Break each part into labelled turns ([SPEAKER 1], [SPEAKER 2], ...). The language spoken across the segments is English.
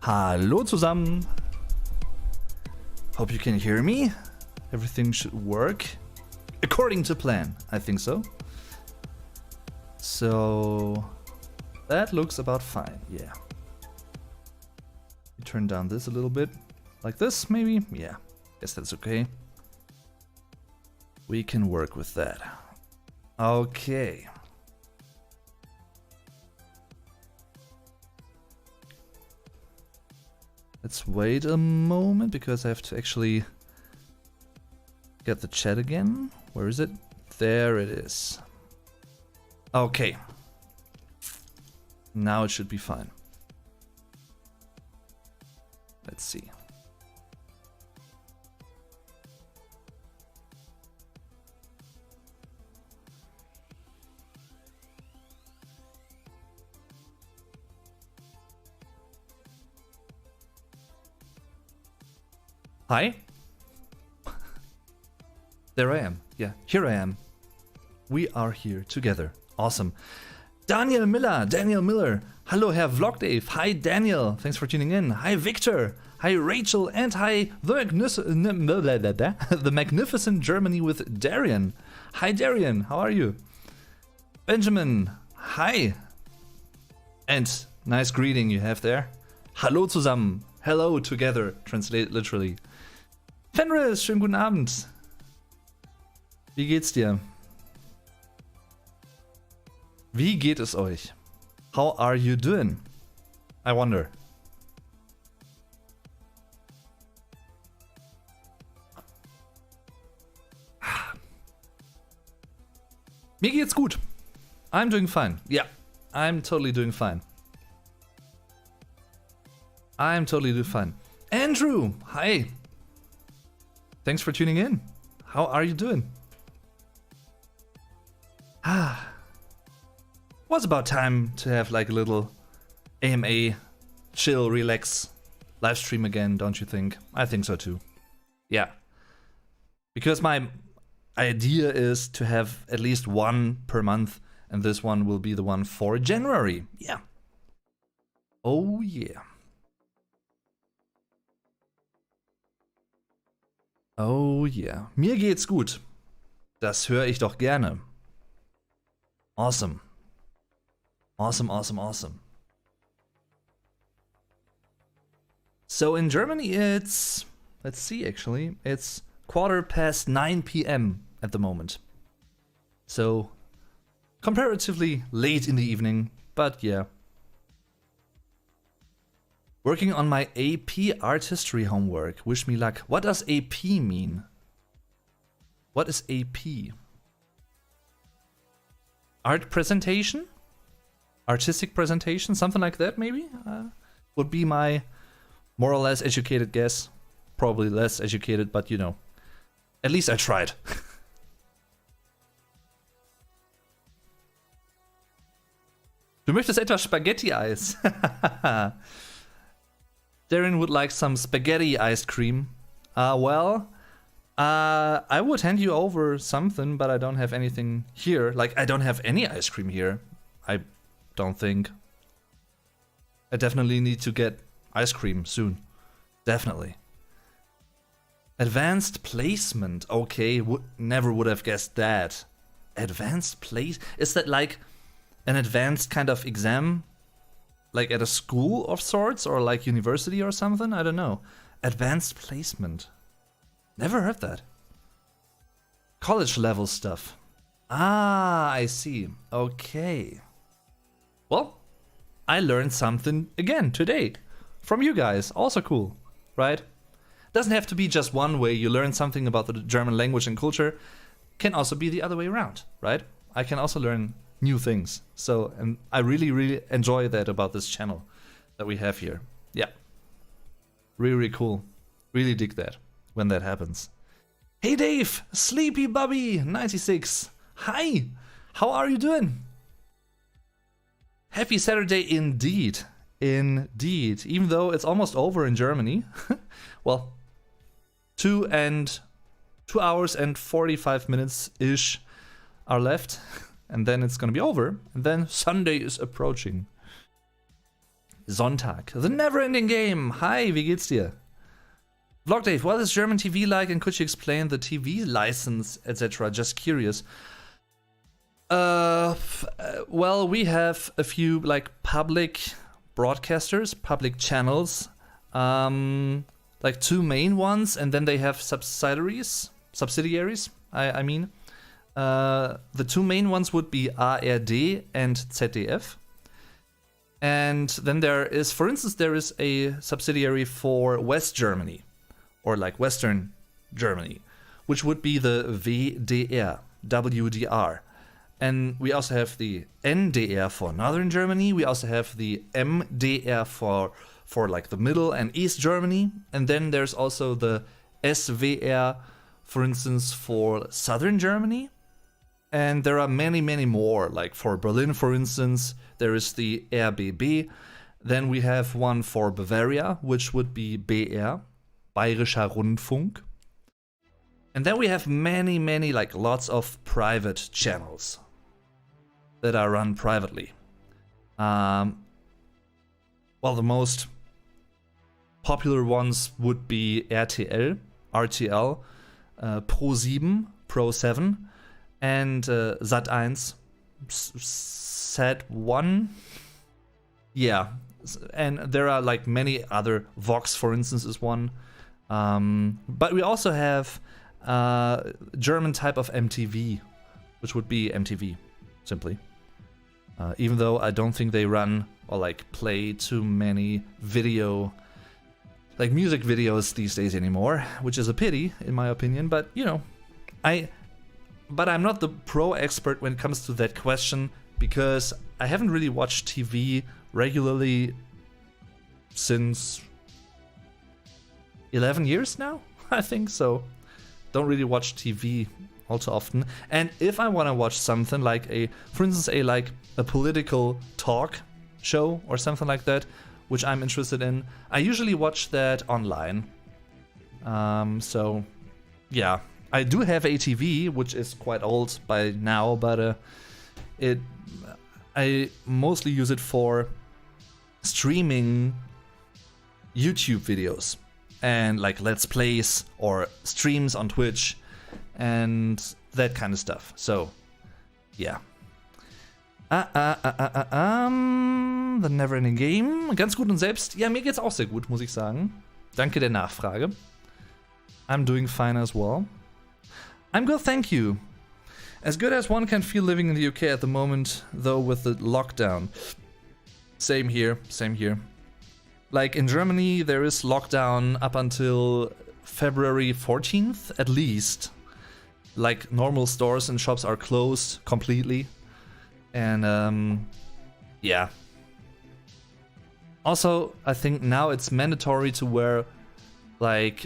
[SPEAKER 1] Hallo zusammen. Hope you can hear me. Everything should work according to plan. I think so. So that looks about fine. Yeah. Turn down this a little bit. Like this, maybe? Yeah. Guess that's okay. We can work with that. Okay. Let's wait a moment because I have to actually get the chat again. Where is it? There it is. Okay. Now it should be fine. Let's see. Hi. There I am. Yeah, here I am. We are here together. Awesome. Daniel Miller. Hello, Herr Vlogdave. Hi, Daniel. Thanks for tuning in. Hi, Victor. Hi, Rachel. And hi, the magnificent Germany with Darian. Hi, Darian. How are you? Benjamin. Hi. And nice greeting you have there. Hallo zusammen. Hello together. Translate literally. Fenris, schönen guten Abend. Wie geht's dir? Wie geht es euch? How are you doing? I wonder. Mir geht's gut. I'm doing fine. Yeah, I'm totally doing fine. I'm totally doing fine. Andrew, hi. Thanks for tuning in. How are you doing? Was about time to have like a little AMA, chill, relax, live stream again, don't you think? I think so too. Yeah. Because my idea is to have at least one per month, and this one will be the one for January. Yeah. Oh yeah. Oh yeah. Mir geht's gut. Das höre ich doch gerne. Awesome. Awesome, awesome, awesome. So in Germany it's, let's see actually, it's 9:15 p.m. at the moment. So comparatively late in the evening, but yeah. Working on my AP Art History homework. Wish me luck. What does AP mean? What is AP? Art presentation? Artistic presentation? Something like that maybe? Would be my more or less educated guess. Probably less educated, but you know. At least I tried. Du möchtest etwas Spaghetti-Eis. Darren would like some spaghetti ice cream. I would hand you over something, but I don't have anything here. Like, I don't have any ice cream here. I don't think. I definitely need to get ice cream soon. Definitely. Advanced placement. Okay, never would have guessed that. Advanced place? Is that like an advanced kind of exam? Like at a school of sorts or like university or something? I don't know. Advanced placement. Never heard that. College level stuff. Ah, I see. Okay. Well, I learned something again today from you guys. Also cool, right? Doesn't have to be just one way. You learn something about the German language and culture. Can also be the other way around, right? I can also learn new things. So, and I really, really enjoy that about this channel that we have here. Yeah. Really, really cool. Really dig that when that happens. Hey Dave, Sleepy Bubby 96. Hi, how are you doing? Happy Saturday indeed. Indeed. Even though it's almost over in Germany. Well, 2 hours and 45 minutes-ish are left. And then it's gonna be over. And then Sunday is approaching. Sonntag. The Never-Ending Game. Hi, wie geht's dir? Vlog Dave, what is German TV like, and could you explain the TV license, etc.? Just curious. Well, we have a few like public broadcasters, public channels, like 2 main ones, and then they have subsidiaries. I mean, the 2 main ones would be ARD and ZDF. And then there is, for instance, there is a subsidiary for West Germany, or like Western Germany, which would be the WDR, WDR. And we also have the NDR for Northern Germany. We also have the MDR for like the Middle and East Germany. And then there's also the SWR, for instance, for Southern Germany. And there are many, many more. Like for Berlin, for instance, there is the RBB. Then we have one for Bavaria, which would be BR, Bayerischer Rundfunk. And then we have many, many, like lots of private channels that are run privately. Well, the most popular ones would be RTL, Pro7, Pro7, and Sat1, Sat1. Yeah, and there are like many other. Vox, for instance, is one. But we also have German type of MTV, which would be MTV, simply. Even though I don't think they run or like play too many music videos these days anymore, which is a pity in my opinion. But you know, but I'm not the pro expert when it comes to that question, because I haven't really watched TV regularly since 11 years now, I think so. Don't really watch TV all too often. And if I want to watch something like for instance, a political talk show or something like that, which I'm interested in, I usually watch that online. So yeah, I do have a TV, which is quite old by now, but I mostly use it for streaming YouTube videos and like Let's Plays or streams on Twitch and that kind of stuff. So, yeah. The Never-Ending Game. Ganz gut und selbst? Ja, mir geht's auch sehr gut, muss ich sagen. Danke der Nachfrage. I'm doing fine as well. I'm good, thank you. As good as one can feel living in the UK at the moment, though, with the lockdown. Same here, same here. Like in Germany, there is lockdown up until February 14th, at least. Like normal stores and shops are closed completely. And yeah. Also, I think now it's mandatory to wear like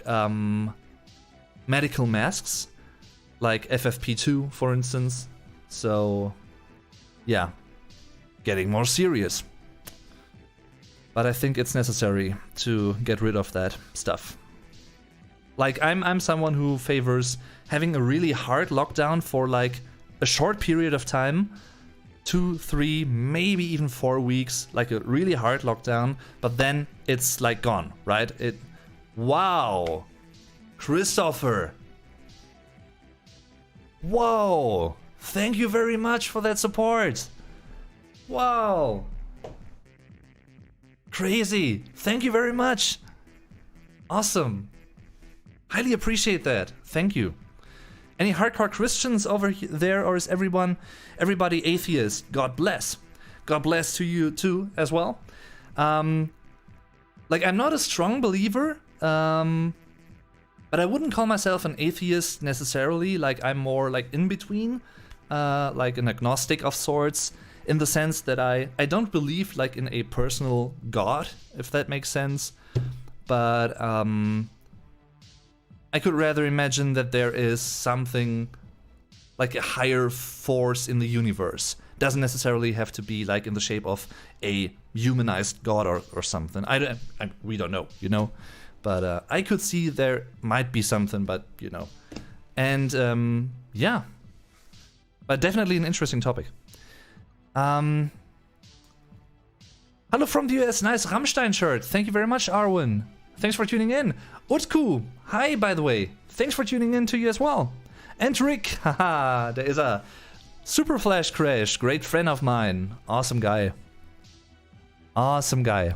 [SPEAKER 1] medical masks, like FFP2, for instance. So yeah, getting more serious. But I think it's necessary to get rid of that stuff. Like I'm someone who favors having a really hard lockdown for like a short period of time, 2, 3, maybe even 4 weeks, like a really hard lockdown, but then it's like gone, right? Wow, Christopher. Whoa, thank you very much for that support. Wow. Crazy. Thank you very much. Awesome. Highly appreciate that. Thank you. Any hardcore Christians over there, or is everybody atheist? God bless. God bless to you too as well. Like I'm not a strong believer, but I wouldn't call myself an atheist necessarily. Like I'm more like in between, like an agnostic of sorts, in the sense that I don't believe like in a personal God, if that makes sense. But I could rather imagine that there is something like a higher force in the universe. Doesn't necessarily have to be like in the shape of a humanized God or something. We don't know, you know. But I could see there might be something, but you know. And yeah, but definitely an interesting topic. Hello from the US, nice Rammstein shirt. Thank you very much, Arwen. Thanks for tuning in. Utku, hi by the way. Thanks for tuning in to you as well. And Rick, haha, there is a Super Flash Crash, great friend of mine. Awesome guy. Awesome guy.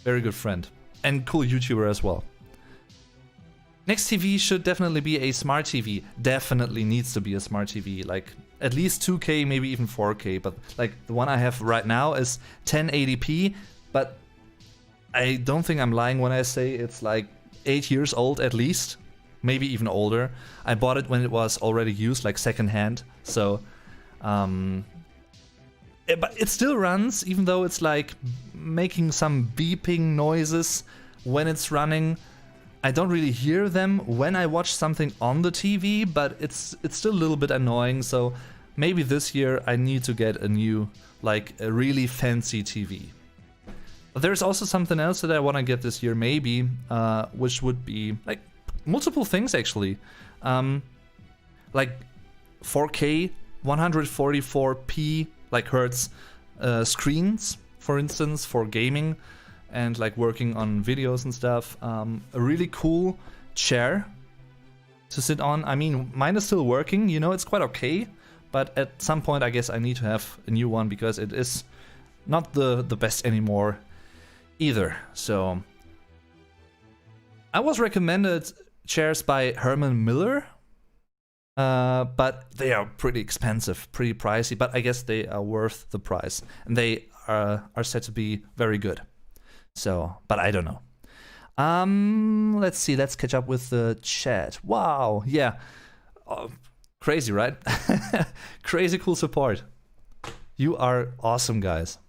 [SPEAKER 1] Very good friend. And cool YouTuber as well. Next TV should definitely be a smart TV. Definitely needs to be a smart TV. Like at least 2K, maybe even 4K. But like the one I have right now is 1080p. But I don't think I'm lying when I say it's like 8 years old at least. Maybe even older. I bought it when it was already used, like secondhand. So, but it still runs, even though it's like making some beeping noises when it's running. I don't really hear them when I watch something on the TV, but it's still a little bit annoying. So maybe this year I need to get a new, like a really fancy TV. But there's also something else that I want to get this year, maybe, which would be like multiple things actually, like 4K, 144p like hertz screens, for instance, for gaming and like working on videos and stuff. A really cool chair to sit on. I mean, mine is still working, you know, it's quite okay, but at some point I guess I need to have a new one because it is not the best anymore either. So I was recommended chairs by Herman Miller, but they are pretty expensive, pretty pricey, but I guess they are worth the price, and they are said to be very good. So, but I don't know. Let's see, let's catch up with the chat. Wow, yeah. Oh, crazy, right? Crazy cool support. You are awesome, guys.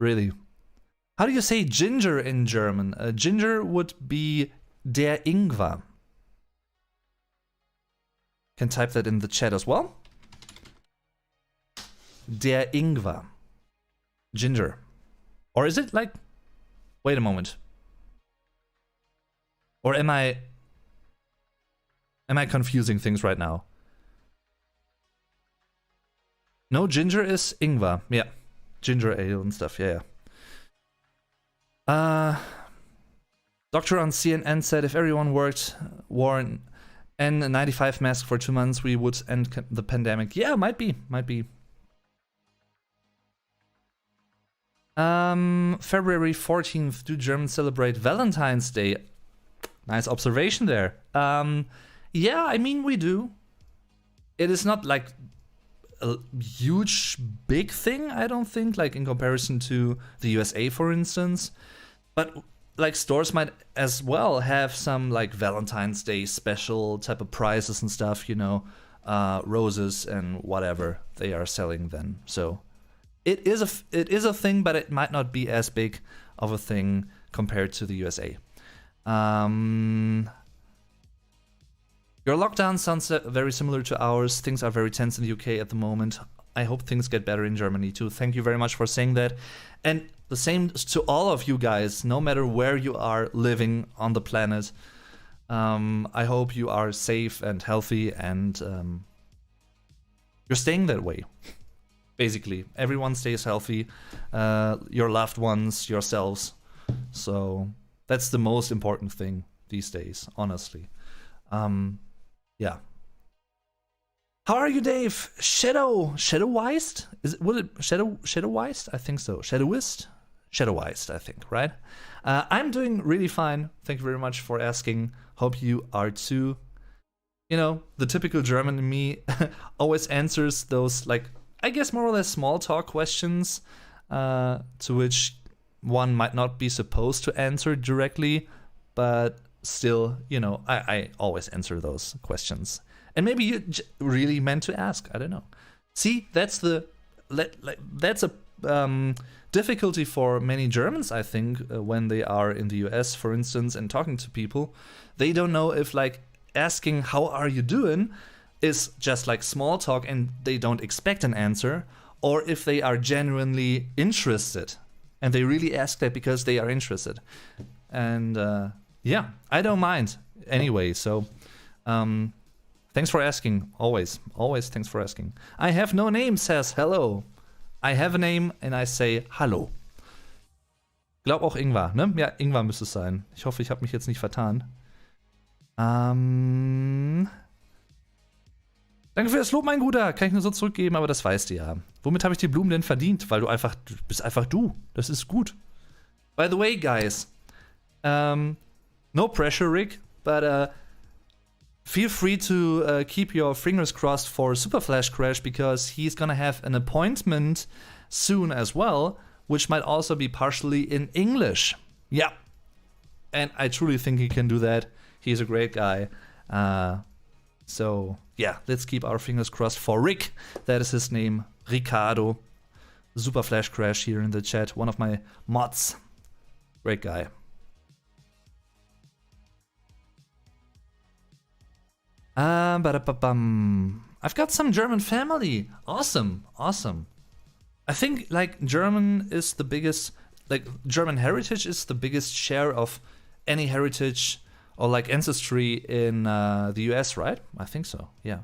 [SPEAKER 1] Really. How do you say ginger in German? Ginger would be der Ingwer. Can type that in the chat as well. Der Ingwer. Ginger. Or is it like... Wait a moment. Or am I confusing things right now? No, ginger is Ingwer. Yeah. Ginger ale and stuff. Yeah. Doctor on CNN said if everyone wore an N95 mask for 2 months, we would end the pandemic. Yeah, might be. February 14th, do Germans celebrate Valentine's Day? Nice observation there. Yeah, I mean, we do. It is not like a huge, big thing, I don't think, like in comparison to the USA, for instance. But like stores might as well have some like Valentine's Day special type of prizes and stuff, you know, roses and whatever they are selling then. So it is a thing, but it might not be as big of a thing compared to the USA. Your lockdown sounds very similar to ours. Things are very tense in the UK at the moment. I hope things get better in Germany too. Thank you very much for saying that. And the same to all of you guys, no matter where you are living on the planet. I hope you are safe and healthy and you're staying that way. Basically, everyone stays healthy, your loved ones, yourselves. So that's the most important thing these days, honestly. Yeah. How are you, Dave? Shadowized? Would it Shadowized? I think so. Shadowized, I think, right? I'm doing really fine. Thank you very much for asking. Hope you are too. You know, the typical German in me always answers those, like, I guess more or less small talk questions to which one might not be supposed to answer directly, but still, you know, I always answer those questions. And maybe you really meant to ask. I don't know. See, that's a difficulty for many Germans, I think, when they are in the US, for instance, and talking to people. They don't know if, like, asking how are you doing is just like small talk and they don't expect an answer, or if they are genuinely interested and they really ask that because they are interested. And yeah, I don't mind anyway. So thanks for asking. Always thanks for asking. I have no name says hello. I have a name and I say hello. Glaub auch Ingwer, ne? Ja, Ingwer müsste es sein. Ich hoffe, ich habe mich jetzt nicht vertan. Danke für das Lob, mein Guter. Kann ich nur so zurückgeben, aber das weißt du ja. Womit habe ich die Blumen denn verdient? Weil du bist einfach du. Das ist gut. By the way, guys. No pressure, Rick, but feel free to keep your fingers crossed for Super Flash Crash, because he's gonna have an appointment soon as well, which might also be partially in English. Yeah. And I truly think he can do that. He's a great guy. So, yeah, let's keep our fingers crossed for Rick. That is his name, Ricardo. Super Flash Crash here in the chat. One of my mods. Great guy. I've got some German family. Awesome, awesome. I think like German is the biggest, like German heritage is the biggest share of any heritage or like ancestry in the US, right? I think so, yeah.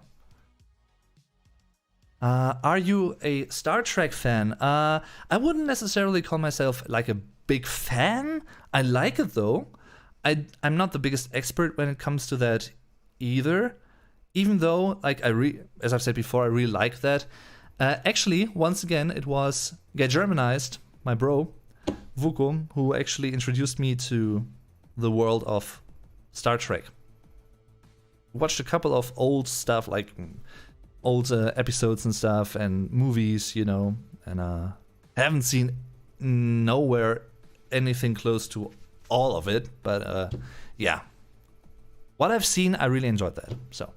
[SPEAKER 1] Are you a Star Trek fan? I wouldn't necessarily call myself like a big fan. I like it though. I'm not the biggest expert when it comes to that either. Even though, like as I've said before, I really like that. Actually, once again, it was Get Germanized, my bro, Vuko, who actually introduced me to the world of Star Trek. Watched a couple of old stuff, like old episodes and stuff, and movies, you know, and haven't seen nowhere anything close to all of it, but yeah. What I've seen, I really enjoyed that, so.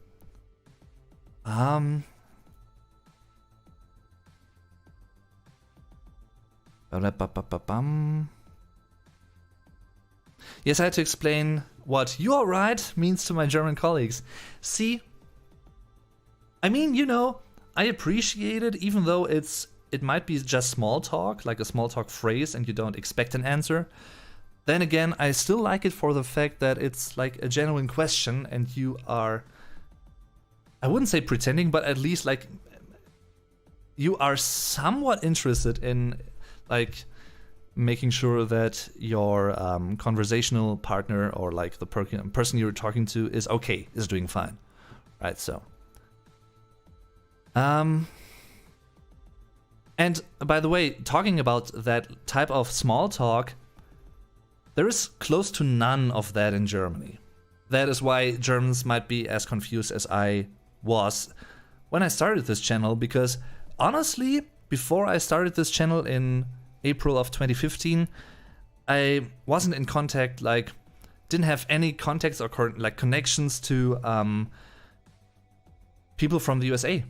[SPEAKER 1] Yes, I had to explain what "you're right" means to my German colleagues. See, I mean, you know, I appreciate it, even though it might be just small talk, like a small talk phrase, and you don't expect an answer. Then again, I still like it for the fact that it's like a genuine question, and you are, I wouldn't say pretending, but at least like you are somewhat interested in like making sure that your conversational partner or like the person you're talking to is okay, is doing fine, right? So, and by the way, talking about that type of small talk, there is close to none of that in Germany. That is why Germans might be as confused as I was when I started this channel, because honestly, before I started this channel in April of 2015, I wasn't in contact, like didn't have any contacts or like connections to people from the USA.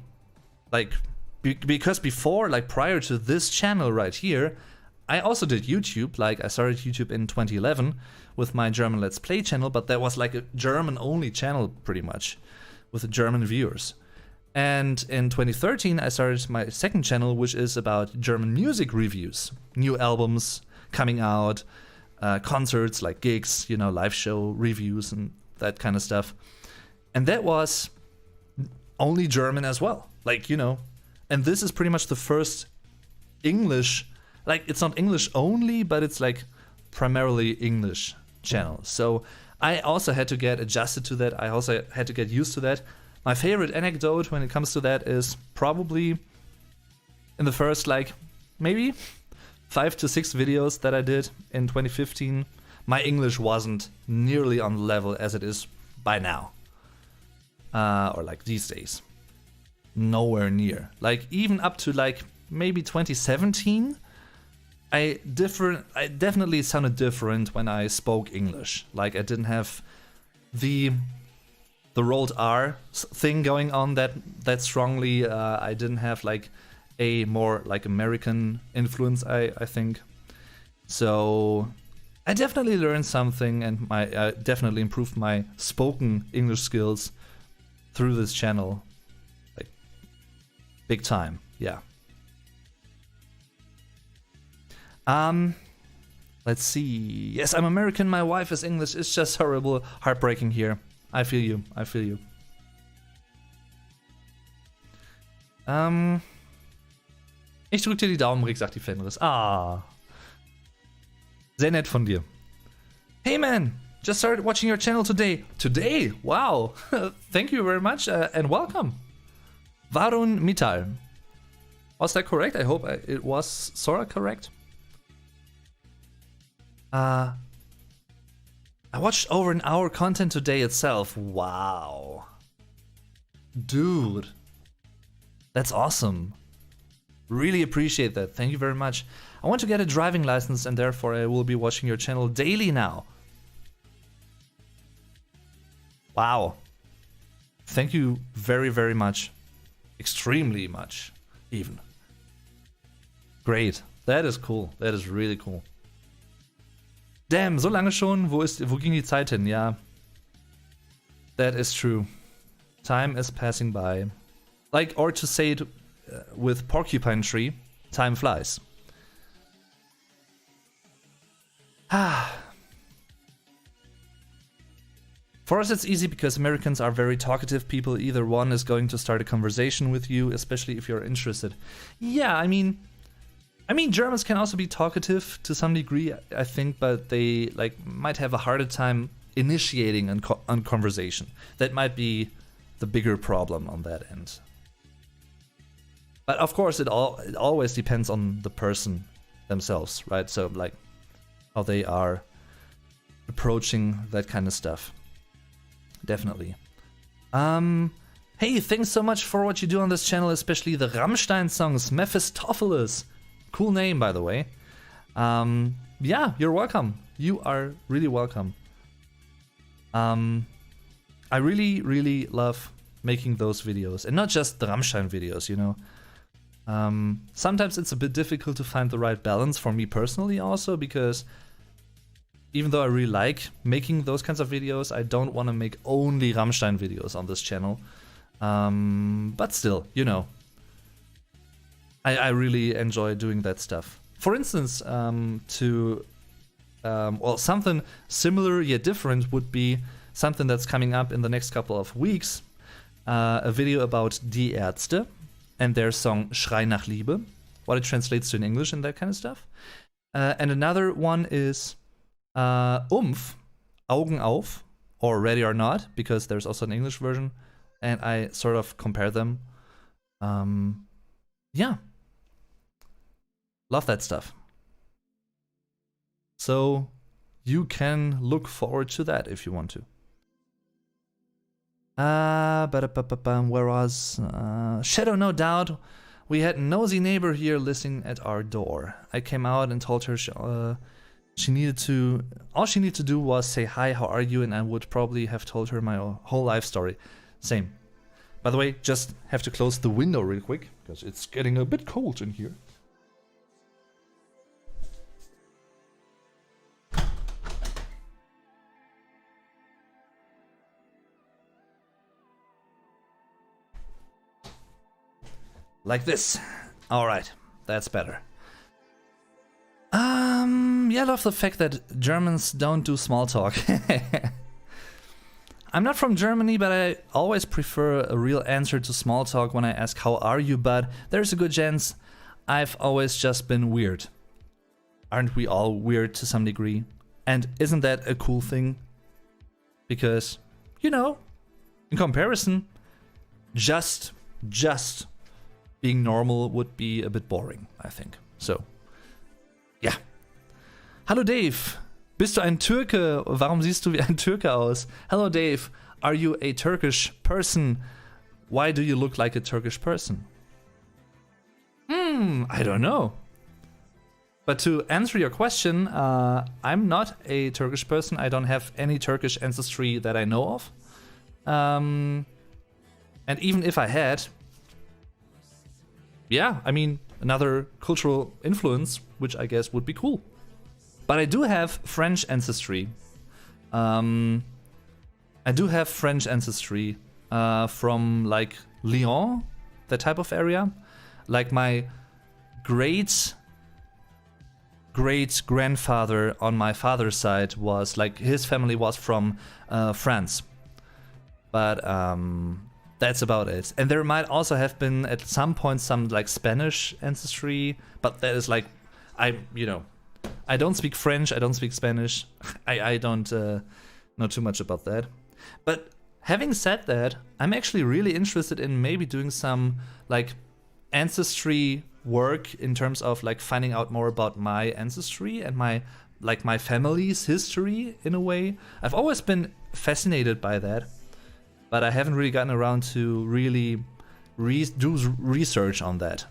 [SPEAKER 1] Like because before, like prior to this channel right here, I also did YouTube. Like I started YouTube in 2011 with my German Let's Play channel, but that was like a German only channel pretty much with German viewers. And in 2013, I started my second channel, which is about German music reviews, new albums coming out, concerts like gigs, you know, live show reviews and that kind of stuff. And that was only German as well, like, you know. And this is pretty much the first English, like it's not English only, but it's like primarily English channel. So I also had to get adjusted to that. I also had to get used to that. My favorite anecdote when it comes to that is probably in the first like maybe 5 to 6 videos that I did in 2015, my English wasn't nearly on the level as it is by now. Or like these days. Nowhere near. Like even up to like maybe 2017, I definitely sounded different when I spoke English. Like I didn't have the rolled R thing going on that strongly. I didn't have like a more like American influence, I think. So I definitely learned something, and I definitely improved my spoken English skills through this channel, like big time. Yeah. Let's see. Yes, I'm American. My wife is English. It's just horrible, heartbreaking here. I feel you. I feel you. Ich drück dir die Daumen, Rick, sagt die Fenris. Ah. Sehr nett von dir. Hey man, just started watching your channel today. Today? Wow. Thank you very much and welcome. Varun Mittal. Was that correct? I hope it was sort of correct. I watched over an hour content today itself. Wow. Dude. That's awesome. Really appreciate that. Thank you very much. I want to get a driving license and therefore I will be watching your channel daily now. Wow. Thank you very, very much. Extremely much, even. Great. That is cool. That is really cool. Damn, so lange schon? Wo ging die Zeit hin? Ja. That is true. Time is passing by. Like, or to say it with Porcupine Tree, time flies. For us it's easy because Americans are very talkative people. Either one is going to start a conversation with you, especially if you're interested. Yeah, I mean Germans can also be talkative to some degree, I think, but they might have a harder time initiating a conversation. That might be the bigger problem on that end. But of course, it always depends on the person themselves, right? So like how they are approaching that kind of stuff. Definitely. Hey, thanks so much for what you do on this channel, especially the Rammstein songs. Mephistopheles. Cool name, by the way. Yeah, you're welcome. You are really welcome. I really, really love making those videos. And not just the Rammstein videos, you know. Sometimes it's a bit difficult to find the right balance for me personally also, because even though I really like making those kinds of videos, I don't want to make only Rammstein videos on this channel. But still, you know, I really enjoy doing that stuff. For instance, well, something similar yet different would be something that's coming up in the next couple of weeks. A video about Die Ärzte and their song Schrei nach Liebe, what it translates to in English and that kind of stuff. And another one is Augen auf, or Ready or Not, because there's also an English version, and I sort of compare them. Yeah. Love that stuff. So you can look forward to that if you want to. Where was Shadow? No doubt. We had nosy neighbor here listening at our door. I came out and told her she needed to. All she needed to do was say hi, how are you, and I would probably have told her my whole life story. Same. By the way, just have to close the window real quick because it's getting a bit cold in here. Like this. Alright, that's better. Yeah, I love the fact that Germans don't do small talk. I'm not from Germany, but I always prefer a real answer to small talk when I ask how are you, but there's a good chance I've always just been weird. Aren't we all weird to some degree? And isn't that a cool thing? Because, you know, in comparison, just being normal would be a bit boring, I think. So, ja. Hallo Dave, bist du ein Türke? Warum siehst du wie ein Türke aus? Hello Dave, are you a Turkish person? Why do you look like a Turkish person? I don't know. But to answer your question, I'm not a Turkish person. I don't have any Turkish ancestry that I know of. And even if I had, yeah, I mean, another cultural influence, which I guess would be cool. But I do have French ancestry. I do have French ancestry from like Lyon, that type of area. Like my great-grandfather on my father's side was like, his family was from France. But that's about it. And there might also have been at some point some like Spanish ancestry, but that is like, I don't speak French, I don't speak Spanish. I don't know too much about that. But having said that, I'm actually really interested in maybe doing some like ancestry work in terms of like finding out more about my ancestry and my family's history in a way. I've always been fascinated by that, but I haven't really gotten around to really do research on that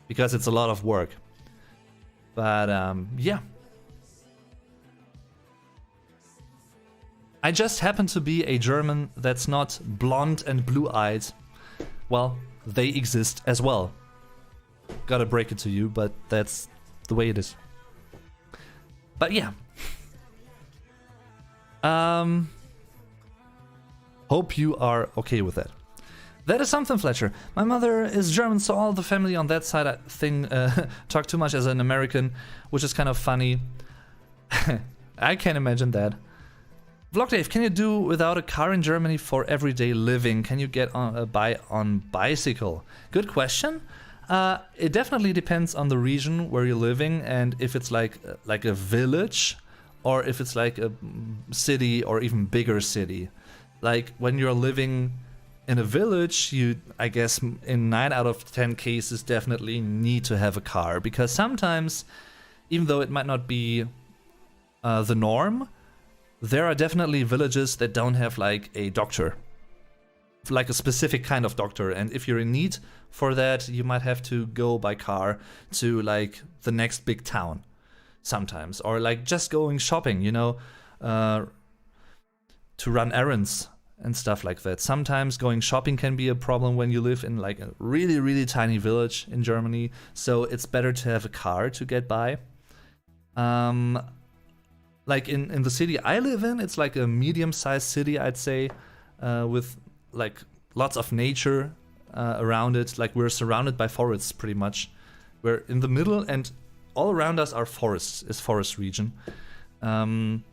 [SPEAKER 1] because it's a lot of work. But yeah. I just happen to be a German that's not blonde and blue-eyed. Well, they exist as well. Gotta break it to you, but that's the way it is. But yeah. Hope you are okay with that. That is something, Fletcher. My mother is German, so all the family on that side talk too much as an American, which is kind of funny. I can imagine that. Vlog Dave, can you do without a car in Germany for everyday living? Can you get by on bicycle? Good question. It definitely depends on the region where you're living and if it's like a village or if it's like a city or even bigger city. Like when you're living in a village, you, I guess in 9 out of 10 cases, definitely need to have a car because sometimes, even though it might not be the norm, there are definitely villages that don't have like a doctor, like a specific kind of doctor, and if you're in need for that, you might have to go by car to like the next big town sometimes, or like just going shopping, you know, to run errands and stuff like that. Sometimes going shopping can be a problem when you live in like a really, really tiny village in Germany, so it's better to have a car to get by. Like in the city I live in, it's like a medium-sized city, I'd say, with like lots of nature around it. Like we're surrounded by forests pretty much. We're in the middle and all around us are forests, is forest region. And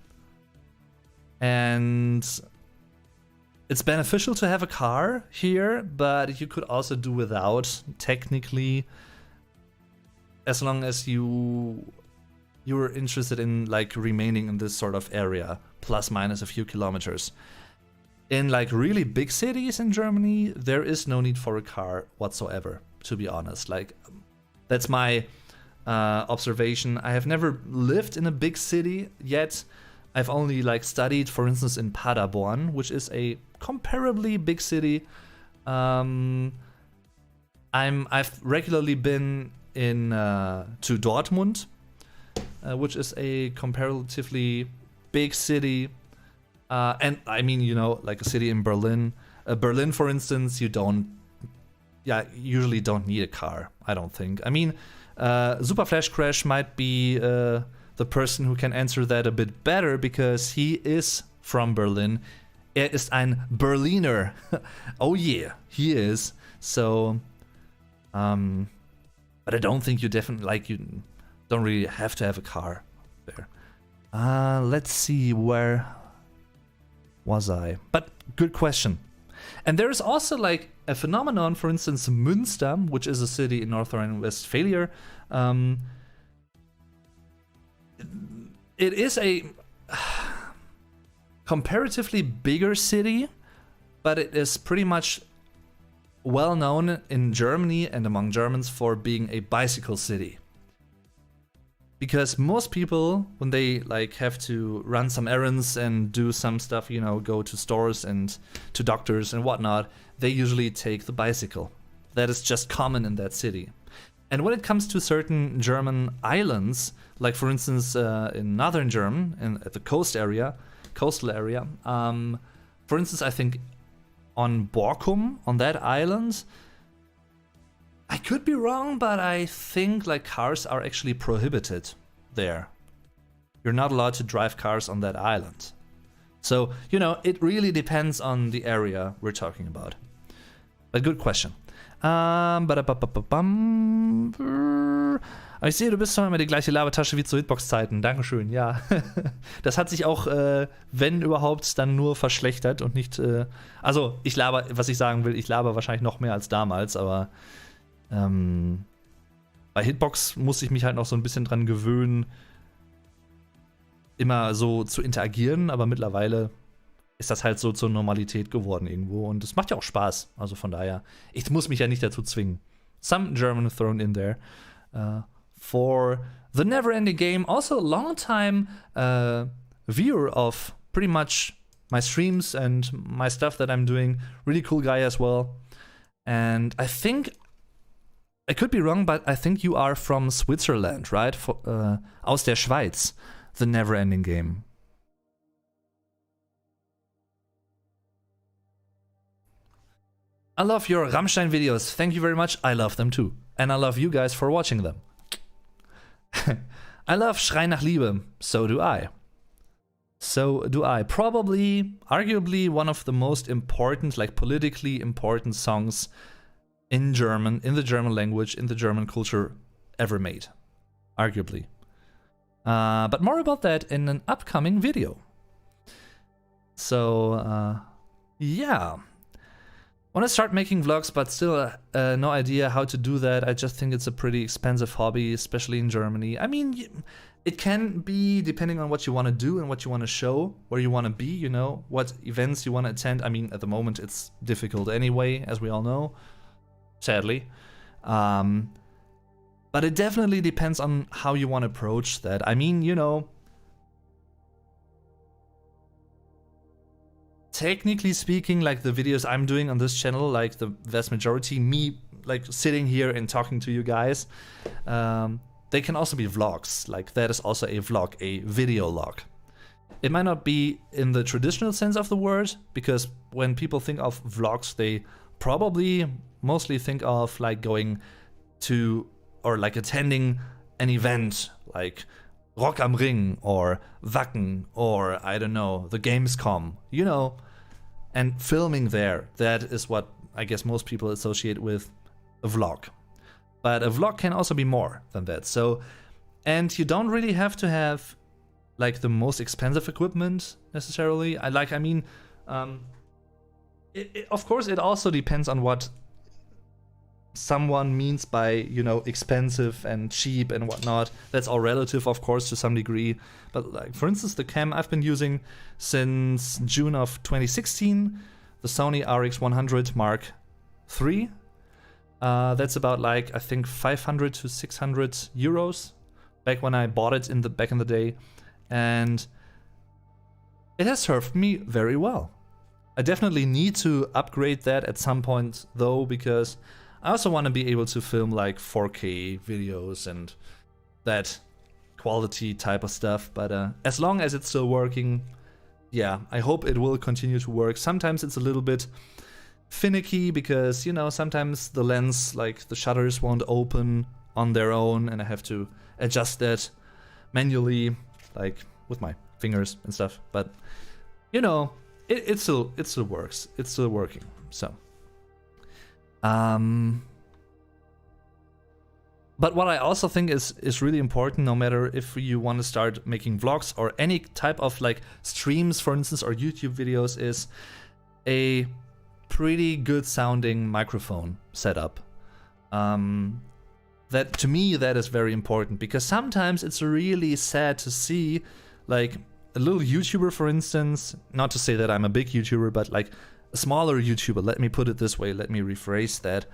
[SPEAKER 1] it's beneficial to have a car here, but you could also do without, technically, as long as you were interested in like remaining in this sort of area, plus minus a few kilometers. In like really big cities in Germany, there is no need for a car whatsoever, to be honest. Like that's my observation. I have never lived in a big city yet. I've only like studied, for instance, in Paderborn, which is a comparably big city. I've regularly been in to Dortmund, which is a comparatively big city. And I mean, you know, like a city in Berlin. Berlin, for instance, you usually don't need a car, I don't think. I mean, Super Flash Crash might be the person who can answer that a bit better because he is from Berlin. Er ist ein Berliner. Oh yeah, he is. So, but I don't think you don't really have to have a car there. Let's see, where was I? But good question. And there is also like a phenomenon, for instance, Münster, which is a city in North Rhine-Westphalia. It is a comparatively bigger city, but it is pretty much well known in Germany and among Germans for being a bicycle city. Because most people, when they like have to run some errands and do some stuff, you know, go to stores and to doctors and whatnot, they usually take the bicycle. That is just common in that city. And when it comes to certain German islands, like for instance in northern Germany, at the coastal area, for instance, I think on Borkum, on that island, I could be wrong, but I think like cars are actually prohibited there. You're not allowed to drive cars on that island. So, you know, it really depends on the area we're talking about. But good question. Aber ich sehe, du bist zwar immer die gleiche Labertasche wie zu Hitbox-Zeiten. Dankeschön, ja. Das hat sich auch, wenn überhaupt, dann nur verschlechtert und nicht. Also, ich laber, was ich sagen will, ich laber wahrscheinlich noch mehr als damals, aber bei Hitbox musste ich mich halt noch so ein bisschen dran gewöhnen, immer so zu interagieren, aber mittlerweile ist das halt so zur Normalität geworden irgendwo und es macht ja auch Spaß. Also von daher, ich muss mich ja nicht dazu zwingen. Some German thrown in there. For the Never-Ending Game, also a long time viewer of pretty much my streams and my stuff that I'm doing. Really cool guy as well. And I think, I could be wrong, but I think you are from Switzerland, right? Aus der Schweiz, the Never-Ending Game. I love your Rammstein videos. Thank you very much. I love them too. And I love you guys for watching them. I love Schrei nach Liebe. So do I. So do I. Probably, arguably, one of the most important, like politically important songs in German, in the German language, in the German culture ever made. Arguably. But more about that in an upcoming video. So, yeah. I want to start making vlogs, but still no idea how to do that. I just think it's a pretty expensive hobby, especially in Germany. I mean, it can be depending on what you want to do and what you want to show, where you want to be, you know, what events you want to attend. I mean, at the moment it's difficult anyway, as we all know, sadly. But it definitely depends on how you want to approach that. I mean, you know, technically speaking, like the videos I'm doing on this channel, like the vast majority, me like sitting here and talking to you guys, they can also be vlogs. Like that is also a vlog, a video log. It might not be in the traditional sense of the word, because when people think of vlogs, they probably mostly think of like going to or like attending an event like Rock am Ring or Wacken or I don't know, the Gamescom, you know, and filming there. That is what I guess most people associate with a vlog. But a vlog can also be more than that. So, and you don't really have to have like the most expensive equipment necessarily. Of course, it also depends on what someone means by, you know, expensive and cheap and whatnot. That's all relative, of course, to some degree. But like, for instance, the cam I've been using since June of 2016, the Sony RX100 Mark III. That's about like, I think 500 to 600 euros back when I bought it back in the day. And it has served me very well. I definitely need to upgrade that at some point though, because I also want to be able to film like 4K videos and that quality type of stuff. But as long as it's still working, yeah, I hope it will continue to work. Sometimes it's a little bit finicky because, you know, sometimes the lens, like the shutters won't open on their own and I have to adjust that manually, like with my fingers and stuff. But, you know, it still works. It's still working, so. But what I also think is really important, no matter if you want to start making vlogs or any type of like streams, for instance, or YouTube videos, is a pretty good sounding microphone setup. That to me, that is very important, because sometimes it's really sad to see like a little YouTuber, for instance, not to say that I'm a big YouTuber, but like a smaller YouTuber, let me put it this way, let me rephrase that,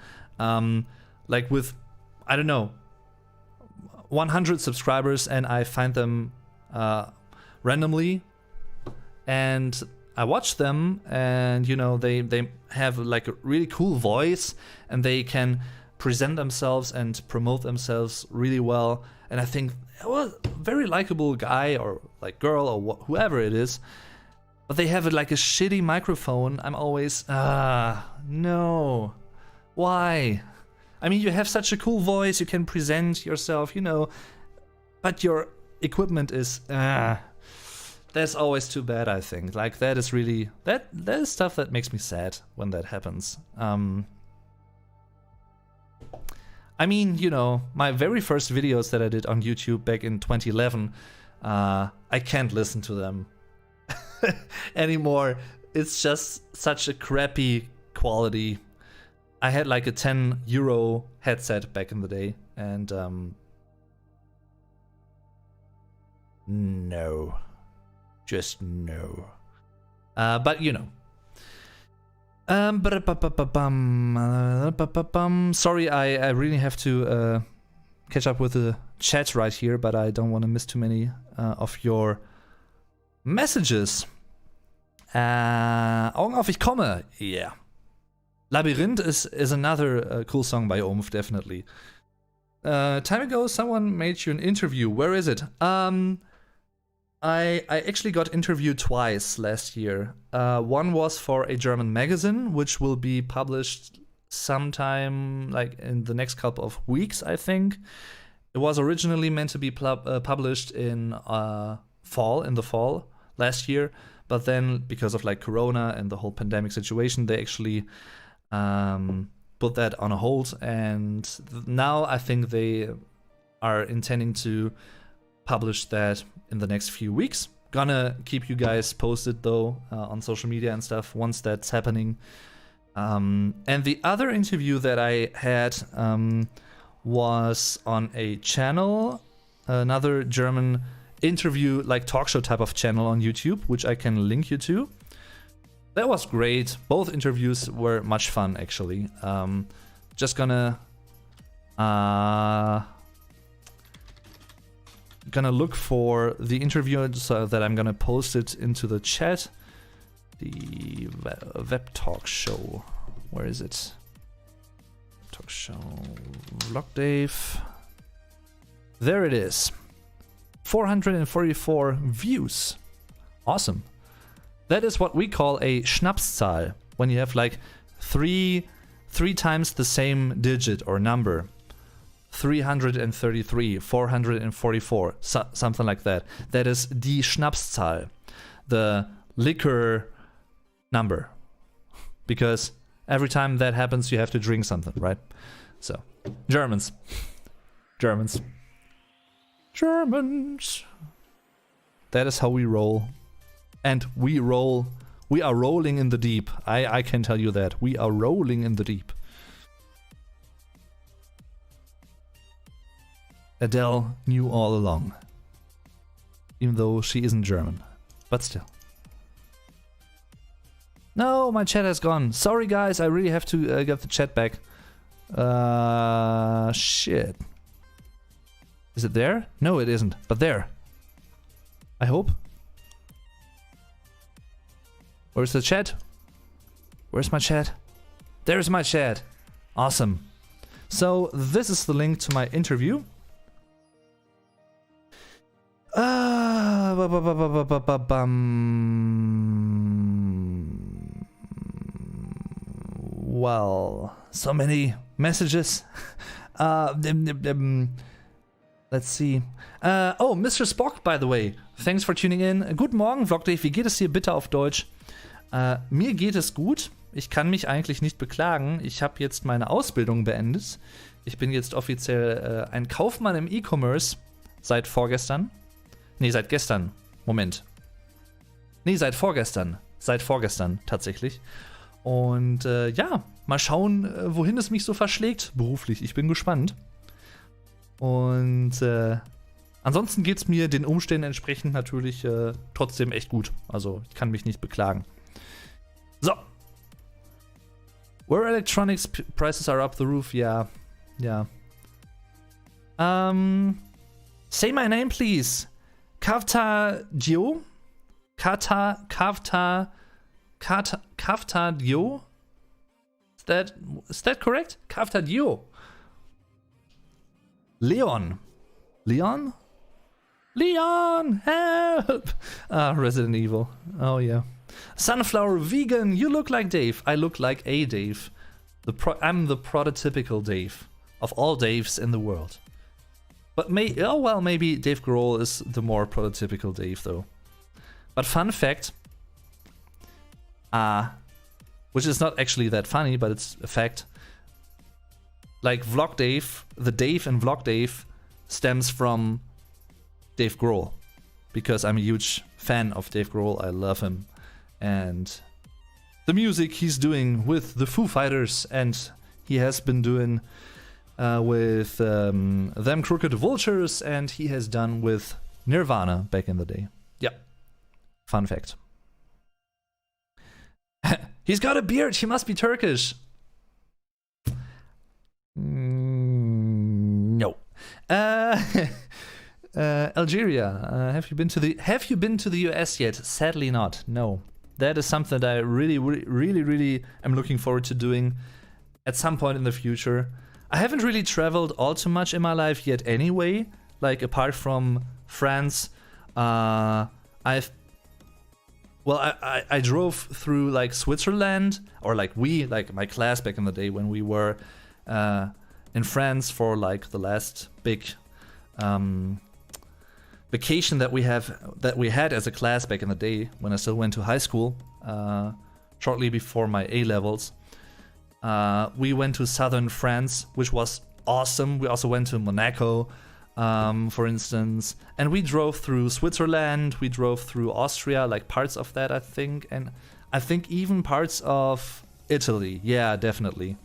[SPEAKER 1] like with, I don't know, 100 subscribers, and I find them randomly, and I watch them, and you know, they have like a really cool voice, and they can present themselves and promote themselves really well, and I think, well, very likable guy or like girl or whoever it is, but they have like a shitty microphone. I'm always, no, why? I mean, you have such a cool voice, you can present yourself, you know, but your equipment is, that's always too bad, I think. Like, that is really, that is stuff that makes me sad when that happens. I mean, you know, my very first videos that I did on YouTube back in 2011, I can't listen to them anymore. It's just such a crappy quality. I had like a 10 euro headset back in the day, and no, Just no. But you know. Sorry, I really have to catch up with the chat right here, but I don't want to miss too many of your messages. Augen auf, ich komme. Yeah. Labyrinth is another cool song by Omf, definitely. Time ago, someone made you an interview. Where is it? I actually got interviewed twice last year. One was for a German magazine, which will be published sometime like in the next couple of weeks, I think. It was originally meant to be published in the fall last year, but then because of like Corona and the whole pandemic situation, they actually put that on a hold, and now I think they are intending to publish that in the next few weeks. Gonna keep you guys posted though on social media and stuff once that's happening. And the other interview that I had was on a channel, another German interview, like talk show type of channel on YouTube, which I can link you to. That was great. Both interviews were much fun, actually. Just gonna look for the interview so that I'm gonna post it into the chat. The web talk show. Where is it? Talk show. Vlog Dave. There it is. 444 views. Awesome. That is what we call a Schnapszahl, when you have like three times the same digit or number. 333, 444, something like that. That is die Schnapszahl, the liquor number. Because every time that happens, you have to drink something, right? So, Germans. That is how we roll. And we are rolling in the deep. I can tell you that. We are rolling in the deep. Adele knew all along. Even though she isn't German. But still. No, my chat has gone. Sorry guys, I really have to get the chat back. Shit. Is it there? No, it isn't. But there. I hope. Where's the chat? Where's my chat? There's my chat. Awesome. So this is the link to my interview. Well, so many messages. Let's see. Oh, Mr. Spock, by the way. Thanks for tuning in. Guten Morgen, Vlogdave. Wie geht es dir bitte auf Deutsch? Mir geht es gut. Ich kann mich eigentlich nicht beklagen. Ich habe jetzt meine Ausbildung beendet. Ich bin jetzt offiziell ein Kaufmann im E-Commerce seit vorgestern. Nee, seit gestern. Moment. Nee, seit vorgestern. Seit vorgestern tatsächlich. Und ja, mal schauen, wohin es mich so verschlägt beruflich. Ich bin gespannt. Und ansonsten geht es mir den Umständen entsprechend natürlich trotzdem echt gut. Also ich kann mich nicht beklagen. So. Where electronics prices are up the roof, yeah. Yeah. Say my name, please. Kavta Dio? Kavta Dio? Is that correct? Kavta Dio. Leon, help! Resident Evil. Oh yeah. Sunflower vegan. You look like Dave. I look like a Dave. I'm the prototypical Dave of all Daves in the world. But maybe Dave Grohl is the more prototypical Dave though. But fun fact, which is not actually that funny, but it's a fact. Like Vlog Dave, the Dave in Vlog Dave stems from Dave Grohl, because I'm a huge fan of Dave Grohl. I love him, and the music he's doing with the Foo Fighters, and he has been doing with Them Crooked Vultures, and he has done with Nirvana back in the day. Yeah, Fun fact. He's got a beard. He must be Turkish. No. Algeria. Have you been to the US yet? Sadly not. No. That is something that I really am looking forward to doing at some point in the future. I haven't really traveled all too much in my life yet anyway. Like, apart from France, I drove through like Switzerland, or like my class back in the day when we were in France for like the last big vacation that we had as a class back in the day when I still went to high school, shortly before my A-levels. We went to southern France, which was awesome. We also went to Monaco, for instance, and we drove through Switzerland, we drove through Austria, like parts of that, I think, and I think even parts of Italy. Yeah, definitely.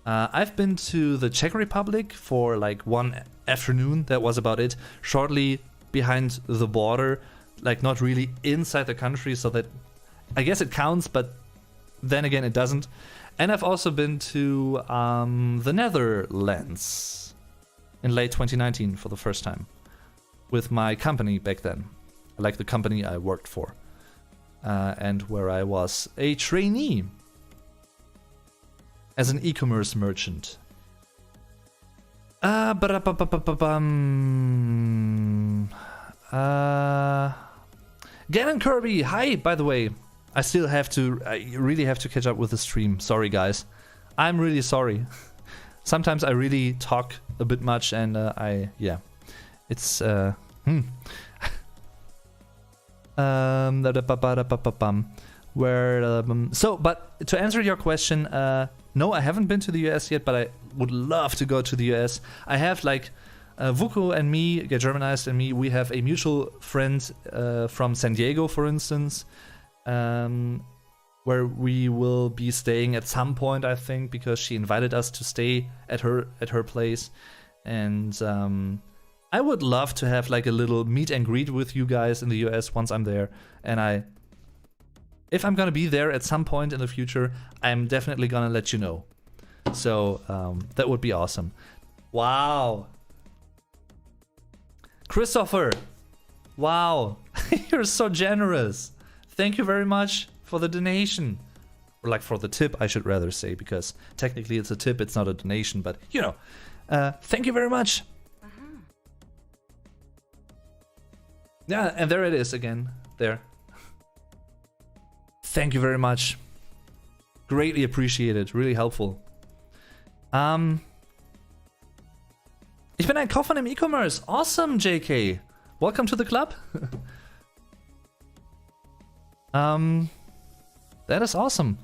[SPEAKER 1] I've been to the Czech Republic for like one afternoon. That was about it. Shortly behind the border, like not really inside the country, so that I guess it counts, but then again it doesn't. And I've also been to the Netherlands in late 2019 for the first time with my company back then, like the company I worked for, and where I was a trainee as an e-commerce merchant. Gannon Kirby, hi, by the way. I really have to catch up with the stream. Sorry, guys. I'm really sorry. Sometimes I really talk a bit much, and it's but to answer your question, no, I haven't been to the US yet, but I would love to go to the US. I have like Vuko and me, Get Germanized and me, we have a mutual friend from San Diego, for instance, where we will be staying at some point, I think, because she invited us to stay at her place. And I would love to have like a little meet and greet with you guys in the US once I'm there. And if I'm gonna be there at some point in the future, I'm definitely gonna let you know. So that would be awesome. Wow. Christopher, wow, you're so generous. Thank you very much for the donation. Or like for the tip, I should rather say, because technically it's a tip, it's not a donation, but you know. Thank you very much. Yeah, and there it is again, there. Thank you very much. Greatly appreciated, really helpful. Ich bin ein Kaufmann im E-Commerce. Awesome, JK. Welcome to the club. That is awesome.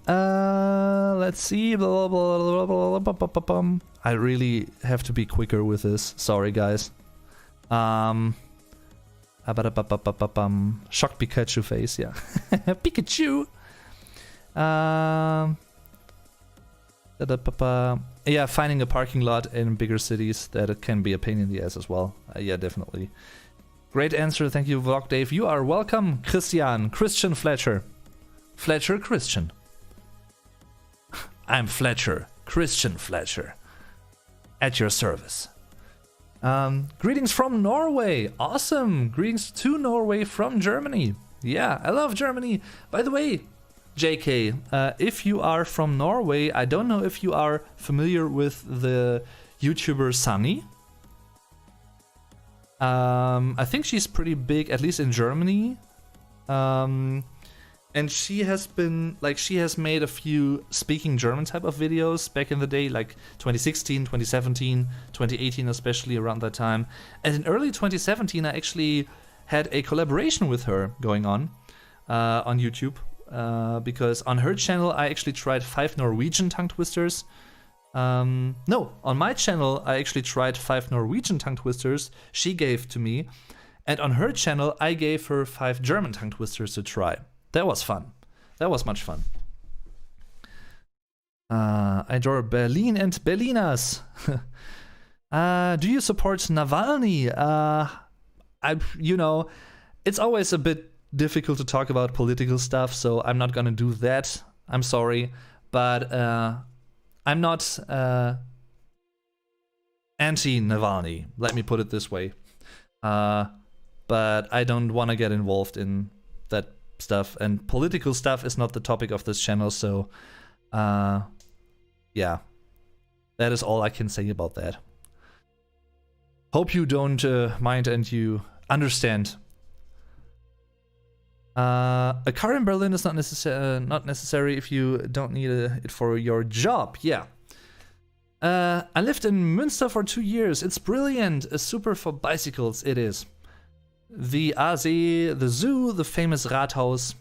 [SPEAKER 1] Let's see. Blah, blah, blah, blah, blah, blah, blah, blah. I really have to be quicker with this. Sorry, guys. Shocked Pikachu face, yeah. Pikachu. Yeah, finding a parking lot in bigger cities, that can be a pain in the ass as well. Yeah, definitely. Great answer, thank you, Vlog Dave. You are welcome, Christian Fletcher. Fletcher Christian. I'm Fletcher, Christian Fletcher. At your service. Greetings from Norway. Awesome. Greetings to Norway from Germany. Yeah, I love Germany. By the way, JK, if you are from Norway, I don't know if you are familiar with the YouTuber Sunny. I think she's pretty big, at least in Germany. And she has made a few speaking German type of videos back in the day, like 2016, 2017, 2018, especially around that time. And in early 2017, I actually had a collaboration with her going on YouTube. Because on her channel, I actually tried 5 Norwegian tongue twisters. No, on my channel, I actually tried 5 Norwegian tongue twisters she gave to me. And on her channel, I gave her 5 German tongue twisters to try. That was fun. That was much fun. I adore Berlin and Berliners. Do you support Navalny? It's always a bit difficult to talk about political stuff, so I'm not gonna do that. I'm sorry, but I'm not anti-Navalny. Let me put it this way. But I don't want to get involved in that stuff, and political stuff is not the topic of this channel. So, yeah, that is all I can say about that. Hope you don't mind and you understand. A car in Berlin is not necessary if you don't need it for your job. Yeah. I lived in Münster for 2 years. It's brilliant. Super for bicycles. It is. The Aasee, the zoo, the famous Rathaus,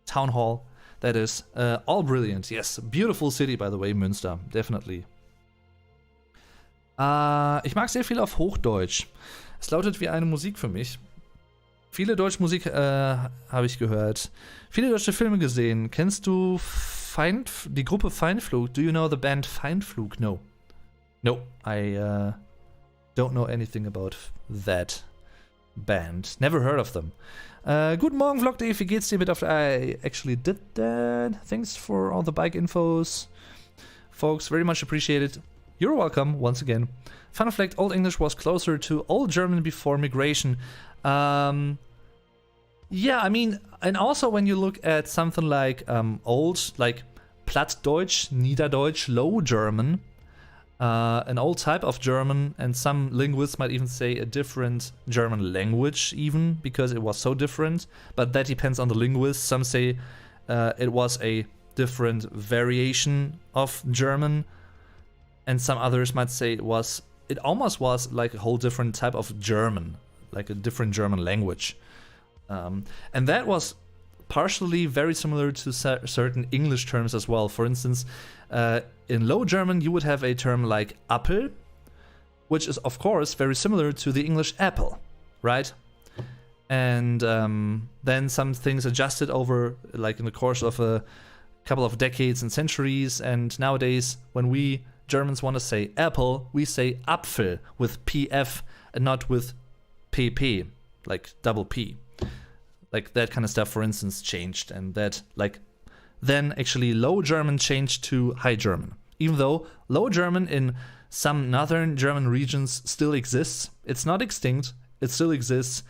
[SPEAKER 1] town hall. That is all brilliant. Yes, beautiful city, by the way, Münster. Definitely. Ich mag sehr viel auf Hochdeutsch. Es lautet wie eine Musik für mich. Viele deutsche Musik habe ich gehört. Viele deutsche Filme gesehen. Kennst du die Gruppe Feindflug? Do you know the band Feindflug? No. No, I don't know anything about that band. Never heard of them. Guten Morgen, Vlog.de. Wie geht's dir mit auf... I actually did that. Thanks for all the bike infos. Folks, very much appreciated. You're welcome, once again. Fun fact, Old English was closer to Old German before migration. Yeah, I mean, and also when you look at something like old, like Plattdeutsch, Niederdeutsch, Low German, an old type of German, and some linguists might even say a different German language even, because it was so different, but that depends on the linguist. Some say it was a different variation of German, and some others might say it almost was like a whole different type of German, like a different German language. And that was partially very similar to certain English terms as well. For instance, in Low German, you would have a term like Apfel, which is, of course, very similar to the English apple, right? And then some things adjusted over, like in the course of a couple of decades and centuries. And nowadays, when we Germans want to say apple, we say Apfel with PF and not with PP, like double P. Like that kind of stuff, for instance, changed, and that, like, then actually Low German changed to High German. Even though Low German in some northern German regions still exists, it's not extinct, it still exists,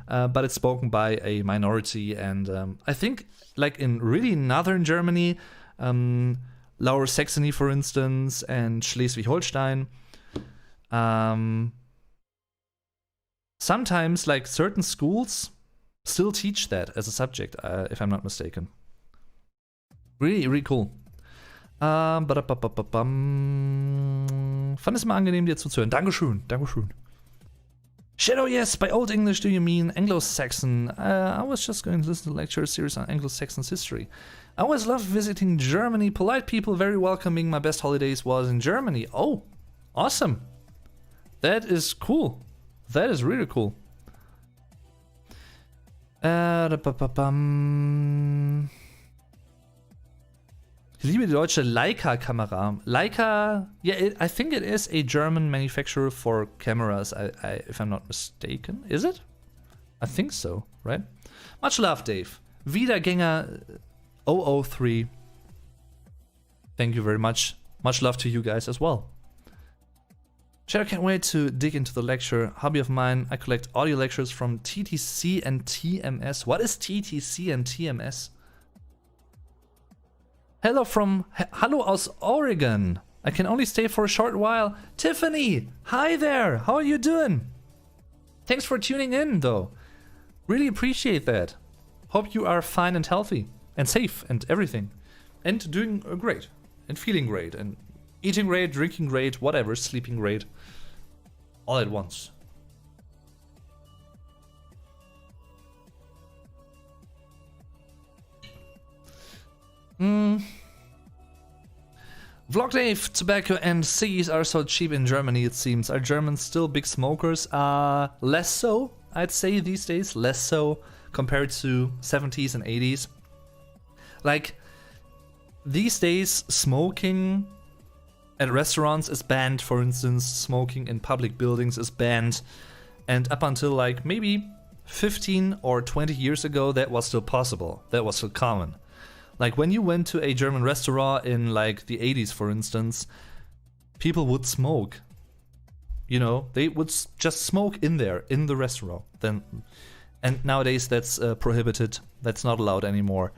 [SPEAKER 1] but it's spoken by a minority. And I think, like in really northern Germany, Lower Saxony, for instance, and Schleswig-Holstein, sometimes, like, certain schools still teach that as a subject, if I'm not mistaken. Really, really cool. Fand es immer angenehm, dir zuzuhören. Dankeschön, Dankeschön. Shadow, yes, by Old English do you mean Anglo-Saxon? I was just going to listen to the lecture series on Anglo-Saxon history. I always loved visiting Germany. Polite people, very welcoming. My best holidays was in Germany. Oh, awesome. That is cool. That is really cool. Ich liebe die deutsche Leica-Kamera. Leica, yeah, I think it is a German manufacturer for cameras, if I'm not mistaken. Is it? I think so, right? Much love, Dave. Wiedergänger 003. Thank you very much. Much love to you guys as well. Shadow, can't wait to dig into the lecture. Hobby of mine, I collect audio lectures from TTC and TMS. What is TTC and TMS? Hello aus Oregon. I can only stay for a short while. Tiffany, hi there. How are you doing? Thanks for tuning in, though. Really appreciate that. Hope you are fine and healthy and safe and everything. And doing great and feeling great and eating great, drinking great, whatever, sleeping great. All at once. Vlog Dave, tobacco and ciggies are so cheap in Germany, it seems. Are Germans still big smokers? Less so, I'd say these days. Less so compared to 70s and 80s. Like, these days, smoking at restaurants is banned, for instance. Smoking in public buildings is banned. And up until, like, maybe 15 or 20 years ago, that was still possible. That was still common. Like when you went to a German restaurant in like the 80s, for instance, people would smoke. You know, they would just smoke in there, in the restaurant. And nowadays that's prohibited. That's not allowed anymore.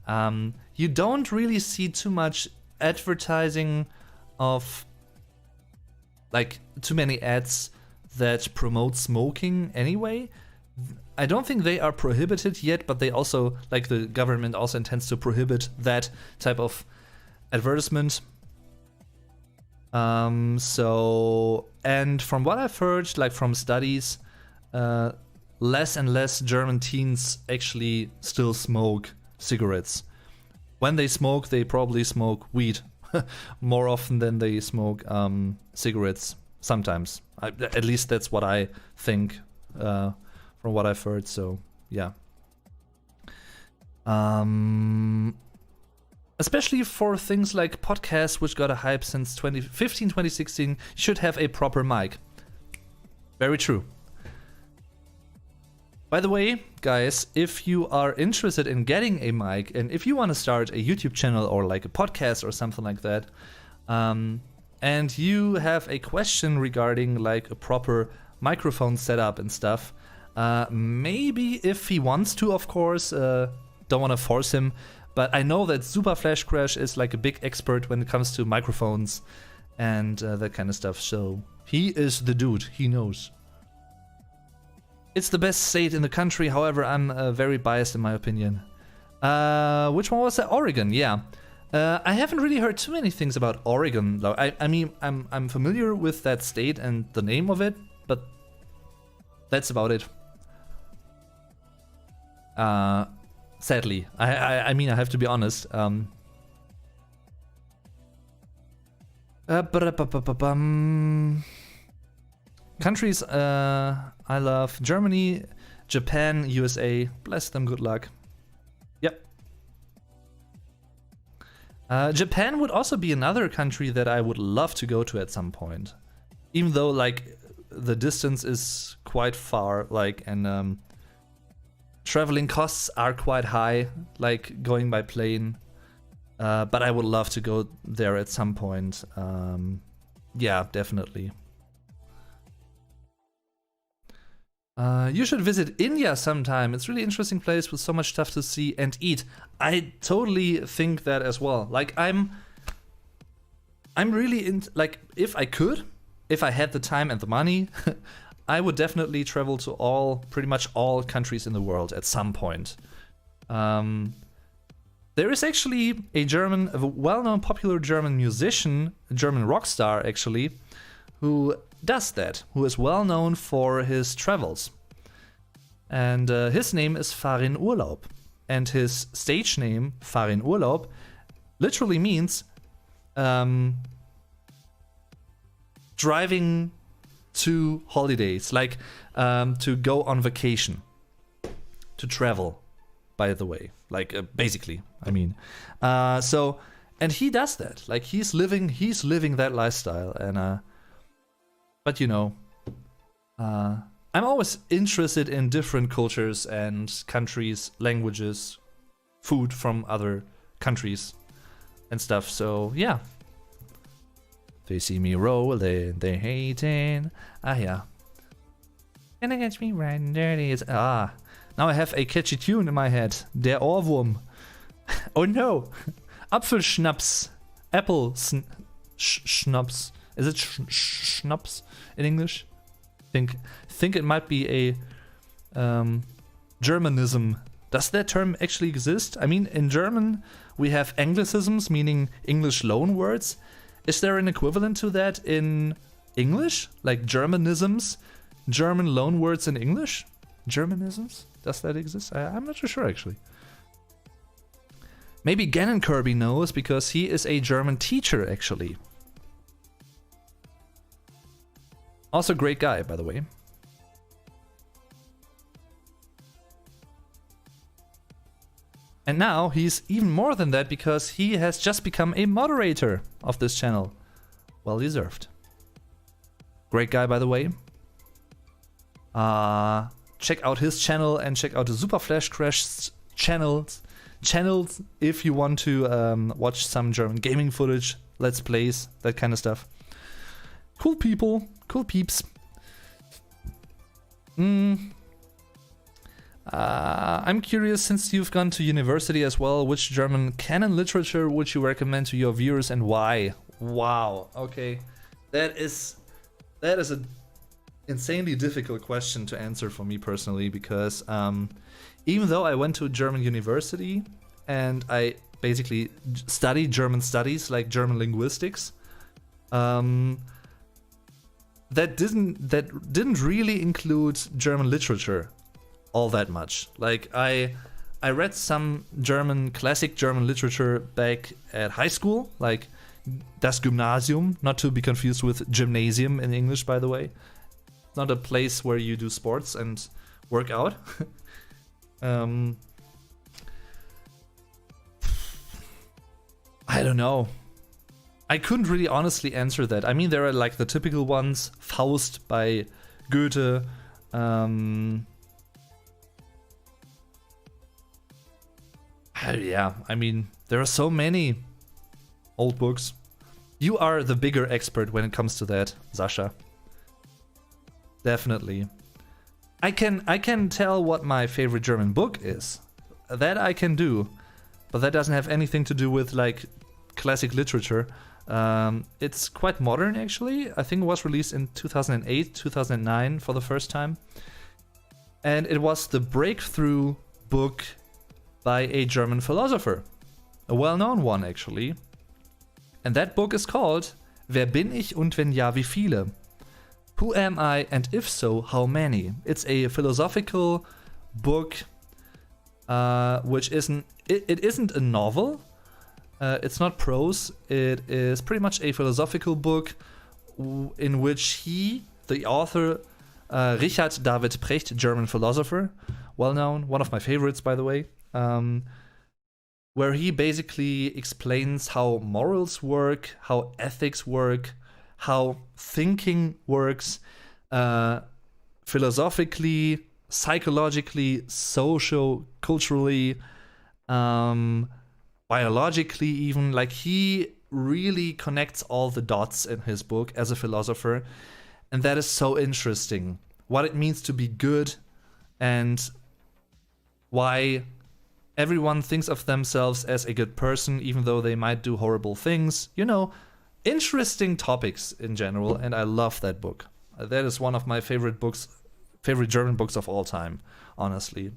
[SPEAKER 1] You don't really see too much advertising of like too many ads that promote smoking anyway. I don't think they are prohibited yet, but they also, like the government also intends to prohibit that type of advertisement. So, and from what I've heard, like from studies, less and less German teens actually still smoke cigarettes. When they smoke, they probably smoke weed more often than they smoke cigarettes sometimes. At least that's what I think from what I've heard, so yeah. Especially for things like podcasts, which got a hype since 2015, 2016, should have a proper mic. Very true. By the way, guys, if you are interested in getting a mic, and if you want to start a YouTube channel or like a podcast or something like that, and you have a question regarding like a proper microphone setup and stuff, maybe if he wants to, of course, don't want to force him, but I know that Super Flash Crash is like a big expert when it comes to microphones and that kind of stuff, so he is the dude, he knows. It's the best state in the country, however, I'm very biased in my opinion. Which one was that? Oregon, yeah. I haven't really heard too many things about Oregon, though. I mean, I'm familiar with that state and the name of it, but that's about it. Sadly, I mean, I have to be honest. Countries I love: Germany, Japan, USA. Bless them, good luck. Yep. Japan would also be another country that I would love to go to at some point. Even though, like, the distance is quite far, like, and traveling costs are quite high, like going by plane. But I would love to go there at some point. Yeah, definitely. You should visit India sometime. It's a really interesting place with so much stuff to see and eat. I totally think that as well. Like I'm really in, like, if I could, if I had the time and the money, I would definitely travel to pretty much all countries in the world at some point. There is actually a well-known popular German musician, a German rock star actually, who does that, who is well known for his travels. And his name is Farin Urlaub. And his stage name, Farin Urlaub, literally means driving to holidays, like to go on vacation, to travel, by the way, like basically, I mean. So, and he does that, like he's living that lifestyle, and but you know, I'm always interested in different cultures and countries, languages, food from other countries and stuff. So yeah, they see me rolling, they hating. Ah yeah, gonna catch me riding dirty. Now I have a catchy tune in my head. Der Ohrwurm. Oh no, Apfelschnaps, apple schnapps. Is it schnapps in English? Think it might be a Germanism. Does that term actually exist? I mean, in German we have Anglicisms, meaning English loan words. Is there an equivalent to that in English? Like Germanisms? German loan words in English? Germanisms? Does that exist? I'm not too sure actually. Maybe Gannon Kirby knows because he is a German teacher actually. Also great guy, by the way. And now he's even more than that because he has just become a moderator of this channel. Well deserved. Great guy, by the way. check out his channel and check out the Super Flash Crash channels if you want to watch some German gaming footage, let's plays, that kind of stuff. Cool people, cool peeps. I'm curious, since you've gone to university as well, which German canon literature would you recommend to your viewers and why? Wow, okay. That is an insanely difficult question to answer for me personally, because even though I went to a German university and I basically studied German studies, like German linguistics, that didn't really include German literature all that much. Like I read some classic German literature back at high school, like Das Gymnasium, not to be confused with gymnasium in English, by the way. Not a place where you do sports and work out. I don't know. I couldn't really honestly answer that. I mean, there are like the typical ones, Faust by Goethe. Yeah, I mean, there are so many old books. You are the bigger expert when it comes to that, Sasha. Definitely. I can tell what my favorite German book is. That I can do. But that doesn't have anything to do with like classic literature. It's quite modern actually. I think it was released in 2008, 2009 for the first time. And it was the breakthrough book by a German philosopher. A well-known one actually. And that book is called Wer bin ich und wenn ja, wie viele? Who am I and if so, how many? It's a philosophical book which isn't a novel. It's not prose. It is pretty much a philosophical book in which the author, Richard David Precht, German philosopher, well known, one of my favorites by the way, where he basically explains how morals work, how ethics work, how thinking works, philosophically, psychologically, culturally, biologically even. Like, he really connects all the dots in his book as a philosopher, and that is so interesting. What it means to be good and why everyone thinks of themselves as a good person even though they might do horrible things. You know, interesting topics in general, and I love that book. That is one of my favorite German books of all time, honestly.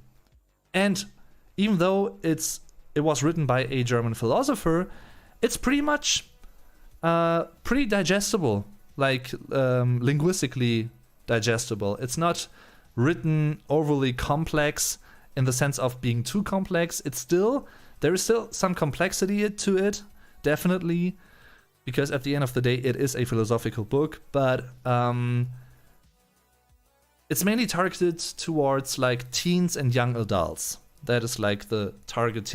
[SPEAKER 1] And even though it was written by a German philosopher, it's pretty much pretty digestible, like linguistically digestible. It's not written overly complex in the sense of being too complex. There is still some complexity to it, definitely, because at the end of the day it is a philosophical book, but it's mainly targeted towards like teens and young adults. That is like the target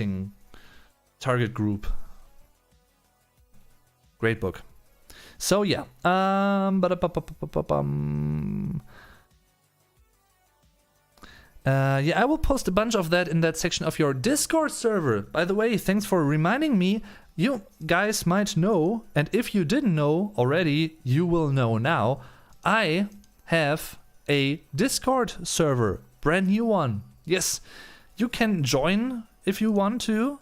[SPEAKER 1] group. Great book. So yeah, yeah, I will post a bunch of that in that section of your Discord server. By the way, thanks for reminding me. You guys might know, and if you didn't know already, you will know now. I have a Discord server, brand new one. Yes, you can join if you want to,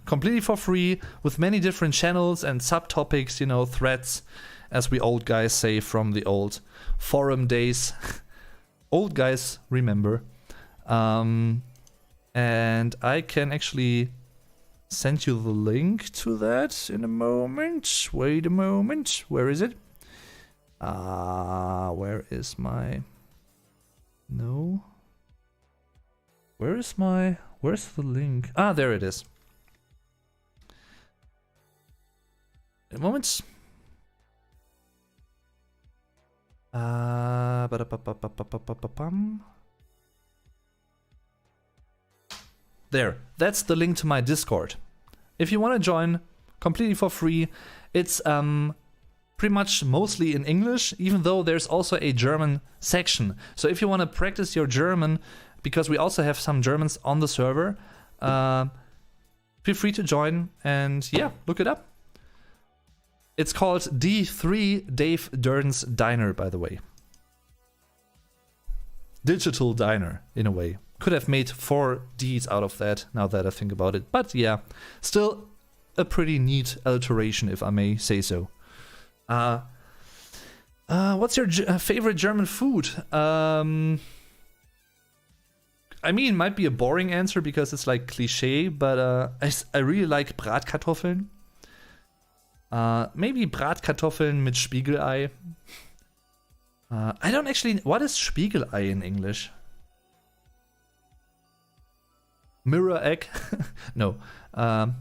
[SPEAKER 1] completely for free, with many different channels and subtopics, you know, threads, as we old guys say from the old forum days. Old guys remember. And I can actually send you the link to that in a moment. Wait a moment. Where is it? Where is my... No. Where's the link? Ah, there it is. In a moment. There, that's the link to my Discord. If you want to join completely for free, it's pretty much mostly in English, even though there's also a German section. So if you want to practice your German, because we also have some Germans on the server, feel free to join and yeah, look it up. It's called D3 Dave Durden's Diner, by the way. Digital diner, in a way. Could have made 4 Ds out of that, now that I think about it. But yeah, still a pretty neat alliteration, if I may say so. What's your favorite German food? I mean, it might be a boring answer because it's like cliche, but I really like Bratkartoffeln. Maybe Bratkartoffeln mit Spiegelei. I don't actually... What is Spiegelei in English? Mirror egg? No,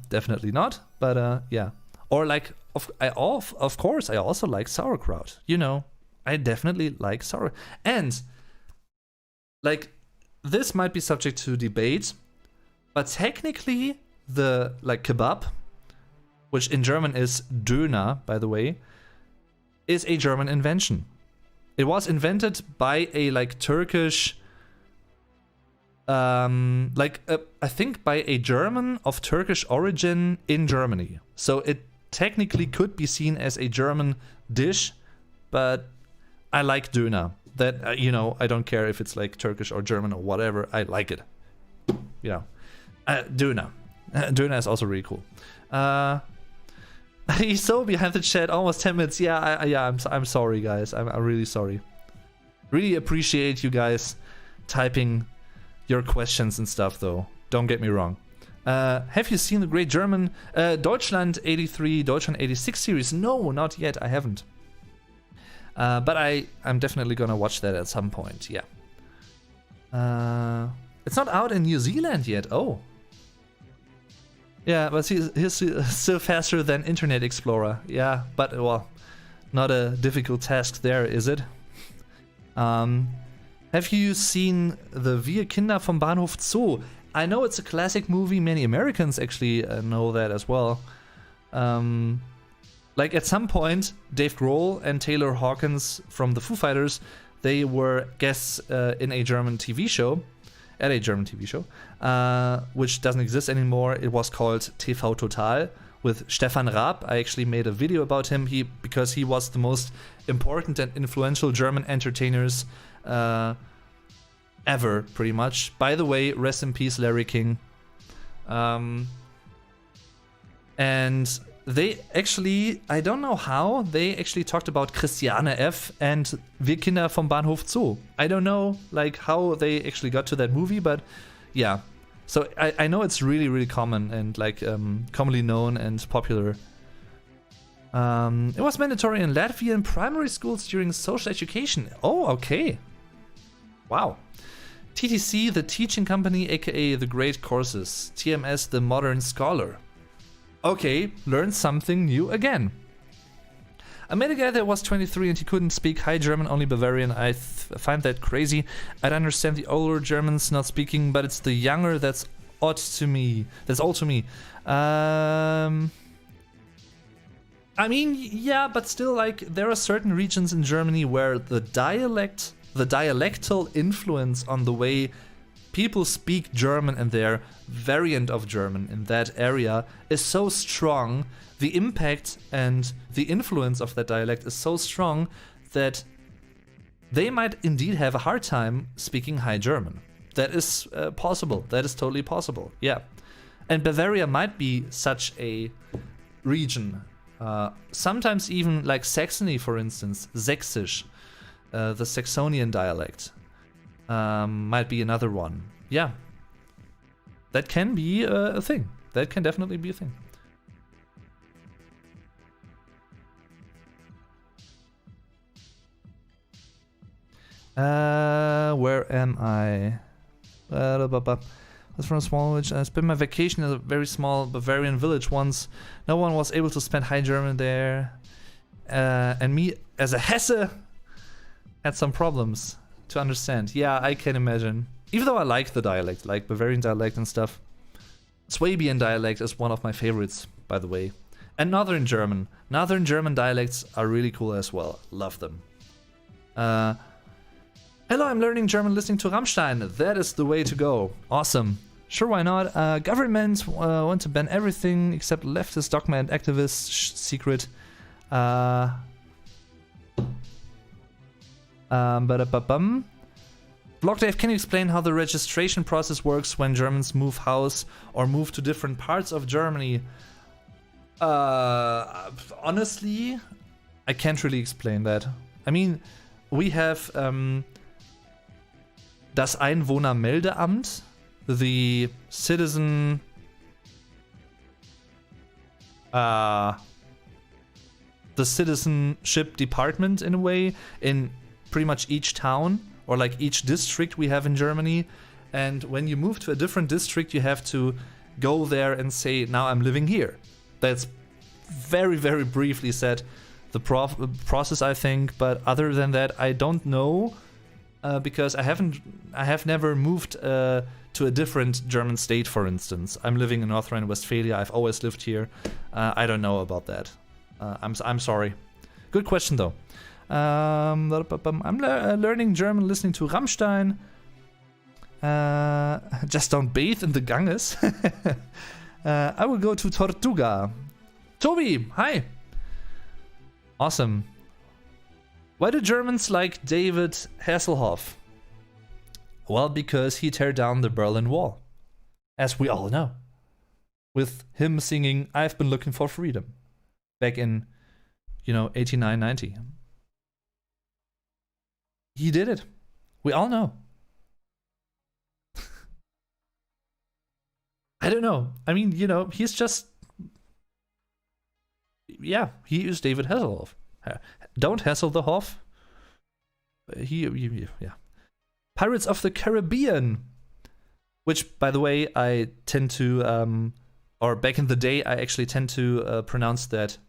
[SPEAKER 1] definitely not. But yeah. Or like, of course, I also like sauerkraut. You know, I definitely like sauerkraut. And, like, this might be subject to debate, but technically the, like, kebab, which in German is Döner, by the way, is a German invention. It was invented by a, like, Turkish... I think by a German of Turkish origin in Germany. So it technically could be seen as a German dish, but I like Döner. That, you know, I don't care if it's like Turkish or German or whatever, I like it. Yeah. Döner. Döner is also really cool. He's so behind the chat, almost 10 minutes. Yeah, I'm sorry, guys. I'm really sorry. Really appreciate you guys typing your questions and stuff, though. Don't get me wrong. Have you seen the great German Deutschland 83, Deutschland 86 series? No, not yet. I haven't. But I'm definitely gonna watch that at some point. Yeah. It's not out in New Zealand yet. Oh. Yeah, but he's still faster than Internet Explorer. Yeah, but well, not a difficult task there, is it? Have you seen the Wir Kinder vom Bahnhof Zoo? I know it's a classic movie. Many Americans actually know that as well. Like at some point, Dave Grohl and Taylor Hawkins from the Foo Fighters, they were guests in a German TV show, which doesn't exist anymore. It was called TV Total with Stefan Raab. I actually made a video about him because he was the most important and influential German entertainers ever, pretty much. By the way, rest in peace, Larry King. And they actually, I don't know how, they actually talked about Christiane F. and Wir Kinder vom Bahnhof Zoo. I don't know like how they actually got to that movie, but yeah. So I know it's really, really common and like commonly known and popular. It was mandatory in Latvian primary schools during social education. Oh, okay. Wow. TTC, the teaching company, aka the Great Courses. TMS, the Modern Scholar. Okay, learned something new again. I met a guy that was 23 and he couldn't speak High German, only Bavarian. I find that crazy. I'd understand the older Germans not speaking, but it's the younger that's odd to me. That's all to me. I mean, yeah, but still, like, there are certain regions in Germany where the dialectal influence on the way people speak German and their variant of German in that area is so strong. The impact and the influence of that dialect is so strong that they might indeed have a hard time speaking High German. That is possible. That is totally possible. Yeah. And Bavaria might be such a region. Sometimes even like Saxony, for instance, Sächsisch, the Saxonian dialect, might be another one. Yeah. That can be a thing. That can definitely be a thing. Where am I? I was from a small village. I spent my vacation in a very small Bavarian village once. No one was able to spend High German there. And me, as a Hesse, had some problems to understand. Yeah, I can imagine. Even though I like the dialect, like Bavarian dialect and stuff. Swabian dialect is one of my favorites, by the way. And Northern German. Northern German dialects are really cool as well. Love them. Hello, I'm learning German listening to Rammstein. That is the way to go. Awesome. Sure, why not? Governments want to ban everything except leftist dogma and activists secret. Block Dave, can you explain how the registration process works when Germans move house or move to different parts of Germany? Honestly, I can't really explain that. I mean, we have das Einwohnermeldeamt, the citizen the citizenship department in a way in pretty much each town or like each district we have in Germany. And when you move to a different district, you have to go there and say, now I'm living here. That's very, very briefly said the process, I think. But other than that, I don't know because I have never moved to a different German state, for instance. I'm living in North Rhine-Westphalia. I've always lived here. I don't know about that. I'm sorry. Good question though. I'm learning German listening to Rammstein. Just don't bathe in the Ganges. I will go to Tortuga. Toby, hi. Awesome. Why do Germans like David Hasselhoff? Well, because he tear down the Berlin Wall, as we all know, with him singing "I've Been Looking for Freedom" back in, 89, 90. He did it. We all know. I don't know. I mean, he's just... Yeah, he is David Hasselhoff. Don't hassle the Hoff. Yeah. Pirates of the Caribbean. Which, by the way, I tend to... or back in the day, I actually tend to pronounce that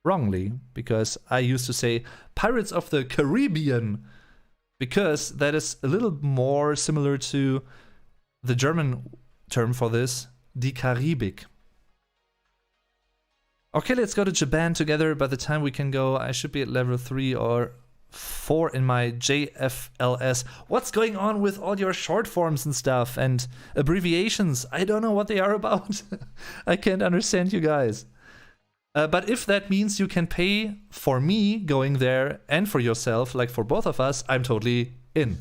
[SPEAKER 1] wrongly, because I used to say Pirates of the Caribbean, because that is a little more similar to the German term for this, die Karibik. Okay, let's go to Japan together. By the time we can go, I should be at level 3 or 4 in my JFLS. What's going on with all your short forms and stuff and abbreviations? I don't know what they are about. I can't understand you guys. But if that means you can pay for me going there and for yourself, like for both of us, I'm totally in,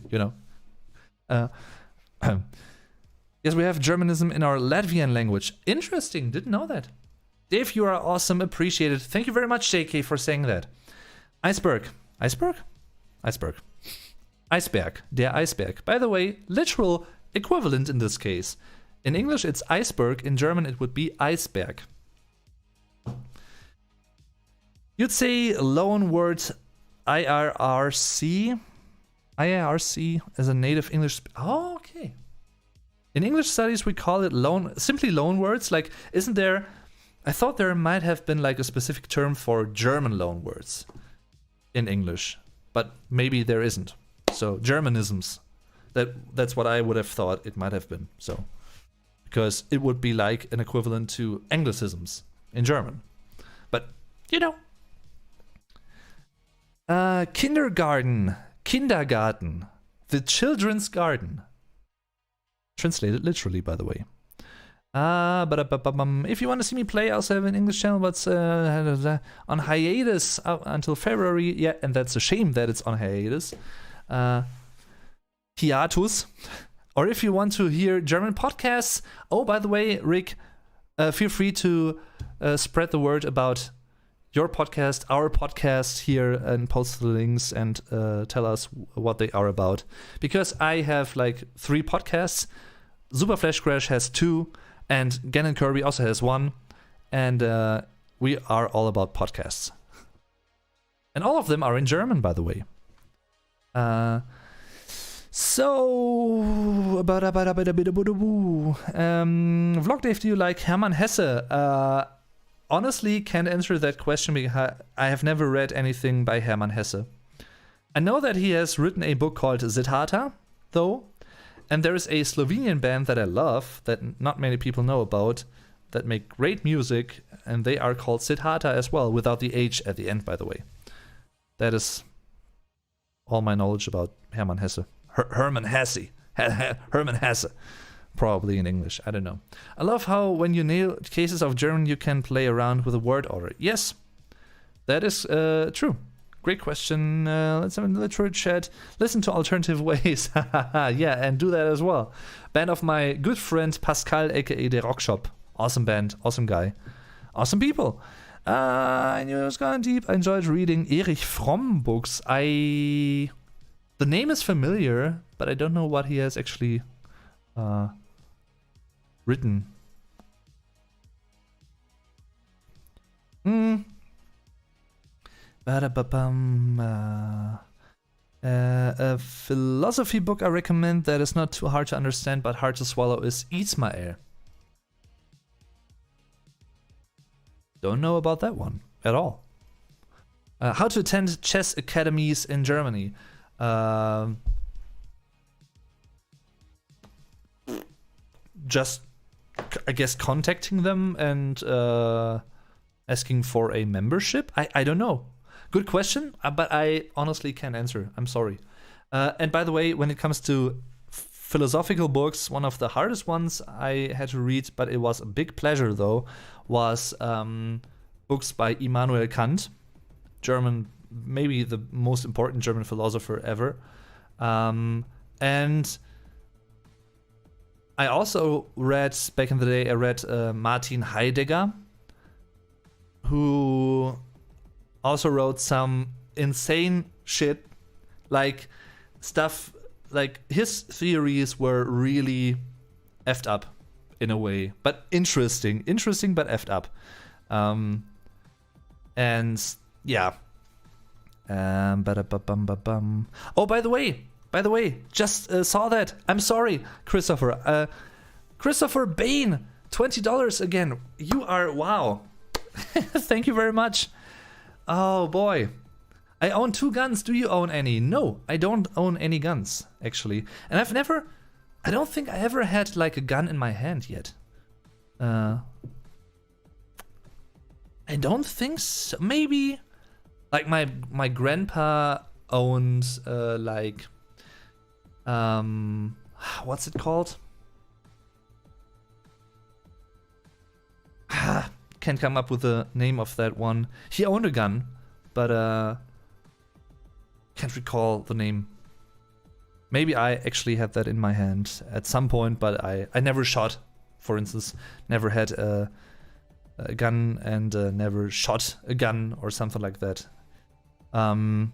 [SPEAKER 1] Yes, we have Germanism in our Latvian language. Interesting, didn't know that. Dave, you are awesome, appreciated. Thank you very much, JK, for saying that. Iceberg. Iceberg? Iceberg. Iceberg. Der Eisberg. By the way, literal equivalent in this case. In English, it's iceberg. In German, it would be Eisberg. You'd say loan word IRRC. IRRC as a native English. Oh, okay. In English studies, we call it simply loan words. Like, isn't there... I thought there might have been like a specific term for German loan words in English, but maybe there isn't. So Germanisms. That's what I would have thought it might have been. So, because it would be like an equivalent to Anglicisms in German. But, Kindergarten, the children's garden. Translated literally, by the way. If you want to see me play, I also have an English channel, but on hiatus until February. Yeah, and that's a shame that it's on hiatus. Hiatus. Or if you want to hear German podcasts. Oh, by the way, Rick, feel free to spread the word about your podcast, our podcast here, and post the links and tell us what they are about. Because I have like 3 podcasts. Super Flash Crash has 2. And Gannon Kirby also has 1. And we are all about podcasts. And all of them are in German, by the way. Vlog Dave, do you like Hermann Hesse? Honestly, can't answer that question because I have never read anything by Hermann Hesse. I know that he has written a book called Siddhartha, though. And there is a Slovenian band that I love that not many people know about. that make great music, and they are called Siddhartha as well, without the H at the end, by the way. That is all my knowledge about Hermann Hesse. Hermann Hesse. Hermann Hesse. Probably in English, I don't know. I love how when you nail cases of German, you can play around with a word order. Yes, that is true. Great question. Let's have a literature chat. Listen to alternative ways. Yeah, and do that as well. Band of my good friend Pascal, aka The Rock Shop. Awesome band, awesome guy, awesome people. I knew it was going deep. I enjoyed reading Erich Fromm books. The name is familiar, but I don't know what he has actually written. A philosophy book I recommend that is not too hard to understand but hard to swallow is Ismail. Don't know about that one at all. How to attend chess academies in Germany. Just, I guess, contacting them and asking for a membership. I don't know. Good question, but I honestly can't answer. I'm sorry. And by the way, when it comes to philosophical books, one of the hardest ones I had to read, but it was a big pleasure though, was books by Immanuel Kant, German, maybe the most important German philosopher ever. And I also read, back in the day, I read Martin Heidegger, who also wrote some insane shit, like stuff, like his theories were really effed up in a way, but interesting but effed up. And yeah. Oh, by the way, just saw that. I'm sorry, Christopher. Christopher Bain, $20 again. You are, wow. Thank you very much. Oh boy. I own 2 guns. Do you own any? No, I don't own any guns, actually. And I don't think I ever had like a gun in my hand yet. I don't think so. Maybe like my grandpa owned what's it called? Can't come up with the name of that one. He owned a gun, but can't recall the name. Maybe I actually had that in my hand at some point, but I never shot, for instance. Never had a gun and never shot a gun or something like that. Boom.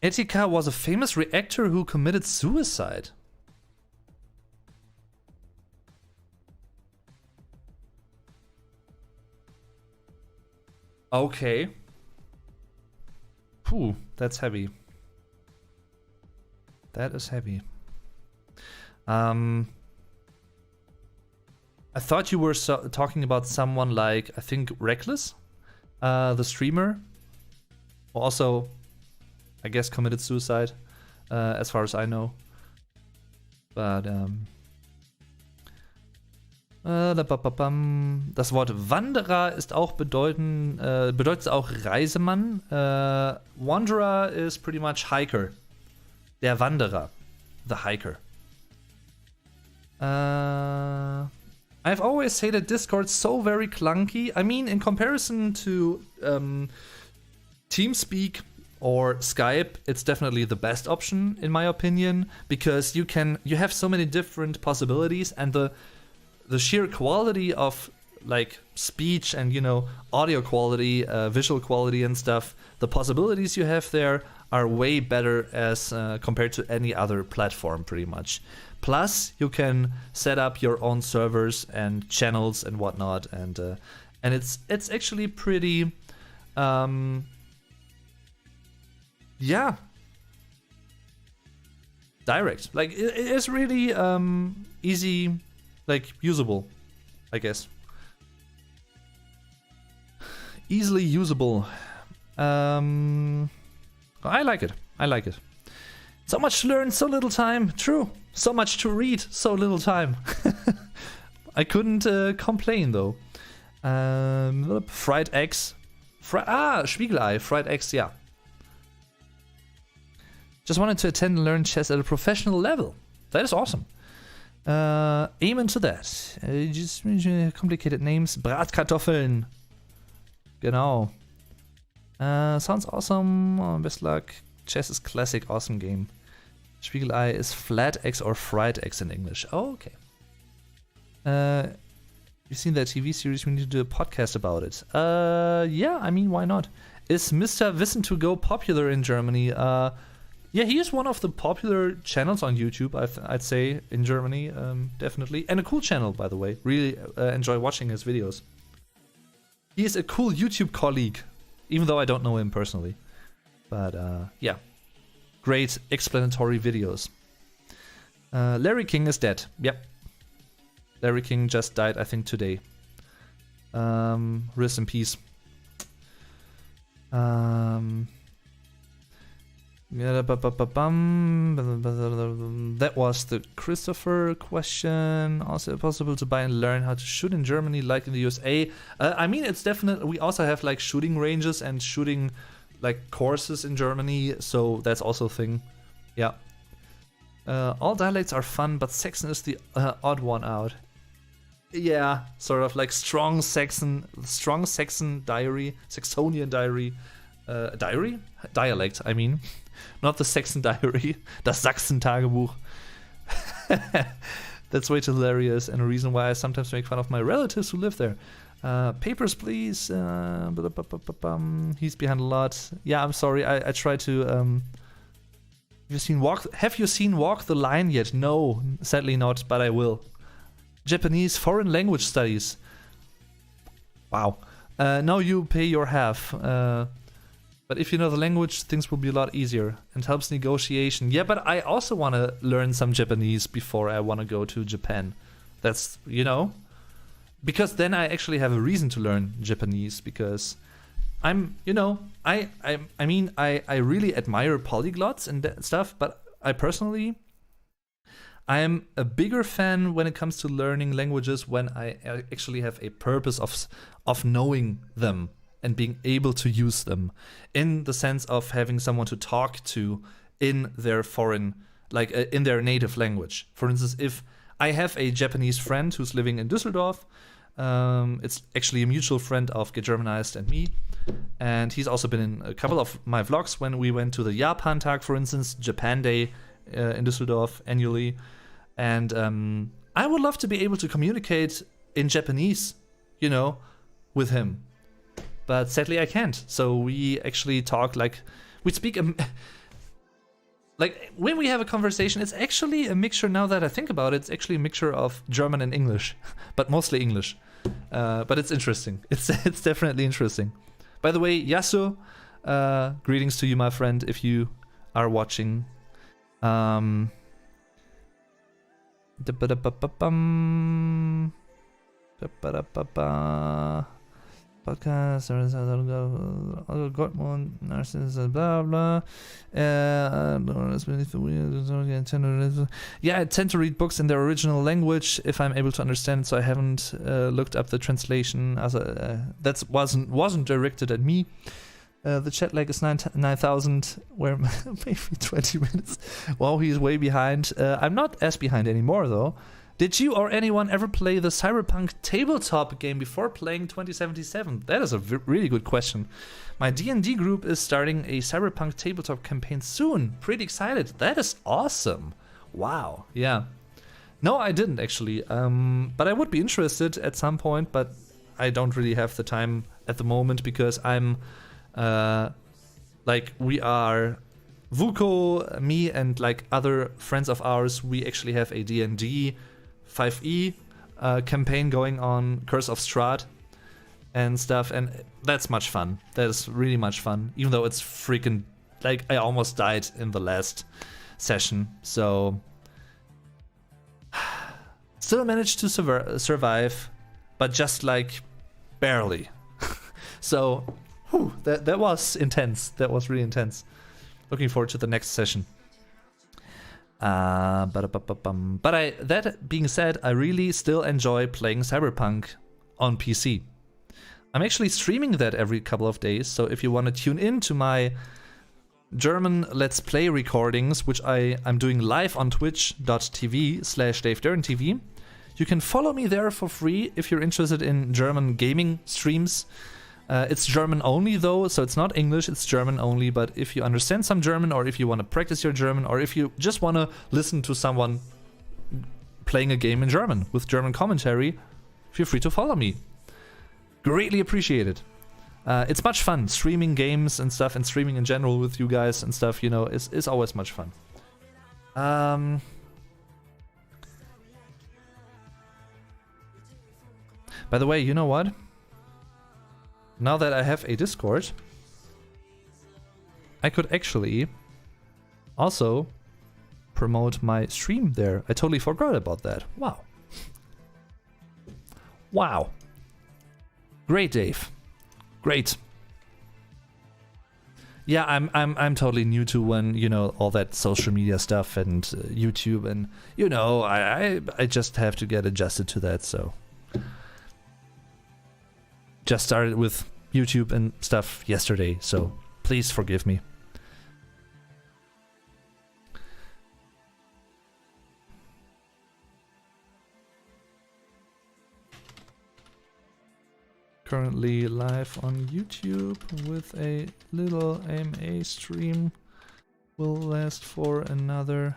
[SPEAKER 1] Etika was a famous reactor who committed suicide. Okay. Phew, that's heavy. That is heavy. I thought you were talking about someone like, I think, Reckless, the streamer. Also, I guess, committed suicide, as far as I know. But, das Wort Wanderer ist auch bedeutet auch Reisemann. Wanderer is pretty much hiker. Der Wanderer. The hiker. I've always hated Discord so very clunky. I mean, in comparison to TeamSpeak or Skype, it's definitely the best option in my opinion, because you have so many different possibilities, and the sheer quality of like speech and, you know, audio quality, visual quality and stuff, the possibilities you have there are way better as compared to any other platform pretty much. Plus you can set up your own servers and channels and whatnot, and it's actually pretty yeah, direct. Like it is really easy, like usable, I guess. Easily usable. I like it. I like it. So much to learn, so little time. True. So much to read, so little time. I couldn't complain though. Fried eggs. Spiegelei. Fried eggs, yeah. Just wanted to attend and learn chess at a professional level. That is awesome. Amen to that. Just complicated names. Bratkartoffeln. Genau. Sounds awesome. Best luck. Chess is classic, awesome game. Spiegelei is flat eggs or fried eggs in English. Oh, okay. You've seen that TV series, we need to do a podcast about it. Yeah, I mean, why not? Is Mr. Wissen to Go popular in Germany? Yeah, he is one of the popular channels on YouTube, I'd say, in Germany, definitely. And a cool channel, by the way. Really enjoy watching his videos. He is a cool YouTube colleague, even though I don't know him personally. But yeah, great explanatory videos. Larry King is dead. Yep. Larry King just died, I think, today. Rest in peace. That was the Christopher question. Also possible to buy and learn how to shoot in Germany like in the USA. I mean, it's definitely, we also have like shooting ranges and shooting like courses in Germany, so that's also a thing. Yeah. All dialects are fun, but Saxon is the odd one out. Yeah, sort of like strong Saxon diary, Saxonian diary. Dialect, I mean. Not the Saxon diary, das Sachsen-Tagebuch. That's way too hilarious, and a reason why I sometimes make fun of my relatives who live there. Papers, please. He's behind a lot. Yeah, I'm sorry. I try to. Have you seen Walk the Line yet? No, sadly not, but I will. Japanese foreign language studies. Wow. Now you pay your half. But if you know the language, things will be a lot easier and helps negotiation. Yeah, but I also want to learn some Japanese before I want to go to Japan. That's, you know, because then I actually have a reason to learn Japanese, because I'm, you know, I mean, I really admire polyglots and stuff, but I personally, I am a bigger fan when it comes to learning languages when I actually have a purpose of knowing them and being able to use them, in the sense of having someone to talk to in their foreign, like in their native language. For instance, if I have a Japanese friend who's living in Düsseldorf, it's actually a mutual friend of Get Germanized and me, and he's also been in a couple of my vlogs when we went to the Japan Tag, for instance, Japan Day in Düsseldorf annually, and I would love to be able to communicate in Japanese, you know, with him. But sadly I can't. So we actually talk like, we speak, like when we have a conversation, it's actually a mixture, now that I think about it, it's actually a mixture of German and English, but mostly English. But it's interesting. It's definitely interesting. By the way, Yasu, greetings to you, my friend, if you are watching. Podcast, Gottmund, Narcissus, blah blah. Yeah, I tend to read books in their original language if I'm able to understand. So I haven't looked up the translation. That wasn't directed at me. The chat lag is 9,000. Where maybe 20 minutes. Wow, he's way behind. I'm not as behind anymore though. Did you or anyone ever play the Cyberpunk tabletop game before playing 2077? That is a really good question. My D&D group is starting a Cyberpunk tabletop campaign soon. Pretty excited. That is awesome. Wow. Yeah. No, I didn't actually. But I would be interested at some point, but I don't really have the time at the moment because I'm like, we are Vuko, me, and like other friends of ours. We actually have a D&D 5e campaign going on, Curse of Strahd and stuff, and that's much fun. That is really much fun, even though it's freaking, like, I almost died in the last session, so still managed to survive, but just like barely. So Whew, that was intense. That was really intense. Looking forward to the next session. That being said, I really still enjoy playing Cyberpunk on PC. I'm actually streaming that every couple of days, so if you want to tune in to my German Let's Play recordings, which I'm doing live on twitch.tv/DaveDarrenTV, you can follow me there for free if you're interested in German gaming streams. It's German only though, so it's not English, it's German only, but if you understand some German, or if you want to practice your German, or if you just want to listen to someone playing a game in German with German commentary, feel free to follow me. Greatly appreciate it. It's much fun streaming games and stuff, and streaming in general with you guys and stuff, you know, is always much fun. By the way, you know what? Now that I have a Discord, I could actually also promote my stream there. I totally forgot about that. Wow. Wow. Great, Dave. Great. Yeah, I'm totally new to when, you know, all that social media stuff and YouTube, and you know, I just have to get adjusted to that, so just started with YouTube and stuff yesterday, so please forgive me. Currently live on YouTube with a little AMA stream. Will last for another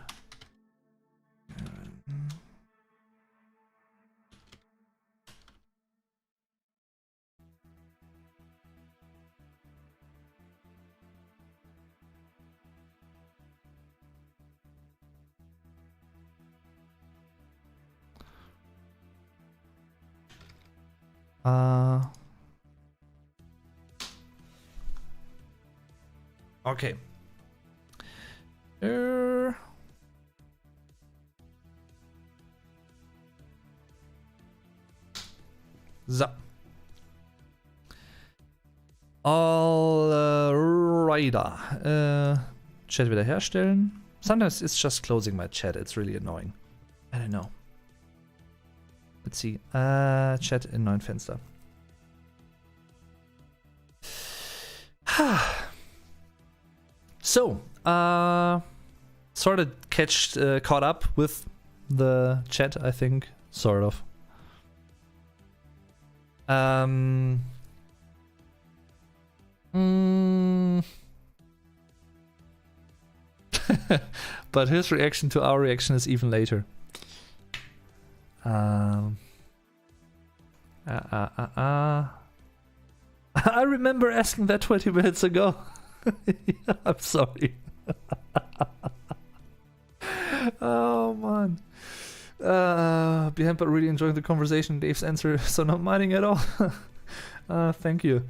[SPEAKER 1] okay. So. Alrighta. Chat wiederherstellen. Sometimes it's just closing my chat. It's really annoying. I don't know. Let's see. Chat in neuen Fenster. So, sort of caught up with the chat, I think. Sort of. But his reaction to our reaction is even later. I remember asking that 20 minutes ago. Yeah, I'm sorry. Oh man. Behind but really enjoying the conversation. Dave's answer, so not minding at all. Thank you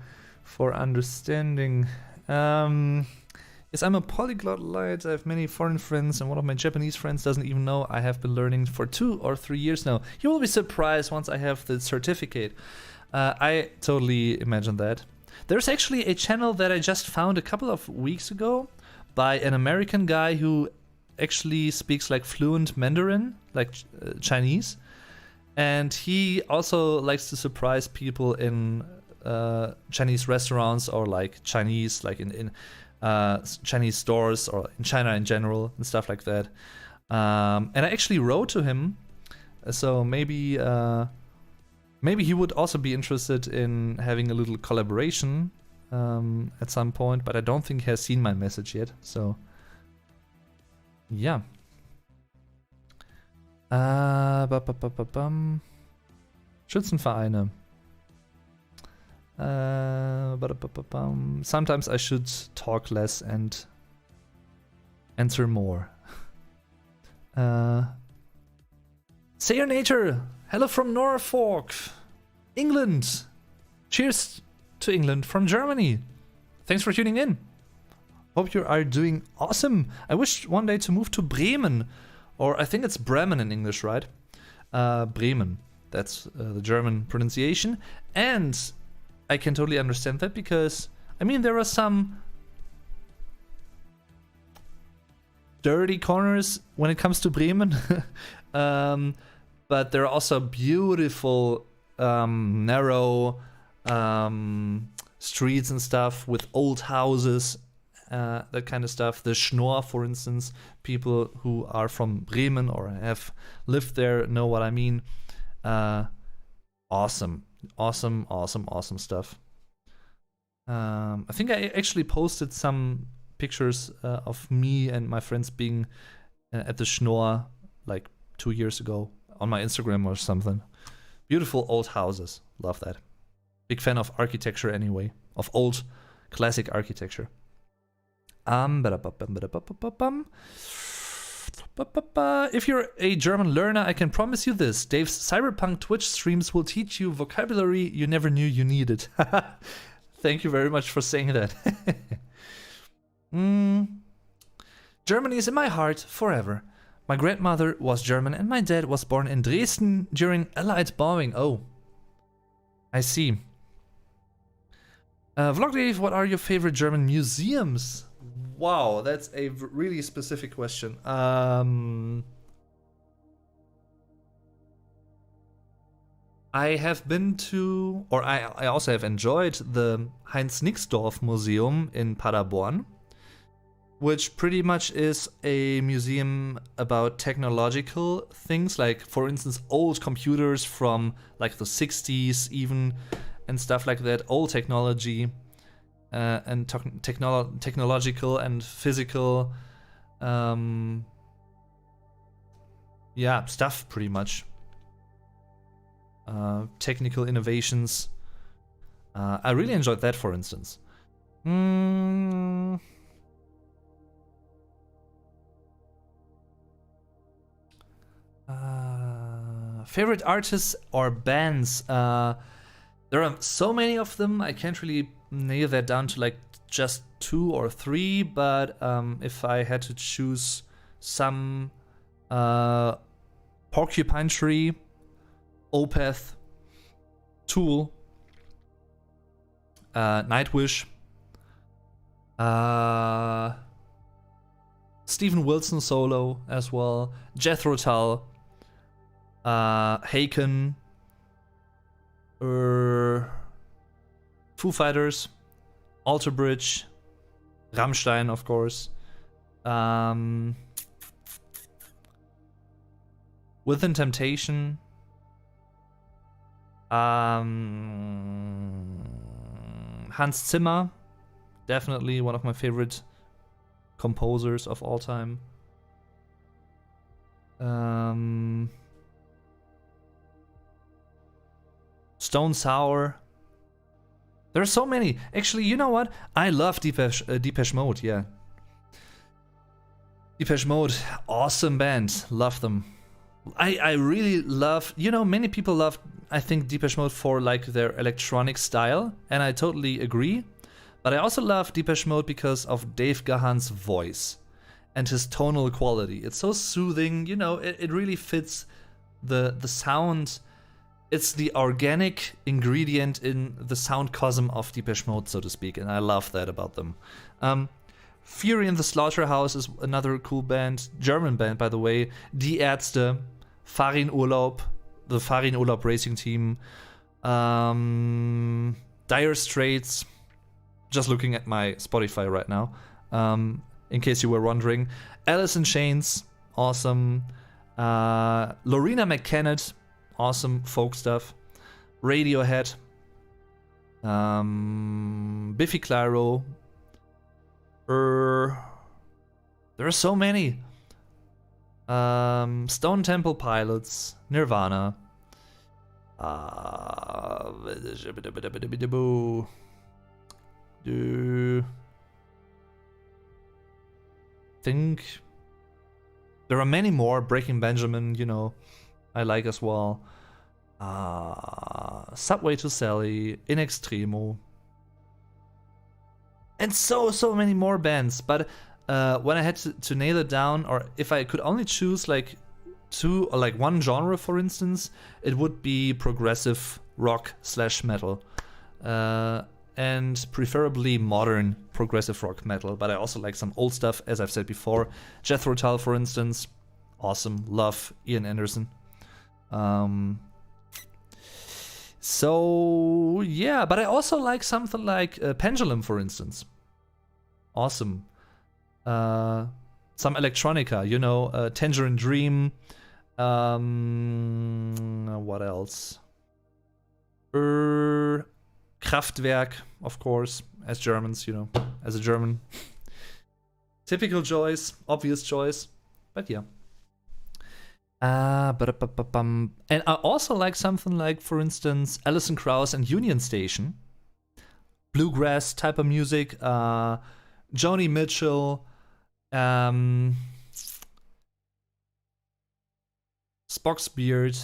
[SPEAKER 1] for understanding. Yes, I'm a polyglot light. I have many foreign friends, and one of my Japanese friends doesn't even know I have been learning for 2 or 3 years now. You will be surprised once I have the certificate. I totally imagine that. There's actually a channel that I just found a couple of weeks ago by an American guy who actually speaks like fluent Mandarin, like Chinese. And he also likes to surprise people in Chinese restaurants, or like Chinese, like in Chinese stores, or in China in general and stuff like that. And I actually wrote to him, so maybe he would also be interested in having a little collaboration at some point, but I don't think he has seen my message yet, so yeah. Schützenvereine. Sometimes I should talk less and answer more. Sayer Nature, hello from Norfolk, England. Cheers to England from Germany. Thanks for tuning in. Hope you are doing awesome. I wish one day to move to Bremen, or I think it's Bremen in English, right? Bremen, that's the German pronunciation. And I can totally understand that, because I mean, there are some dirty corners when it comes to Bremen, but there are also beautiful, narrow streets and stuff with old houses, that kind of stuff. The Schnorr, for instance, people who are from Bremen or have lived there know what I mean. Awesome stuff. I think I actually posted some pictures of me and my friends being at the Schnorr like 2 years ago on my Instagram or something. Beautiful old houses. Love that. Big fan of architecture anyway, of old classic architecture. If you're a German learner, I can promise you this. Dave's Cyberpunk Twitch streams will teach you vocabulary you never knew you needed. Thank you very much for saying that. Germany is in my heart forever. My grandmother was German and my dad was born in Dresden during Allied bombing. Oh, I see. Vlog Dave, what are your favorite German museums? Wow, that's a really specific question. I have been to, or I also have enjoyed the Heinz Nixdorf Museum in Paderborn, which pretty much is a museum about technological things, like, for instance, old computers from like the 60s even, and stuff like that, old technology. And technological and physical stuff, pretty much. Technical innovations. I really enjoyed that, for instance. Favorite artists or bands? There are so many of them, I can't really nail that down to like just 2 or 3, but if I had to choose some, Porcupine Tree, Opeth, Tool, Nightwish, Steven Wilson solo as well, Jethro Tull, Haken, Foo Fighters, Alter Bridge, Rammstein, of course. Within Temptation. Hans Zimmer, definitely one of my favorite composers of all time. Stone Sour. There are so many. Actually, you know what? I love Depeche Mode, yeah. Depeche Mode, awesome band. Love them. I really love, you know, many people love, I think, Depeche Mode for like their electronic style, and I totally agree. But I also love Depeche Mode because of Dave Gahan's voice and his tonal quality. It's so soothing, you know, it really fits the sound. It's the organic ingredient in the sound cosm of Depeche Mode, so to speak, and I love that about them. Fury and the Slaughterhouse is another cool band, German band, by the way. Die Ärzte, Farin Urlaub, the Farin Urlaub racing team, Dire Straits, just looking at my Spotify right now, in case you were wondering. Alice in Chains, awesome. Lorena McKennitt, awesome folk stuff. Radiohead, Biffy Clyro. There are so many. Stone Temple Pilots, Nirvana. Think there are many more. Breaking Benjamin, you know, I like as well. Subway to Sally, In Extremo, and so many more bands. But when I had to nail it down, or if I could only choose like two, or like one genre, for instance, it would be progressive rock / metal. and preferably modern progressive rock metal, but I also like some old stuff, as I've said before. Jethro Tull, for instance, awesome. Love Ian Anderson. So yeah, but I also like something like Pendulum, for instance. Awesome. Some electronica, you know, Tangerine Dream. What else? Kraftwerk, of course, as Germans, you know, as a German. Typical choice, obvious choice, but yeah. And I also like something like, for instance, Alison Krauss and Union Station. Bluegrass type of music. Joni Mitchell. Spock's Beard.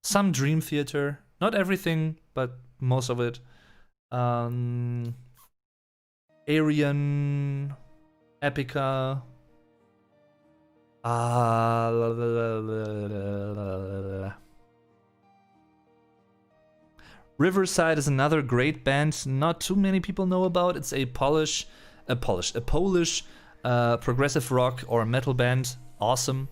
[SPEAKER 1] Some Dream Theater. Not everything, but most of it. Arian. Epica. Riverside is another great band not too many people know about. It's a Polish progressive rock or metal band. Awesome.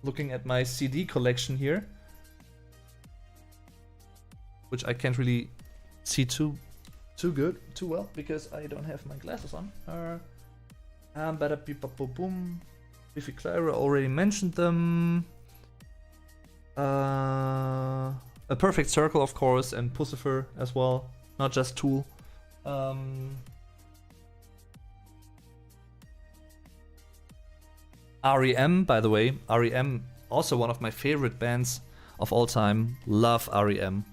[SPEAKER 1] Looking at my CD collection here, which I can't really see too well because I don't have my glasses on. Biffy Clyro, already mentioned them. A Perfect Circle, of course, and Pussifer as well, not just Tool. REM, by the way, REM, also one of my favorite bands of all time. Love REM.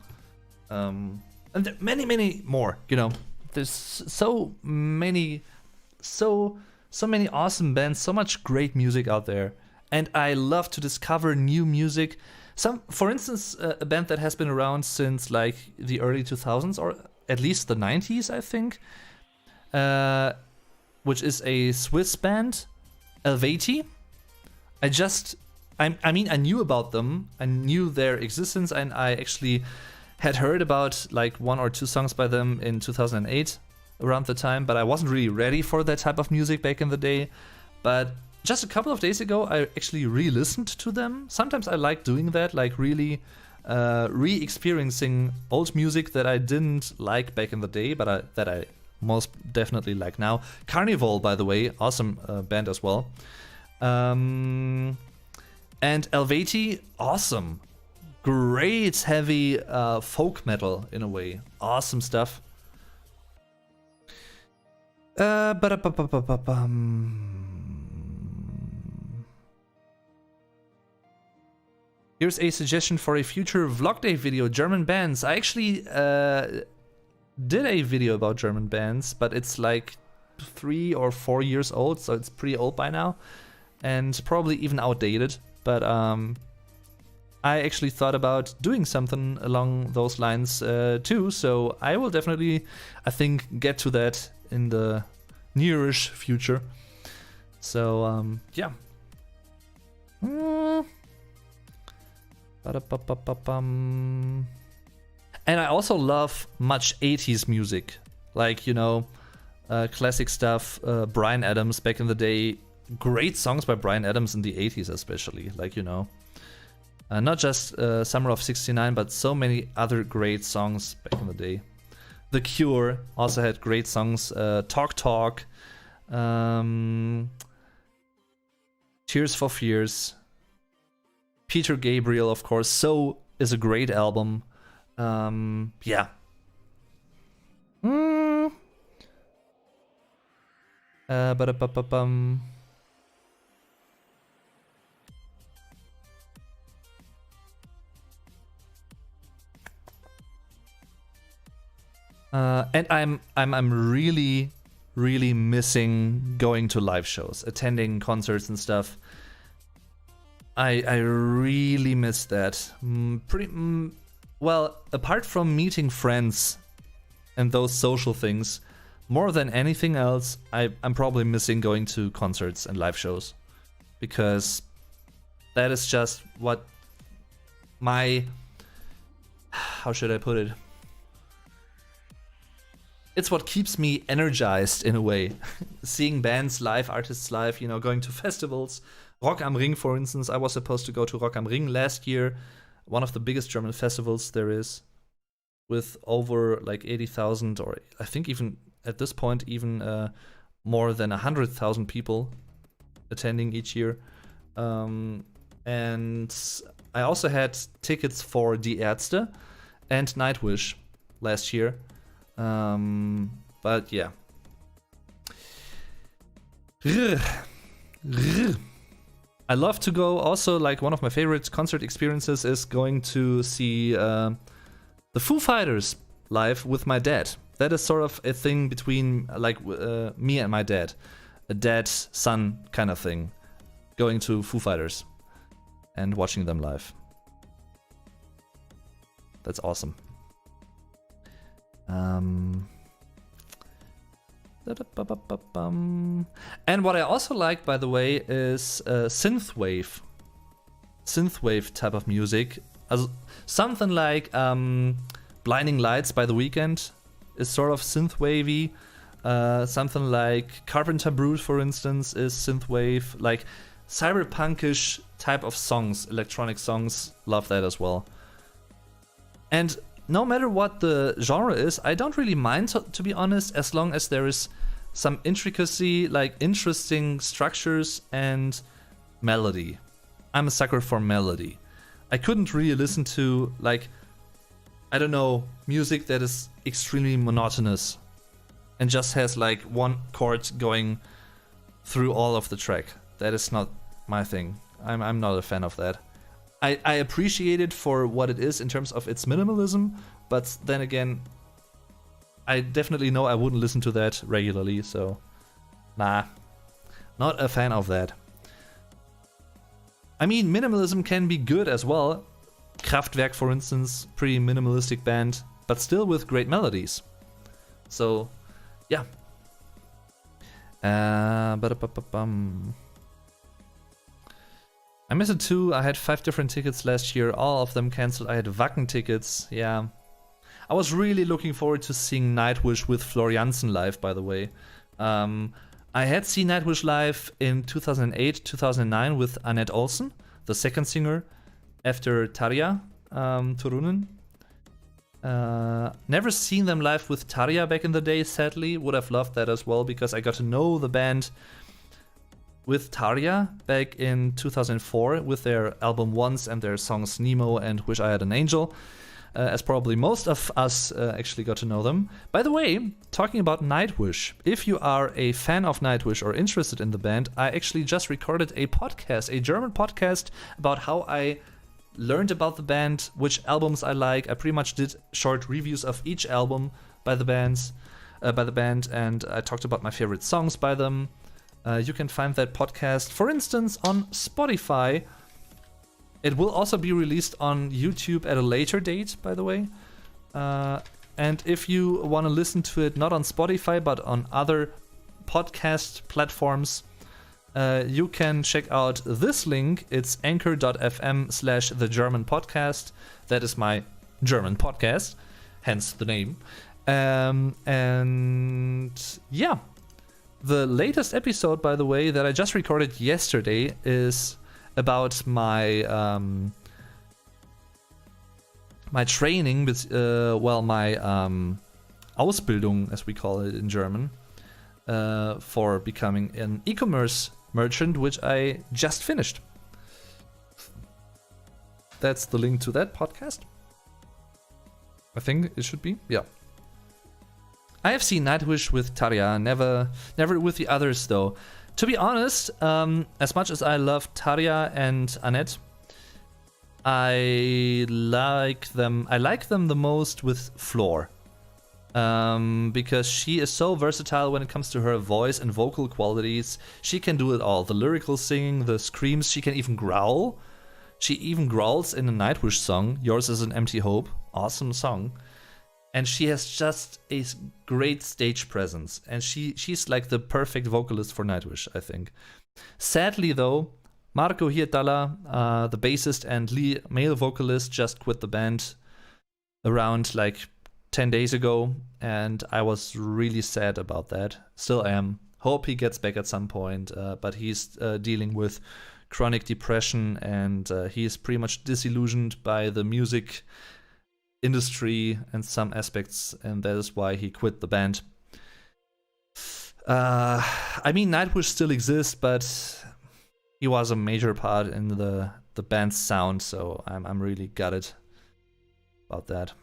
[SPEAKER 1] And there are many more, you know. There's so many awesome bands, so much great music out there. And I love to discover new music. For instance, a band that has been around since like the early 2000s, or at least the 90s, I think, which is a Swiss band, Helveti. I mean, I knew about them, I knew their existence, and I actually had heard about like 1 or 2 songs by them in 2008, around the time, but I wasn't really ready for that type of music back in the day. But just a couple of days ago, I actually re-listened to them. Sometimes I like doing that, like really re-experiencing old music that I didn't like back in the day, but that I most definitely like now. Carnival, by the way, awesome band as well. And Helveti, awesome. Great heavy folk metal in a way. Awesome stuff. Here's a suggestion for a future Vlog Day video, German bands. I actually did a video about German bands, but it's like 3 or 4 years old, so it's pretty old by now. And probably even outdated. But I actually thought about doing something along those lines too. So I will definitely, I think, get to that in the nearish future. So yeah. And I also love much 80s music. Like, you know, classic stuff, Bryan Adams back in the day. Great songs by Bryan Adams in the 80s especially, like, you know. Not just Summer of '69, but so many other great songs back in the day. The Cure also had great songs. Talk Talk. Tears for Fears. Peter Gabriel, of course. So is a great album. Yeah. And I'm really missing going to live shows, attending concerts and stuff. I really miss that. Well, apart from meeting friends and those social things, more than anything else, I'm probably missing going to concerts and live shows, because that is just what my how should I put it? It's what keeps me energized in a way. Seeing bands live, artists live, you know, going to festivals. Rock am Ring, for instance. I was supposed to go to Rock am Ring last year, one of the biggest German festivals there is, with over like 80,000, or I think even at this point, even more than 100,000 people attending each year. And I also had tickets for Die Ärzte and Nightwish last year. But yeah. I love to go also, like one of my favorite concert experiences is going to see the Foo Fighters live with my dad. That is sort of a thing between like me and my dad. A dad-son kind of thing. Going to Foo Fighters and watching them live. That's awesome. And what I also like, by the way, is synthwave type of music. Something like Blinding Lights by The Weeknd is sort of synthwavy. Something like Carpenter Brut, for instance, is synthwave. Like cyberpunkish type of songs, electronic songs, love that as well. And no matter what the genre is, I don't really mind, to be honest, as long as there is some intricacy, like interesting structures and melody. I'm a sucker for melody. I couldn't really listen to, like, I don't know, music that is extremely monotonous and just has like one chord going through all of the track. That is not my thing. I'm not a fan of that. I appreciate it for what it is in terms of its minimalism, but then again, I definitely know I wouldn't listen to that regularly, so nah, not a fan of that. I mean, minimalism can be good as well. Kraftwerk, for instance, pretty minimalistic band, but still with great melodies. So, yeah. I miss it too. I had 5 different tickets last year, all of them cancelled. I had Wacken tickets, yeah. I was really looking forward to seeing Nightwish with Floriansen live, by the way. I had seen Nightwish live in 2008, 2009 with Annette Olsen, the second singer, after Tarja Turunen. Never seen them live with Tarja back in the day, sadly. Would have loved that as well, because I got to know the band with Tarja back in 2004 with their album Once and their songs Nemo and Wish I Had an Angel, as probably most of us actually got to know them. By the way, talking about Nightwish, if you are a fan of Nightwish or interested in the band, I actually just recorded a podcast, a German podcast, about how I learned about the band, which albums I like. I pretty much did short reviews of each album by the band, and I talked about my favorite songs by them. You can find that podcast, for instance, on Spotify. It will also be released on YouTube at a later date, by the way. And if you want to listen to it not on Spotify, but on other podcast platforms, you can check out this link. It's anchor.fm/thegermanpodcast. That is my German podcast, hence the name. And yeah. The latest episode, by the way, that I just recorded yesterday is about my my training, my Ausbildung, as we call it in German, for becoming an e-commerce merchant, which I just finished. That's the link to that podcast. I think it should be, yeah. I have seen Nightwish with Tarja, never with the others though. To be honest, as much as I love Tarja and Annette, I like them the most with Floor. Because she is so versatile when it comes to her voice and vocal qualities. She can do it all. The lyrical singing, the screams, she can even growl. She even growls in a Nightwish song, Yours is an Empty Hope. Awesome song. And she has just a great stage presence. And she's like the perfect vocalist for Nightwish, I think. Sadly, though, Marco Hietala, the bassist and lead male vocalist, just quit the band around like 10 days ago, and I was really sad about that. Still am. Hope he gets back at some point, but he's dealing with chronic depression, and he's pretty much disillusioned by the music industry and some aspects, and that is why he quit the band. I mean, Nightwish still exists, but he was a major part in the band's sound, so I'm really gutted about that.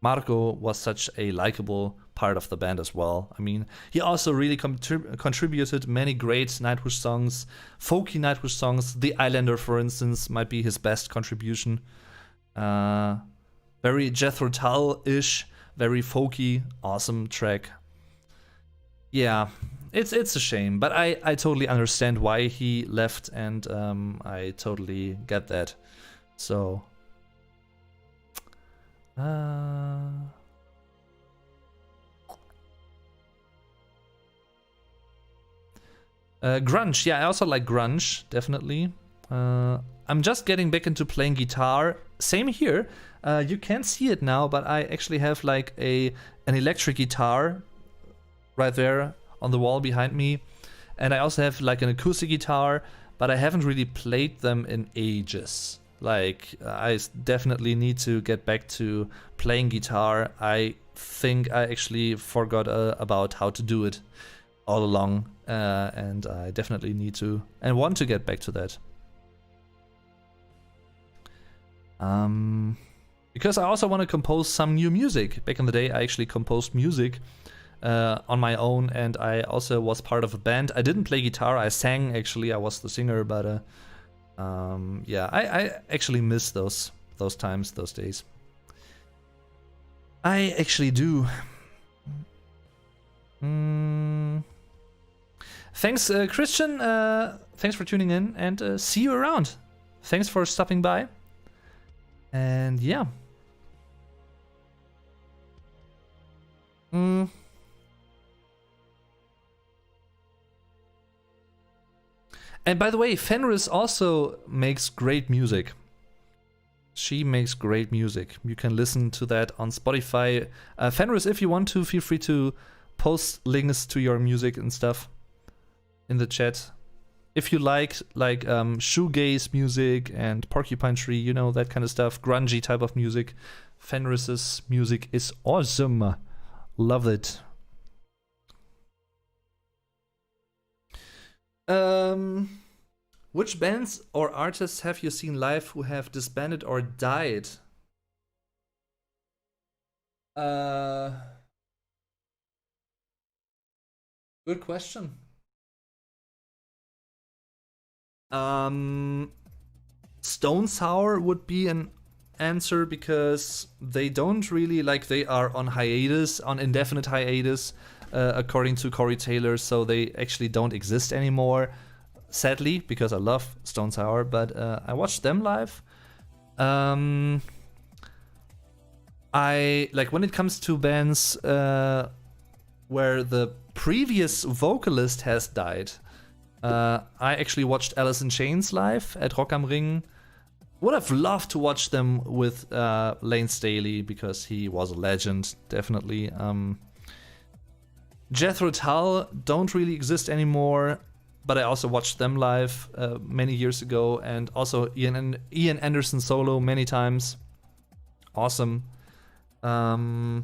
[SPEAKER 1] Marco was such a likable part of the band as well. I mean, he also really contributed many great Nightwish songs, folky Nightwish songs. The Islander, for instance, might be his best contribution. Very Jethro Tull-ish, very folky, awesome track. Yeah, it's a shame, but I totally understand why he left, and I totally get that. So grunge, yeah, I also like grunge, definitely. I'm just getting back into playing guitar. Same here. You can't see it now, but I actually have like an electric guitar right there on the wall behind me, and I also have like an acoustic guitar, but I haven't really played them in ages. Like, I definitely need to get back to playing guitar. I think I actually forgot about how to do it all along, and I definitely need to and want to get back to that. Because I also want to compose some new music. Back in the day, I actually composed music on my own, and I also was part of a band. I didn't play guitar, I sang actually, I was the singer, but yeah, I actually miss those times, those days. I actually do. Thanks, Christian. Thanks for tuning in, and see you around. Thanks for stopping by. And yeah. And by the way, Fenris also makes great music. She makes great music. You can listen to that on Spotify. Fenris, if you want to, feel free to post links to your music and stuff in the chat. If you like shoegaze music and Porcupine Tree, you know, that kind of stuff, grungy type of music, Fenris's music is awesome. Love it. Which bands or artists have you seen live who have disbanded or died? Good question. Stone Sour would be an answer, because they don't really, like, they are on hiatus, on indefinite hiatus, according to Corey Taylor, so they actually don't exist anymore, sadly, because I love Stone Sour, but I watched them live. I like, when it comes to bands where the previous vocalist has died, I actually watched Alice in Chains live at Rock am Ring. Would have loved to watch them with Lane Staley, because he was a legend, definitely. Jethro Tull don't really exist anymore, but I also watched them live many years ago, and also Ian Anderson solo many times. Awesome. I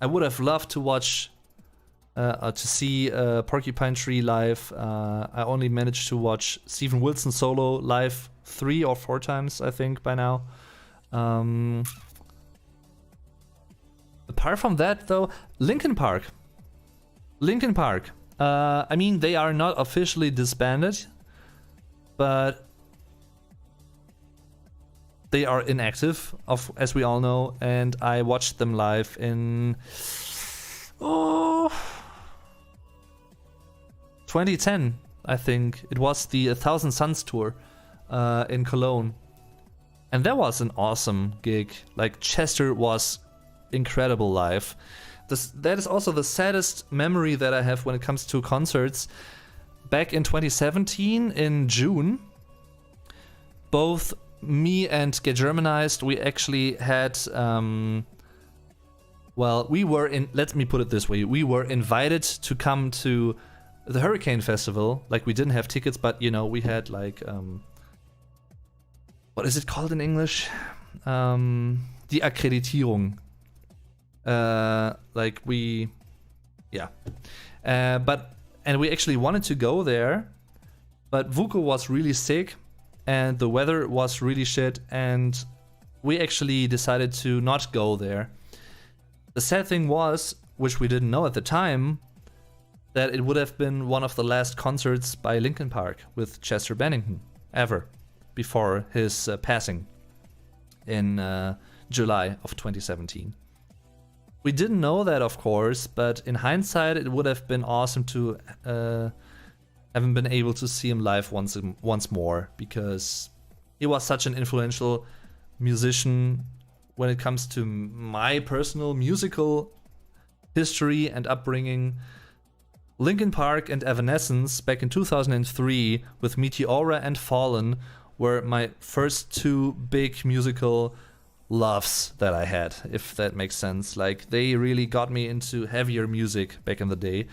[SPEAKER 1] would have loved to watch to see Porcupine Tree live. I only managed to watch Steven Wilson solo live 3 or 4 times, I think, by now. Apart from that, though, Linkin Park. I mean, they are not officially disbanded, but they are inactive, as we all know, and I watched them live in 2010, I think. It was the 1,000 Suns tour in Cologne, and that was an awesome gig. Like, Chester was incredible live. That is also the saddest memory that I have when it comes to concerts. Back in 2017, in June, both me and Get Germanized, we actually had, well, we were in, let me put it this way, we were invited to come to the Hurricane Festival. Like, we didn't have tickets, but, you know, we had, like, what is it called in English? Die Akkreditierung. Like, we, yeah. And we actually wanted to go there, but Vuko was really sick, and the weather was really shit, and we actually decided to not go there. The sad thing was, which we didn't know at the time, that it would have been one of the last concerts by Linkin Park with Chester Bennington ever, before his passing in July of 2017. We didn't know that, of course, but in hindsight, it would have been awesome to haven't been able to see him live once more, because he was such an influential musician when it comes to my personal musical history and upbringing. Linkin Park and Evanescence back in 2003 with Meteora and Fallen were my first two big musical loves that I had, if that makes sense. Like, they really got me into heavier music back in the day.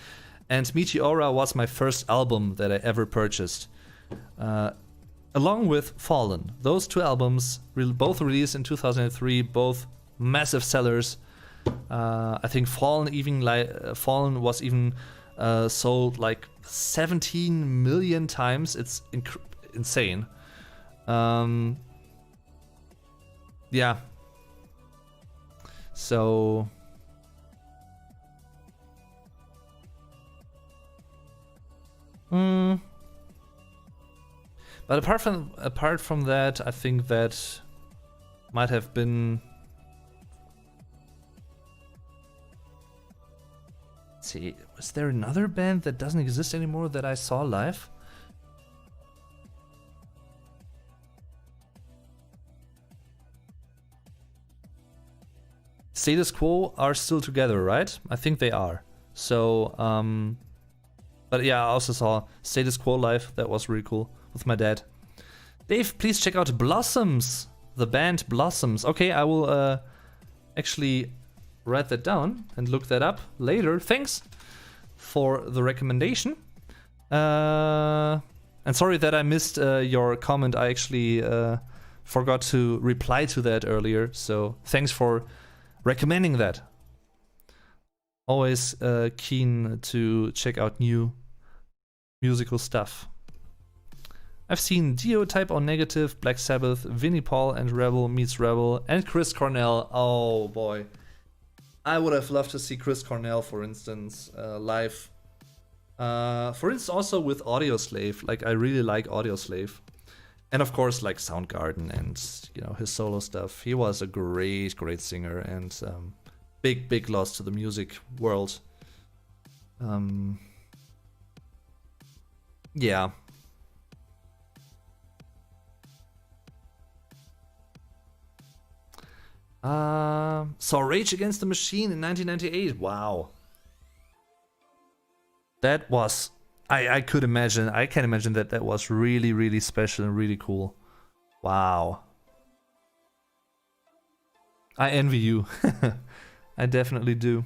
[SPEAKER 1] And Meteora was my first album that I ever purchased, along with Fallen. Those two albums, both released in 2003, both massive sellers. I think Fallen was even sold like 17 million times. It's insane. Yeah. So but apart from that, I think that might have been, let's see, was there another band that doesn't exist anymore that I saw live? Status Quo are still together, right? I think they are. So, but yeah, I also saw Status Quo live. That was really cool with my dad. Dave, please check out Blossoms, the band Blossoms. Okay, I will actually write that down and look that up later. Thanks for the recommendation. And sorry that I missed your comment. I actually forgot to reply to that earlier. So thanks for recommending that. Always keen to check out new musical stuff. I've seen Dio, Type O Negative, Black Sabbath, Vinnie Paul and Rebel meets Rebel, and Chris Cornell. Oh boy. I would have loved to see Chris Cornell, for instance, live. For instance, also with Audioslave. Like, I really like Audioslave. And of course, like Soundgarden and, you know, his solo stuff. He was a great, great singer, and big, big loss to the music world. Yeah. Saw Rage Against the Machine in 1998. Wow. That was, I could imagine, I can imagine that that was really, really special and really cool. Wow. I envy you. I definitely do.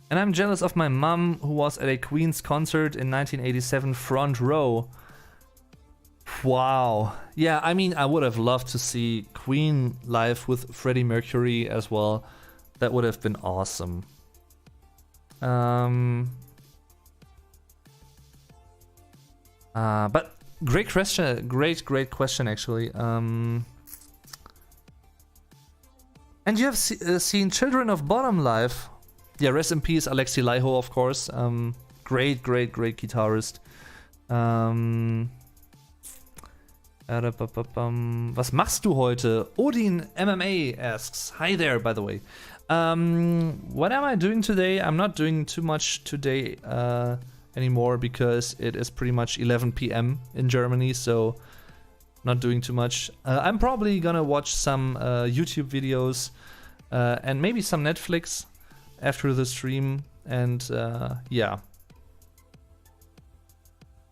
[SPEAKER 1] And I'm jealous of my mom, who was at a Queen's concert in 1987 front row. Wow. Yeah, I mean, I would have loved to see Queen live with Freddie Mercury as well. That would have been awesome. But great question, great question actually. And you have seen Children of Bottom live. Yeah, rest in peace, Alexi Laiho, of course. Great guitarist. Was machst du heute? Odin MMA asks. Hi there, by the way. What am I doing today? I'm not doing too much today anymore, because it is pretty much 11 p.m. in Germany, so not doing too much. I'm probably gonna watch some YouTube videos and maybe some Netflix after the stream. and yeah.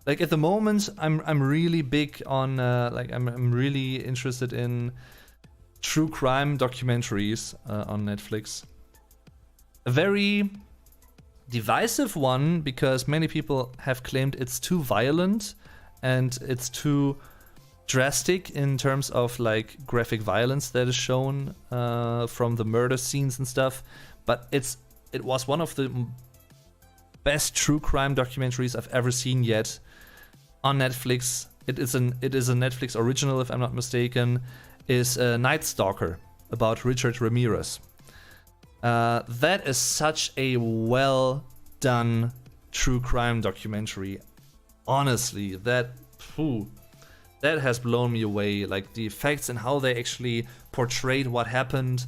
[SPEAKER 1] Like at the moment, I'm really big on like I'm really interested in true crime documentaries on Netflix. A very divisive one because many people have claimed it's too violent and it's too drastic in terms of like graphic violence that is shown from the murder scenes and stuff. But it was one of the best true crime documentaries I've ever seen yet on Netflix. It is a Netflix original, if I'm not mistaken. Is Night Stalker about Richard Ramirez. That is such a well done true crime documentary. Honestly, that has blown me away. Like the effects and how they actually portrayed what happened.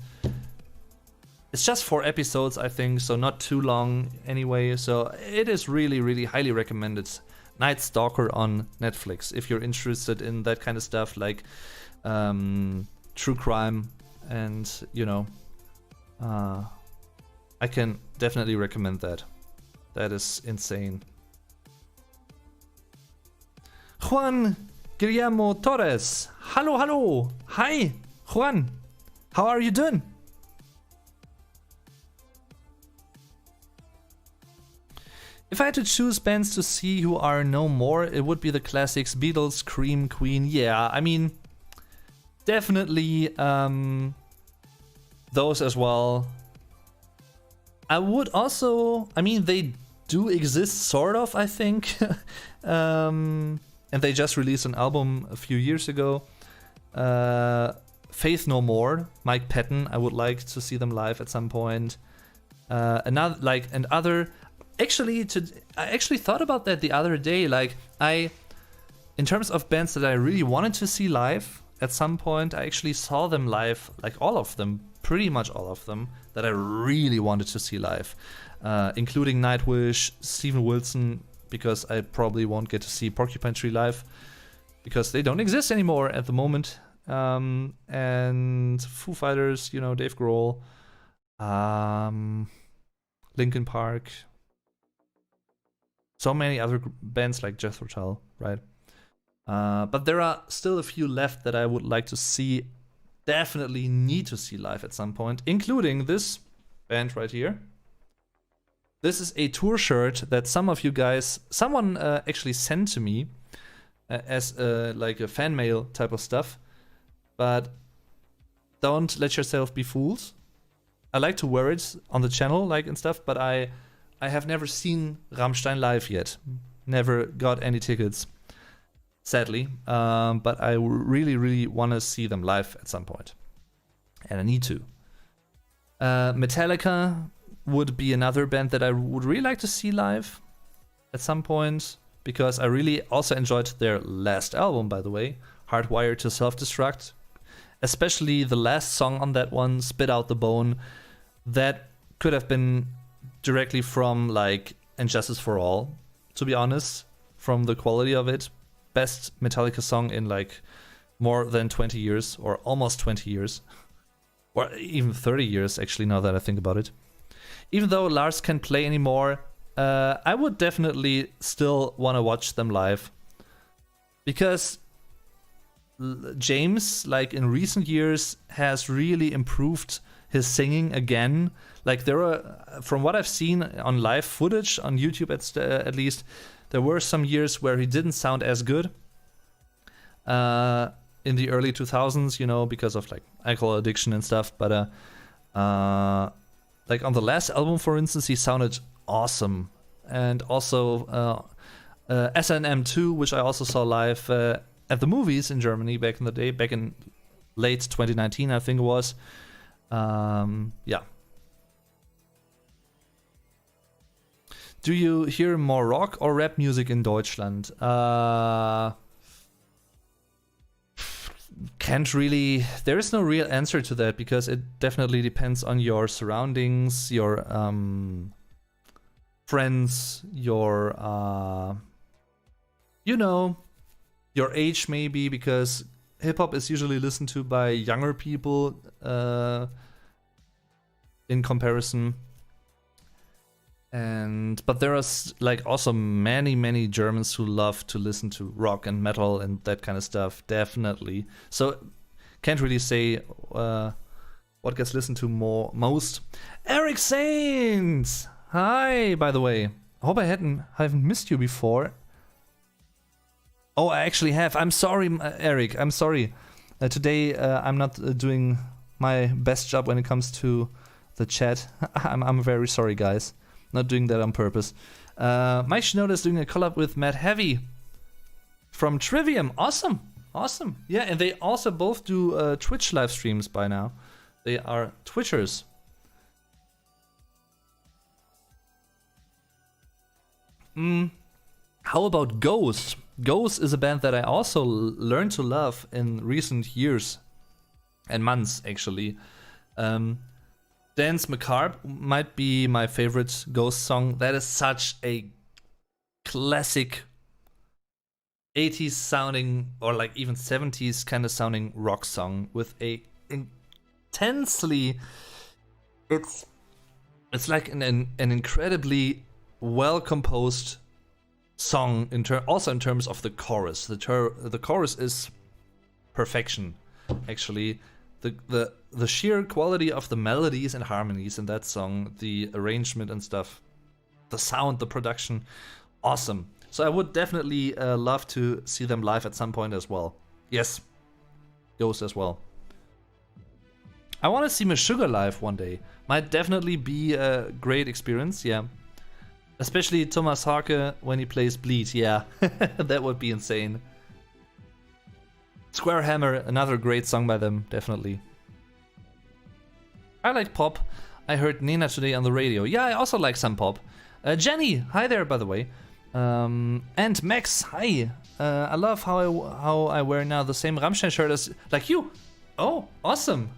[SPEAKER 1] It's just 4 episodes, I think, so not too long anyway. So it is really, really highly recommended. Night Stalker on Netflix if you're interested in that kind of stuff, like true crime, and you know, I can definitely recommend that. That is insane. Juan Guillermo Torres. Hello, hello. Hi, Juan. How are you doing? If I had to choose bands to see who are no more, it would be the classics: Beatles, Cream, Queen. Yeah, I mean, definitely those as well. I would also, I mean, they do exist, sort of, I think. And they just released an album a few years ago. Faith No More, Mike Patton. I would like to see them live at some point. Another, like, and other. Actually, I actually thought about that the other day. Like, in terms of bands that I really wanted to see live at some point, I actually saw them live, like all of them, pretty much all of them, that I really wanted to see live, including Nightwish, Steven Wilson, because I probably won't get to see Porcupine Tree live because they don't exist anymore at the moment, and Foo Fighters, you know, Dave Grohl, Linkin Park. So many other bands like Jethro Tull, right? But there are still a few left that I would like to see, definitely need to see live at some point, including this band right here. This is a tour shirt that someone actually sent to me as like a fan mail type of stuff. But don't let yourself be fooled. I like to wear it on the channel, like, and stuff, but I have never seen Rammstein live yet. Never got any tickets, sadly. But I really, really want to see them live at some point. And I need to. Metallica would be another band that I would really like to see live at some point, because I really also enjoyed their last album, by the way, Hardwired to Self-Destruct. Especially the last song on that one, Spit Out the Bone. That could have been directly from like And Justice for All, to be honest, from the quality of it. Best Metallica song in like more than 20 years, or almost 20 years, or even 30 years actually, now that I think about it. Even though Lars can't play anymore, I would definitely still want to watch them live, because James, like in recent years, has really improved his singing again. Like there are, from what I've seen on live footage on YouTube at least, there were some years where he didn't sound as good in the early 2000s, you know, because of like alcohol addiction and stuff. But like on the last album, for instance, he sounded awesome. And also SNM2, which I also saw live at the movies in Germany back in the day, back in late 2019, I think it was. Yeah. Do you hear more rock or rap music in Deutschland? Can't really. There is no real answer to that, because it definitely depends on your surroundings, your friends, your you know, your age maybe, because hip hop is usually listened to by younger people in comparison. But there are like also many Germans who love to listen to rock and metal and that kind of stuff, definitely. So can't really say what gets listened to most. Eric Saints, hi, by the way. I hope I haven't missed you before. Oh, I actually have. I'm sorry, Eric. I'm sorry. Today I'm not doing my best job when it comes to the chat. I'm very sorry, guys. Not doing that on purpose. Mike Shinoda is doing a collab with Matt Heavy from Trivium. Awesome. Yeah, and they also both do Twitch live streams by now. They are Twitchers. How about Ghost? Ghost is a band that I also learned to love in recent years and months, actually. Dance Macabre might be my favorite Ghost song. That is such a classic 80s sounding, or like even 70s kind of sounding rock song with a intensely, it's like an incredibly well composed song also in terms of the chorus. The chorus is perfection, actually. The sheer quality of the melodies and harmonies in that song, the arrangement and stuff, the sound, the production, awesome. So I would definitely love to see them live at some point as well. Yes, Ghost as well. I want to see Meshuggah live one day. Might definitely be a great experience, yeah. Especially Thomas Hake when he plays Bleed, yeah. That would be insane. Square Hammer, another great song by them, definitely. I like pop. I heard Nena today on the radio. Yeah, I also like some pop. Jenny, hi there, by the way. And Max, hi. I love how I wear now the same Rammstein shirt as like you. Oh, awesome.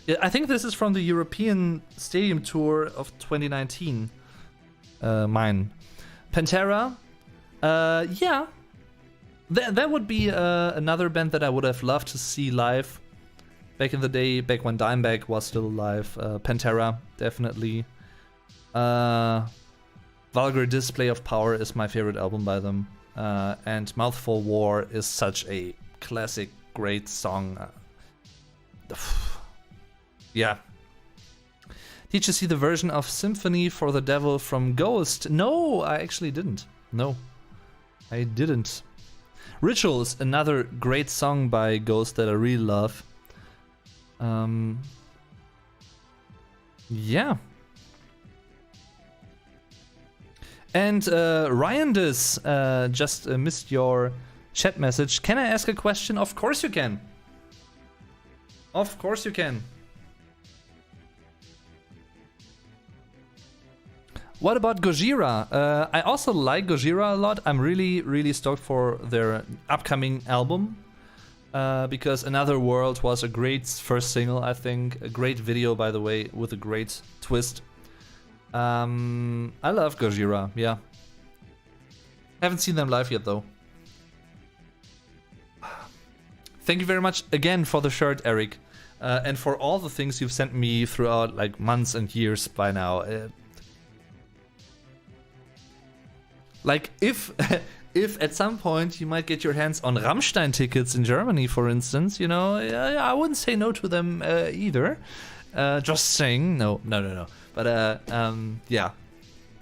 [SPEAKER 1] Yeah, I think this is from the European Stadium Tour of 2019. Mine. Pantera. Yeah. That would be another band that I would have loved to see live back in the day, back when Dimebag was still alive. Pantera, definitely. Vulgar Display of Power is my favorite album by them. And Mouthful War is such a classic, great song. Yeah. Did you see the version of Symphony for the Devil from Ghost? No, I actually didn't. No, I didn't. Ritual is another great song by Ghost that I really love. Yeah. And Ryan just missed your chat message. Can I ask a question? Of course you can. Of course you can. What about Gojira? I also like Gojira a lot. I'm really stoked for their upcoming album. Because Another World was a great first single, I think. A great video, by the way, with a great twist. I love Gojira, yeah. Haven't seen them live yet, though. Thank you very much again for the shirt, Eric. And for all the things you've sent me throughout like months and years by now. Like, if at some point you might get your hands on Rammstein tickets in Germany, for instance, you know, I wouldn't say no to them either. Just saying, no. But yeah,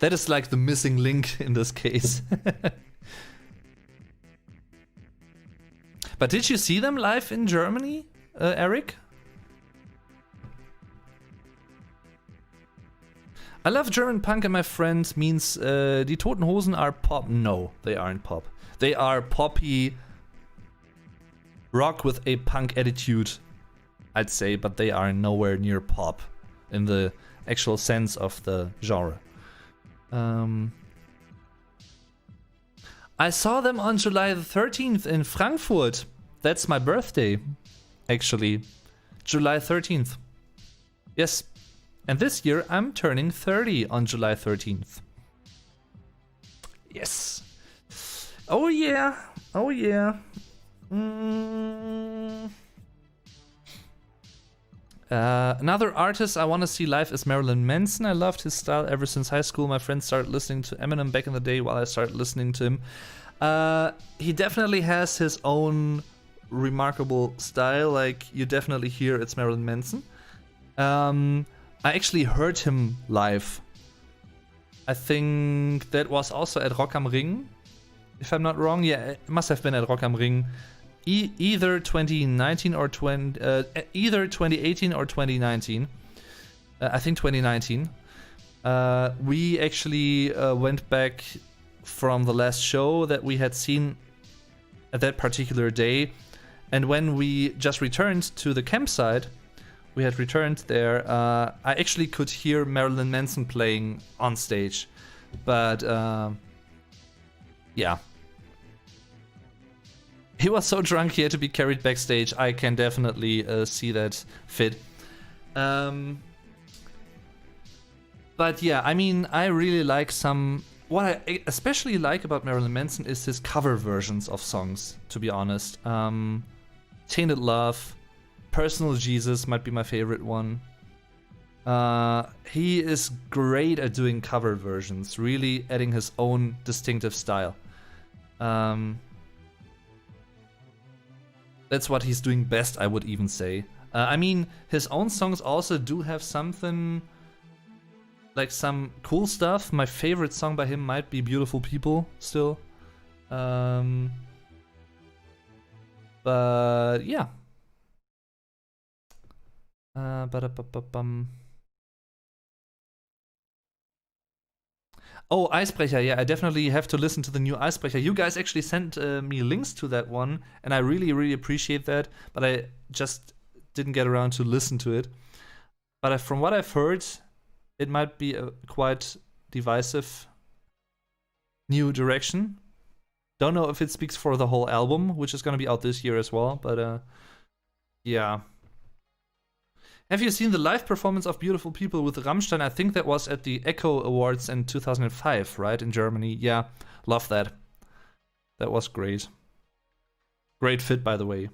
[SPEAKER 1] that is like the missing link in this case. But did you see them live in Germany, Eric? I love German punk and my friend means Die Toten Hosen are pop. No, they aren't pop. They are poppy rock with a punk attitude, I'd say, but they are nowhere near pop in the actual sense of the genre. I saw them on July the 13th in Frankfurt. That's my birthday, actually. July 13th. Yes. And this year, I'm turning 30 on July 13th. Yes. Oh yeah. Oh yeah. Another artist I want to see live is Marilyn Manson. I loved his style ever since high school. My friends started listening to Eminem back in the day while I started listening to him. He definitely has his own remarkable style. Like, you definitely hear it's Marilyn Manson. I actually heard him live. I think that was also at Rock am Ring, if I'm not wrong. Yeah, it must have been at Rock am Ring. Either 2019 or either 2018 or 2019. I think 2019. We actually went back from the last show that we had seen at that particular day, and when we just returned to the campsite, we had returned there. I actually could hear Marilyn Manson playing on stage, but yeah. He was so drunk he had to be carried backstage. I can definitely see that fit. But yeah, I mean, I really like some... What I especially like about Marilyn Manson is his cover versions of songs, to be honest. Tainted Love, Personal Jesus might be my favorite one. He is great at doing cover versions, really adding his own distinctive style. That's what he's doing best, I would even say. I mean, his own songs also do have something, like some cool stuff. My favorite song by him might be Beautiful People, still. But yeah. Oh, Icebreaker, yeah, I definitely have to listen to the new Icebreaker. You guys actually sent me links to that one, and I really, really appreciate that, but I just didn't get around to listen to it. But from what I've heard, it might be a quite divisive new direction. Don't know if it speaks for the whole album, which is going to be out this year as well, but yeah. Have you seen the live performance of Beautiful People with Rammstein? I think that was at the Echo Awards in 2005, right, in Germany. Yeah, love that. That was great. Great fit, by the way.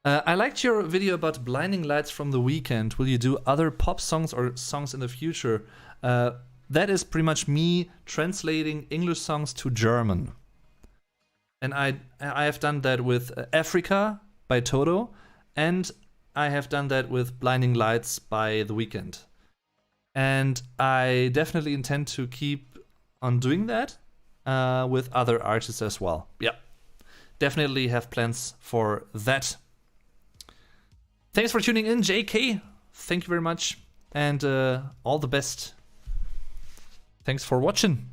[SPEAKER 1] I liked your video about Blinding Lights from The Weeknd. Will you do other pop songs or songs in the future? That is pretty much me translating English songs to German. And I have done that with Africa by Toto, and I have done that with Blinding Lights by The Weeknd. And I definitely intend to keep on doing that with other artists as well. Yeah, definitely have plans for that. Thanks for tuning in, JK. Thank you very much. And all the best. Thanks for watching.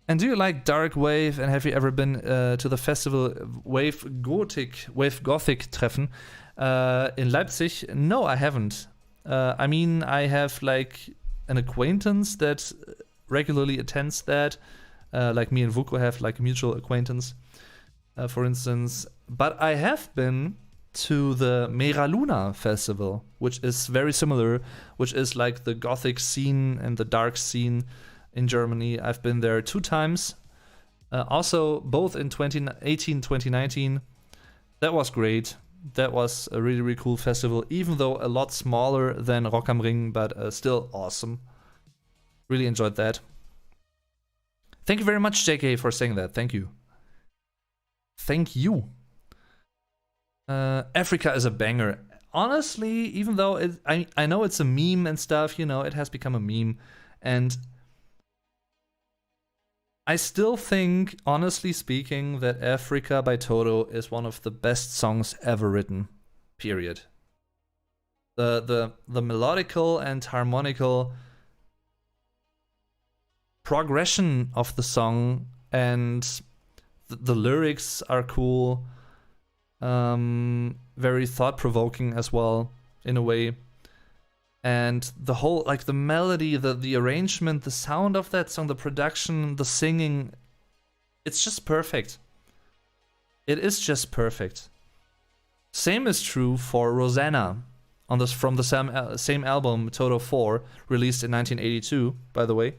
[SPEAKER 1] And do you like dark wave? And have you ever been to the festival Wave Gothic Treffen in Leipzig? No, I haven't. I mean, I have like an acquaintance that regularly attends that. Like me and Vuko have like a mutual acquaintance, for instance. But I have been to the Mera Luna festival, which is very similar, which is like the gothic scene and the dark scene in Germany. I've been there 2 times, also both in 2018, 2019. That was great. That was a really, really cool festival, even though a lot smaller than Rock am Ring, but still awesome. Really enjoyed that. Thank you very much, JK, for saying that. Thank you. Thank you. Africa is a banger. Honestly, even though I know it's a meme and stuff, you know, it has become a meme. And I still think, honestly speaking, that Africa by Toto is one of the best songs ever written. Period. The melodical and harmonical progression of the song and the lyrics are cool. Very thought-provoking as well, in a way. And the whole, like the melody, the arrangement, the sound of that song, the production, the singing, it's just perfect. It is just perfect. Same is true for Rosanna from the same album, Toto 4, released in 1982, by the way.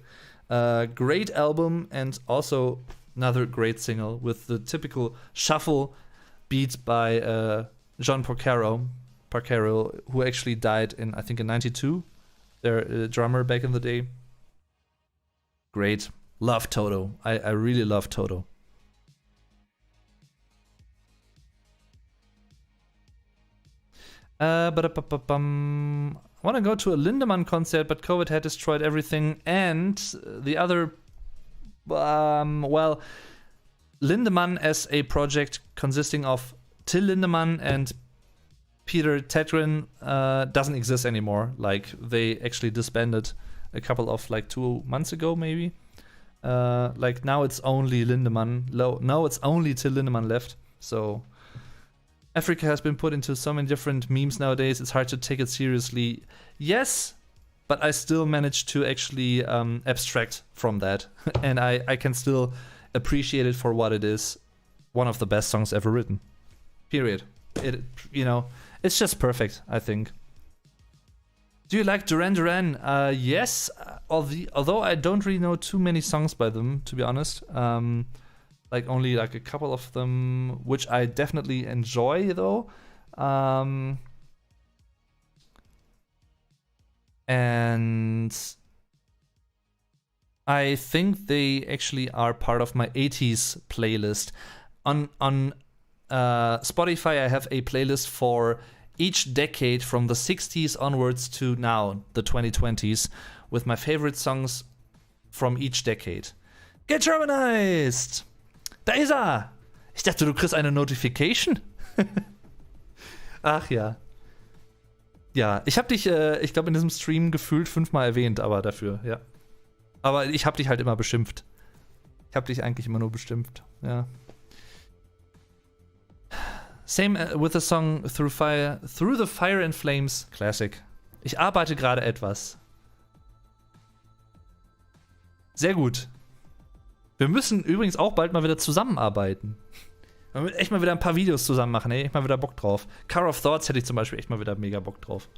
[SPEAKER 1] Great album, and also another great single with the typical shuffle beat by John Porcaro, who actually died in, I think, in 92. Their drummer back in the day. Great. Love Toto. I really love Toto. I want to go to a Lindemann concert, but COVID had destroyed everything. And the other, well, Lindemann as a project consisting of Till Lindemann and Peter Tägtgren doesn't exist anymore. Like, they actually disbanded a couple of, like, 2 months ago, maybe. Like, now it's only Lindemann. No, it's only Till Lindemann left. So Africa has been put into so many different memes nowadays. It's hard to take it seriously. Yes, but I still managed to actually abstract from that. And I can still appreciate it for what it is. One of the best songs ever written. Period. It's just perfect, I think. Do you like Duran Duran? Yes, although I don't really know too many songs by them, to be honest. Like, only like a couple of them, which I definitely enjoy, though. And I think they actually are part of my 80s playlist. On Spotify, I have a playlist for each decade from the 60s onwards to now, the 2020s, with my favorite songs from each decade. Get Germanized! Da ist er! Ich dachte, du kriegst eine Notification. Ach ja. Ja, ich habe dich, ich glaube, in diesem Stream gefühlt 5-mal erwähnt, aber dafür, ja. Aber ich habe dich halt immer beschimpft. Ich habe dich eigentlich immer nur beschimpft, ja. Same with the song Through the Fire and Flames. Classic. Ich arbeite gerade etwas. Sehr gut. Wir müssen übrigens auch bald mal wieder zusammenarbeiten. Wir müssen echt mal wieder ein paar Videos zusammen machen, ey. Ich mal wieder Bock drauf. Car of Thoughts hätte ich zum Beispiel echt mal wieder mega Bock drauf.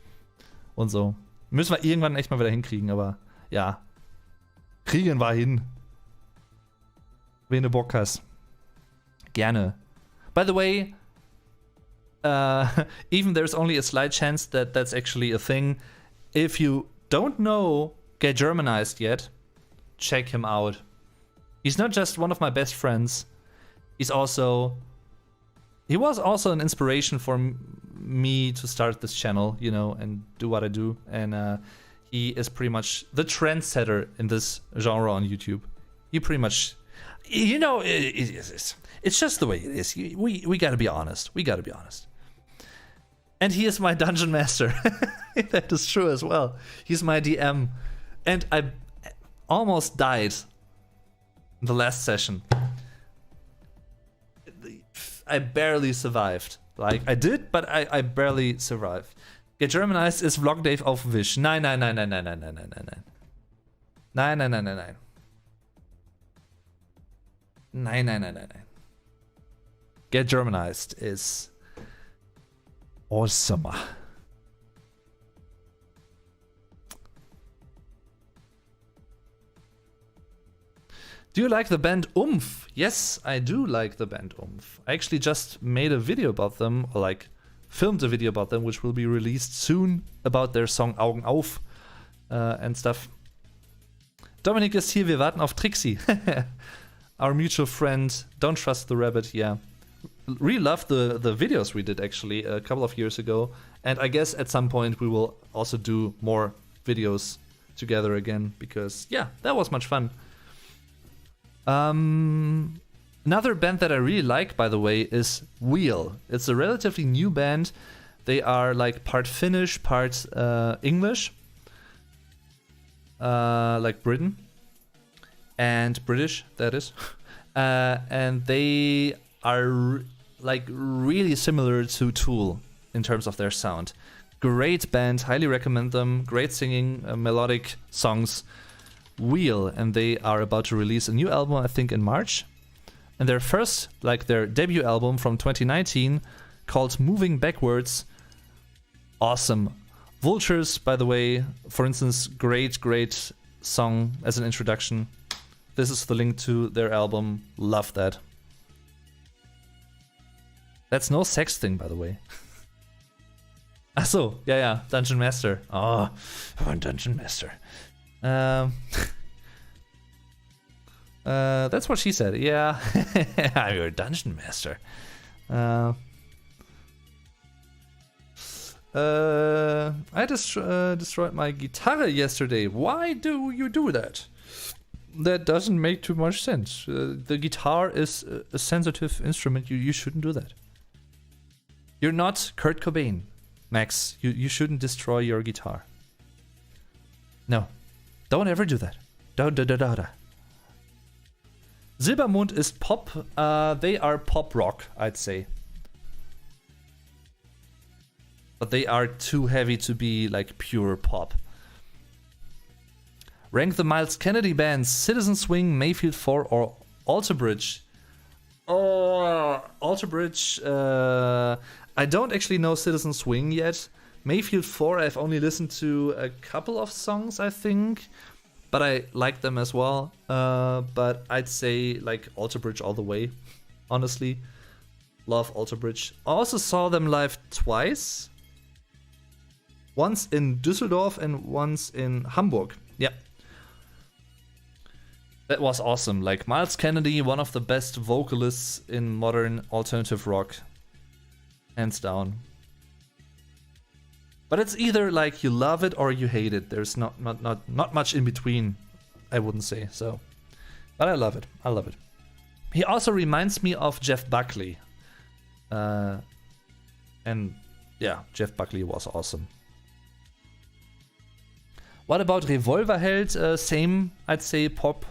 [SPEAKER 1] Und so. Müssen wir irgendwann echt mal wieder hinkriegen, aber ja. Kriegen wir hin. Wenn du Bock hast. Gerne. By the way, even there's only a slight chance that that's actually a thing. If you don't know Get Germanized yet, check him out. He's not just one of my best friends. He was also an inspiration for me to start this channel, and do what I do. And he is pretty much the trendsetter in this genre on YouTube. He pretty much, it's just the way it is. We gotta be honest. And he is my dungeon master. That is true as well. He's my DM. And I almost died in the last session. I barely survived. Like, I did, but I barely survived. Get Germanized ist Vlog Dave auf Wish. Nein. Get Germanized is awesome. Do you like the band Umf? Yes, I do like the band Umf. I actually just made a video about them, or like filmed a video about them, which will be released soon, about their song Augen auf and stuff. Dominik ist hier, wir warten auf Trixie. Our mutual friend, Don't Trust the Rabbit, yeah. Really loved the videos we did actually a couple of years ago, and I guess at some point we will also do more videos together again, because yeah, that was much fun. Another band that I really like, by the way, is Wheel. It's a relatively new band. They are like part Finnish, part English, like Britain and British, that is. And they are like really similar to Tool in terms of their sound. Great band, highly recommend them. Great singing, melodic songs. Wheel, and they are about to release a new album, I think in March. And their first, like their debut album from 2019, called Moving Backwards. Awesome. Vultures, by the way, for instance, great song as an introduction. This is the link to their album. Love that. That's no sex thing, by the way. Ach so, yeah, Dungeon Master. Oh, Dungeon Master. That's what she said. Yeah, I'm your Dungeon Master. I destroyed my guitar yesterday. Why do you do that? That doesn't make too much sense. The guitar is a sensitive instrument. You shouldn't do that. You're not Kurt Cobain, Max. You shouldn't destroy your guitar. No, don't ever do that. Don't. Silbermond is pop. They are pop rock, I'd say. But they are too heavy to be like pure pop. Rank the Miles Kennedy bands: Citizen Swing, Mayfield 4, or Alter Bridge. Oh, Alter Bridge. I don't actually know Citizen Swing yet. Mayfield 4, I've only listened to a couple of songs, I think. But I like them as well. But I'd say like Alter Bridge all the way. Honestly. Love Alter Bridge. I also saw them live twice. Once in Düsseldorf and once in Hamburg. Yeah. That was awesome. Like Miles Kennedy, one of the best vocalists in modern alternative rock. Hands down. But it's either like you love it or you hate it. There's not much in between, I wouldn't say. So, but I love it. I love it. He also reminds me of Jeff Buckley. And yeah, Jeff Buckley was awesome. What about Revolverheld? Same, I'd say pop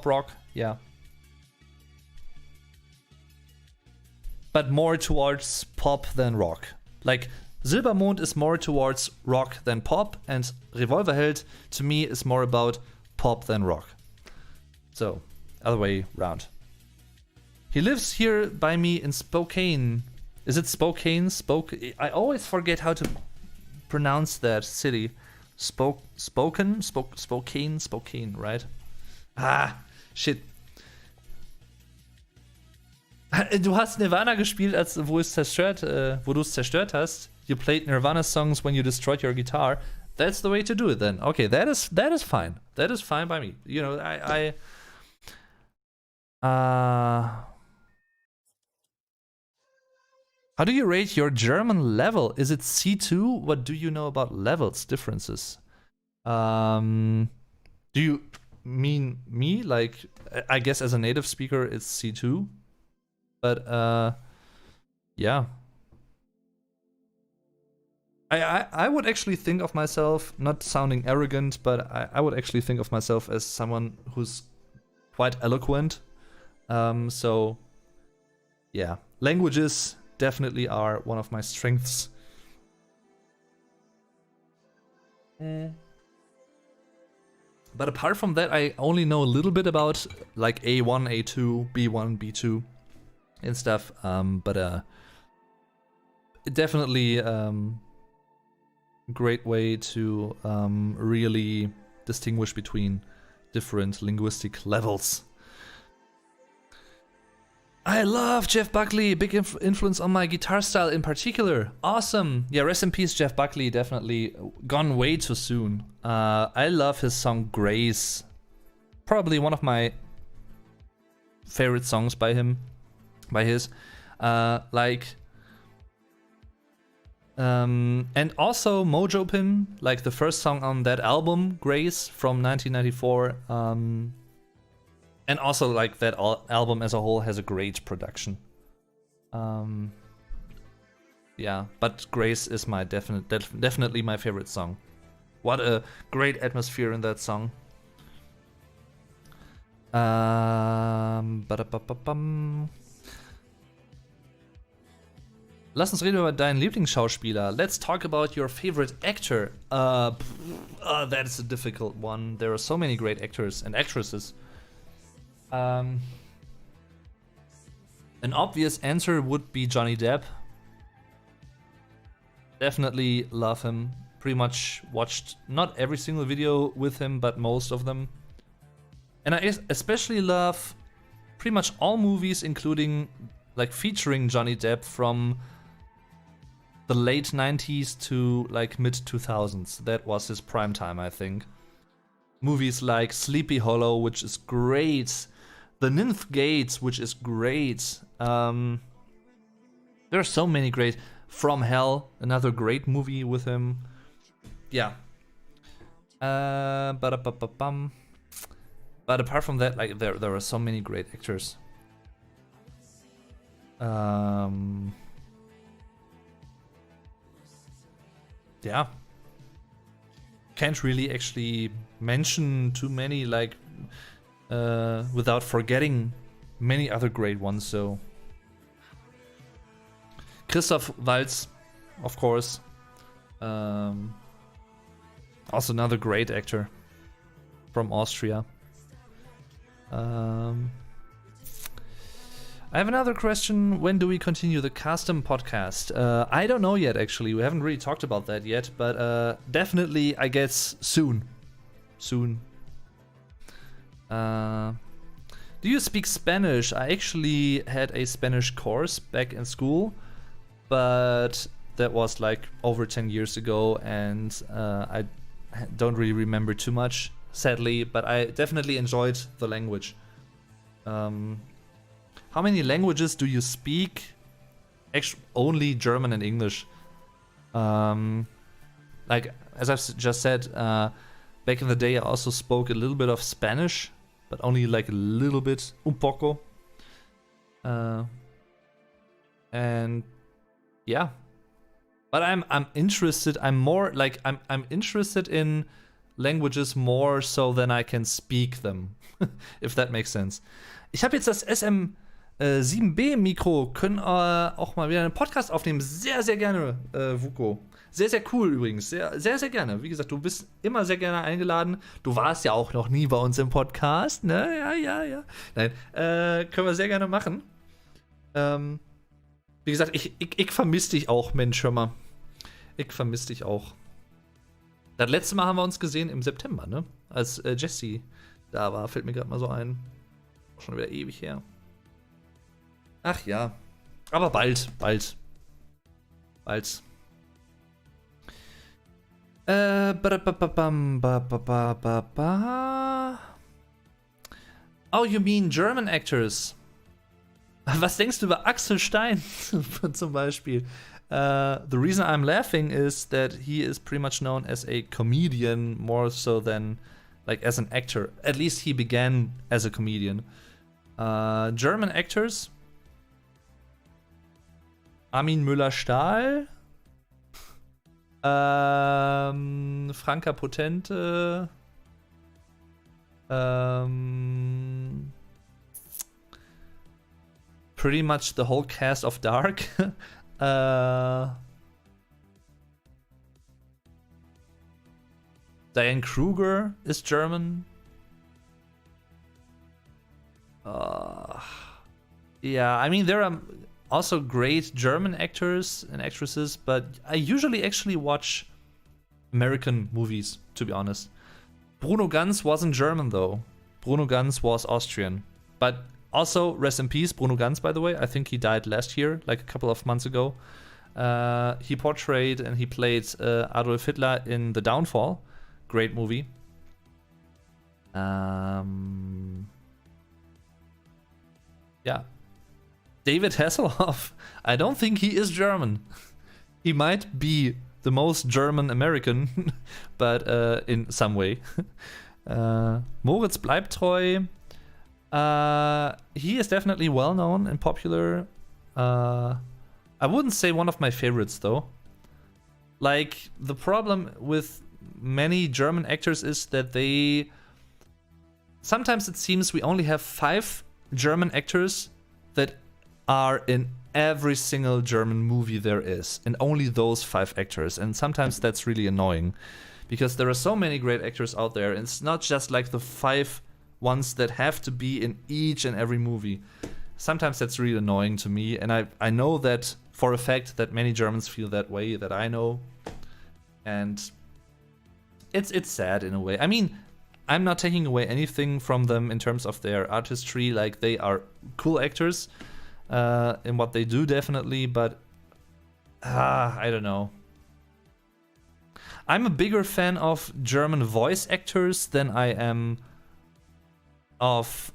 [SPEAKER 1] rock, yeah. But more towards pop than rock. Like Silbermond is more towards rock than pop, and Revolverheld to me is more about pop than rock. So, other way round. He lives here by me in Spokane. Is it Spokane? I always forget how to pronounce that city. Spokane, right? Ah, shit. Du hast Nirvana gespielt, wo du es zerstört hast. You played Nirvana songs when you destroyed your guitar. That's the way to do it then. Okay, that is fine. That is fine by me. You know, how do you rate your German level? Is it C2? What do you know about levels differences? Do you mean me? Like, I guess as a native speaker, it's C2. But, yeah. I would actually think of myself, not sounding arrogant, but I would actually think of myself as someone who's quite eloquent. So, yeah. Languages definitely are one of my strengths. But apart from that, I only know a little bit about like A1, A2, B1, B2 and stuff. But definitely great way to really distinguish between different linguistic levels. I love Jeff Buckley, big influence on my guitar style in particular. Awesome. Yeah, rest in peace, Jeff Buckley, definitely gone way too soon. I love his song Grace. Probably one of my favorite songs by him, and also Mojo Pin, like the first song on that album, Grace from 1994. And also, like, that album as a whole has a great production. Yeah, but Grace is my definitely my favorite song. What a great atmosphere in that song. Lass uns reden über deinen Lieblingsschauspieler. Let's talk about your favorite actor. That is a difficult one. There are so many great actors and actresses. An obvious answer would be Johnny Depp. Definitely love him. Pretty much watched not every single video with him, but most of them. And I especially love pretty much all movies, including like featuring Johnny Depp from the late 90s to like mid 2000s. That was his prime time, I think. Movies like Sleepy Hollow, which is great. The Ninth Gate, which is great. There are so many great. From Hell, another great movie with him. Yeah. But apart from that, like there are so many great actors. Yeah. Can't really actually mention too many, like without forgetting many other great ones. So Christoph Waltz, of course. Also another great actor from Austria. I have another question. When do we continue the custom podcast? I don't know yet, actually. We haven't really talked about that yet, but definitely, I guess, soon. Soon. Do you speak Spanish? I actually had a Spanish course back in school, but that was like over 10 years ago, and I don't really remember too much, sadly, but I definitely enjoyed the language. How many languages do you speak? Actually, only German and English. Like, as I've just said, back in the day I also spoke a little bit of Spanish, but only like a little bit, un poco. And yeah. But I'm interested, I'm interested in languages more so than I can speak them, if that makes sense. Ich habe jetzt das SM7B-Mikro, können auch mal wieder einen Podcast aufnehmen. Sehr, sehr gerne, Vuko. Sehr, sehr cool übrigens. Sehr, sehr, sehr gerne. Wie gesagt, du bist immer sehr gerne eingeladen. Du warst ja auch noch nie bei uns im Podcast, ne? Ja. Nein, können wir sehr gerne machen. Wie gesagt, ich vermisse dich auch, Mensch, hör mal. Ich vermisse dich auch. Das letzte Mal haben wir uns gesehen im September, ne? Als Jesse da war, fällt mir gerade mal so ein. Schon wieder ewig her. Ach ja. Aber bald. Oh, you mean German actors? Was denkst du über Axel Stein zum Beispiel? The reason I'm laughing is that he is pretty much known as a comedian more so than like as an actor. At least he began as a comedian. German actors? Armin Müller-Stahl? Franka Potente? Pretty much the whole cast of Dark. Diane Kruger is German. Yeah, I mean, there are also great German actors and actresses, but I usually actually watch American movies, to be honest. Bruno Ganz wasn't German, though. Bruno Ganz was Austrian. But also, rest in peace, Bruno Ganz, by the way. I think he died last year, like a couple of months ago. He portrayed and he played Adolf Hitler in The Downfall. Great movie. Yeah. David Hasselhoff. I don't think he is German. He might be the most German American, but in some way. Moritz Bleibtreu. He is definitely well known and popular. I wouldn't say one of my favorites though. Like, the problem with many German actors is that they sometimes it seems we only have 5 German actors that are in every single German movie there is, and only those 5 actors. And sometimes that's really annoying because there are so many great actors out there, and it's not just like the 5 ones that have to be in each and every movie. Sometimes that's really annoying to me, and I know that for a fact that many Germans feel that way, that I know, and it's sad in a way. I mean, I'm not taking away anything from them in terms of their artistry. Like, they are cool actors, in what they do, definitely, but I don't know. I'm a bigger fan of German voice actors than I am of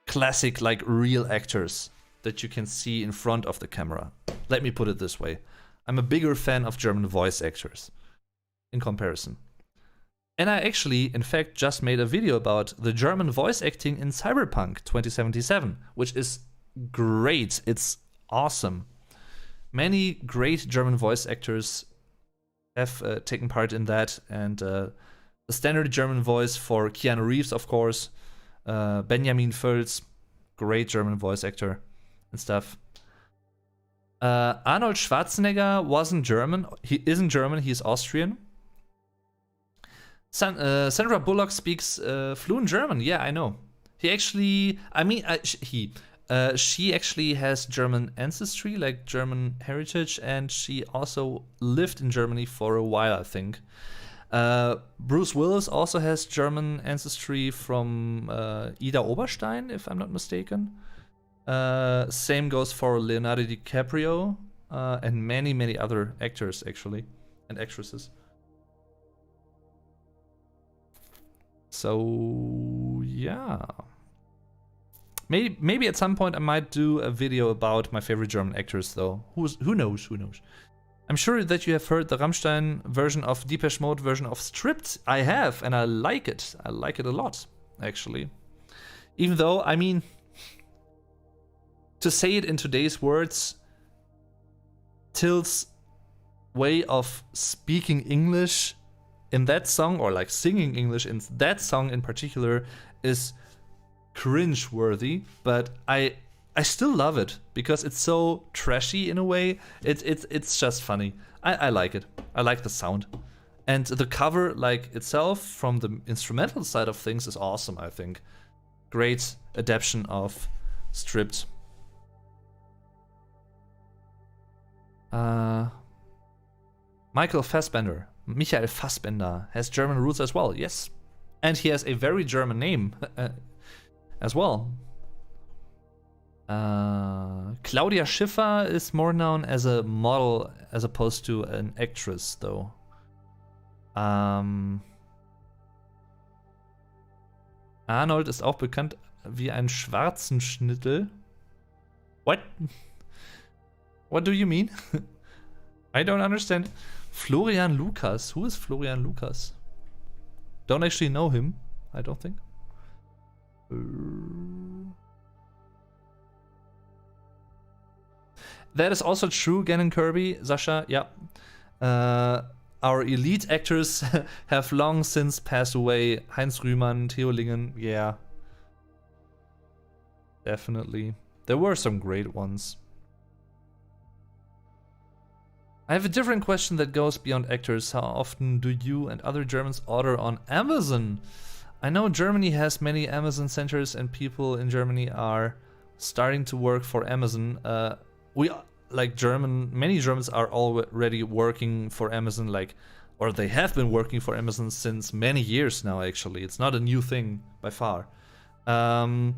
[SPEAKER 1] classic, like, real actors that you can see in front of the camera. Let me put it this way. I'm a bigger fan of German voice actors in comparison. And I actually, in fact, just made a video about the German voice acting in Cyberpunk 2077, which is great. It's awesome. Many great German voice actors have taken part in that, and the standard German voice for Keanu Reeves, of course, Benjamin Völz, great German voice actor and stuff. Arnold Schwarzenegger wasn't German. He isn't German. He's Austrian. Sandra Bullock speaks fluent German. Yeah, I know. He actually, she actually has German ancestry, like German heritage, and she also lived in Germany for a while, I think. Bruce Willis also has German ancestry from Ida Oberstein, if I'm not mistaken. Same goes for Leonardo DiCaprio and many, many other actors, actually, and actresses. So, yeah. Maybe at some point I might do a video about my favorite German actors, though. Who knows? I'm sure that you have heard the Rammstein version of Depeche Mode version of Stripped. I have, and I like it. I like it a lot, actually. Even though, I mean, to say it in today's words, Till's way of speaking English in that song, or like singing English in that song in particular, is cringe-worthy, but I still love it because it's so trashy in a way. It's just funny. I like it. I like the sound, and the cover, like itself, from the instrumental side of things, is awesome. I think great adaptation of Stripped. Michael Fassbender has German roots as well. Yes, and he has a very German name. As well. Claudia Schiffer is more known as a model as opposed to an actress, though. Arnold ist auch bekannt wie ein Schwarzenschnittel. What? What do you mean? I don't understand. Florian Lucas. Who is Florian Lucas? Don't actually know him, I don't think. That is also true, Gannon Kirby, Sasha, yeah. Our elite actors have long since passed away. Heinz Rühmann, Theo Lingen, yeah. Definitely. There were some great ones. I have a different question that goes beyond actors. How often do you and other Germans order on Amazon? I know Germany has many Amazon centers, and people in Germany are starting to work for Amazon. Many Germans are already working for Amazon, or they have been working for Amazon since many years now, actually. It's not a new thing by far. And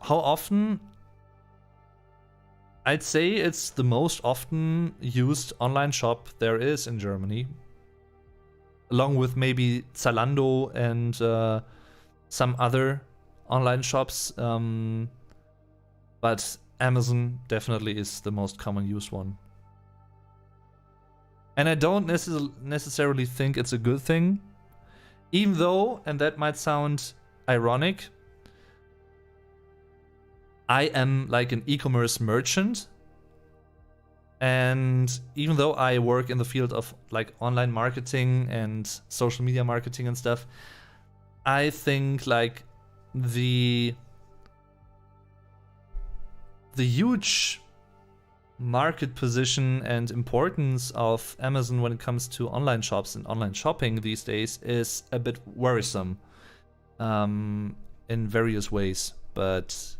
[SPEAKER 1] how often? I'd say it's the most often used online shop there is in Germany, along with maybe Zalando and some other online shops. But Amazon definitely is the most common used one. And I don't necessarily think it's a good thing, even though, and that might sound ironic, I am like an e-commerce merchant. And even though I work in the field of like online marketing and social media marketing and stuff, I think like the huge market position and importance of Amazon when it comes to online shops and online shopping these days is a bit worrisome in various ways. But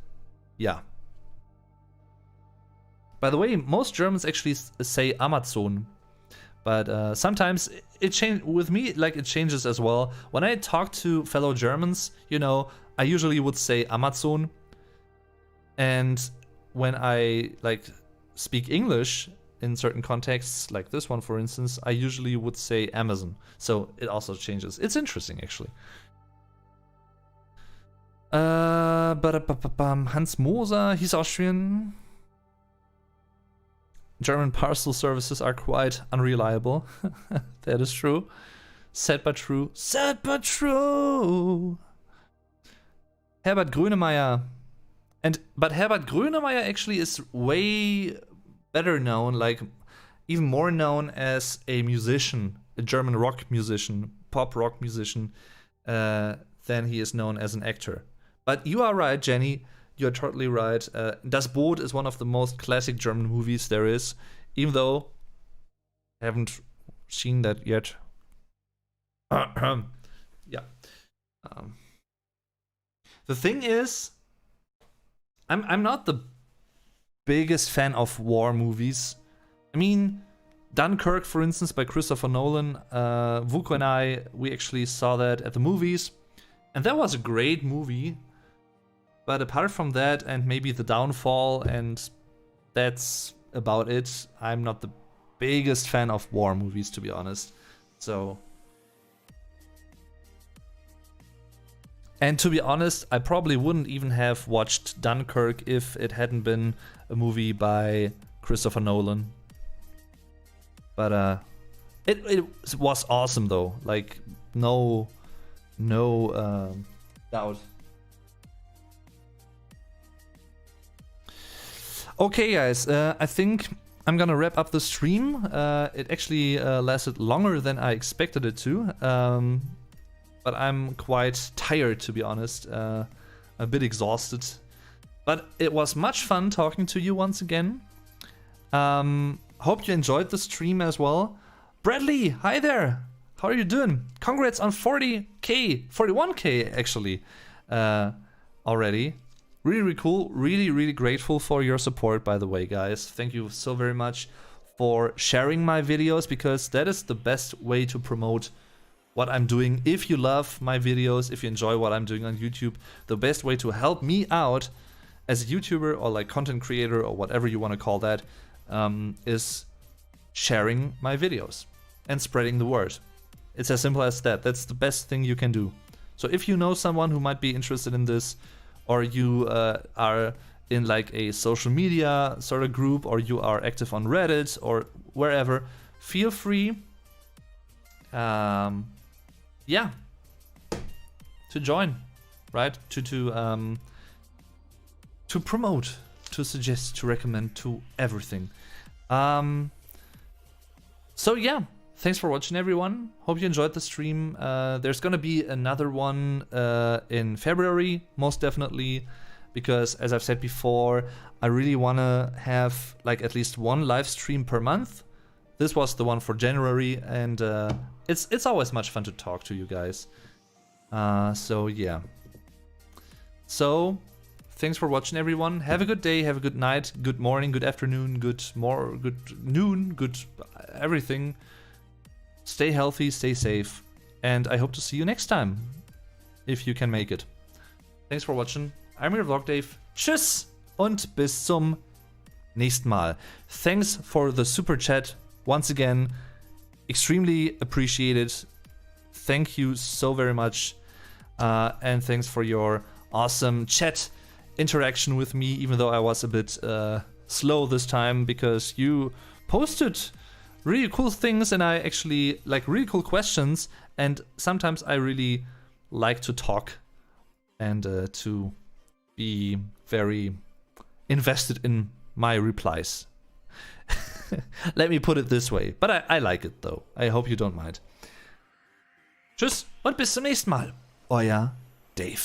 [SPEAKER 1] yeah. By the way, most Germans actually say Amazon, but sometimes it changes with me. Like it changes as well. When I talk to fellow Germans, I usually would say Amazon, And when I like speak English in certain contexts, like this one for instance, I usually would say Amazon. So it also changes. It's interesting actually. Hans Moser, he's Austrian. German parcel services are quite unreliable. That is true. Sad but true. Sad but true. Herbert Grönemeyer. But Herbert Grönemeyer actually is way better known, like even more known as a musician, a German rock musician, pop rock musician, than he is known as an actor. But you are right, Jenny. You're totally right. Das Boot is one of the most classic German movies there is, even though I haven't seen that yet. Yeah. The thing is, I'm not the biggest fan of war movies. I mean, Dunkirk, for instance, by Christopher Nolan. Vuko and I, we actually saw that at the movies, and that was a great movie. But apart from that, and maybe The Downfall, and that's about it. I'm not the biggest fan of war movies, to be honest. So, and to be honest, I probably wouldn't even have watched Dunkirk if it hadn't been a movie by Christopher Nolan. But it was awesome though. Like no doubt. Okay, guys, I think I'm gonna wrap up the stream. It actually lasted longer than I expected it to, but I'm quite tired, to be honest, a bit exhausted. But it was much fun talking to you once again. Hope you enjoyed the stream as well. Bradley, hi there! How are you doing? Congrats on 40k, 41k actually, already. Really cool, really grateful for your support, by the way, guys. Thank you so very much for sharing my videos, because that is the best way to promote what I'm doing. If you love my videos, if you enjoy what I'm doing on YouTube, the best way to help me out as a YouTuber or like content creator or whatever you want to call that, is sharing my videos and spreading the word. It's as simple as that. That's the best thing you can do. So if you know someone who might be interested in this, or you are in like a social media sort of group, or you are active on Reddit or wherever, feel free, yeah, to join, right? To promote, to suggest, to recommend, to everything. So yeah. Thanks for watching, everyone. Hope you enjoyed the stream. There's gonna be another one in February, most definitely, because as I've said before, I really wanna have like at least one live stream per month. This was the one for January, and it's always much fun to talk to you guys. So yeah. So thanks for watching, everyone. Have a good day, have a good night, good morning, good afternoon, good noon, good everything. Stay healthy, stay safe, and I hope to see you next time, if you can make it. Thanks for watching. I'm your Vlog Dave. Tschüss und bis zum nächsten Mal. Thanks for the super chat once again. Extremely appreciated. Thank you so very much, and thanks for your awesome chat interaction with me, even though I was a bit slow this time, because you posted really cool things, and I actually like really cool questions, and sometimes I really like to talk and to be very invested in my replies. Let me put it this way, but I like it though. I hope you don't mind. Tschüss und bis zum nächsten Mal. Euer Dave.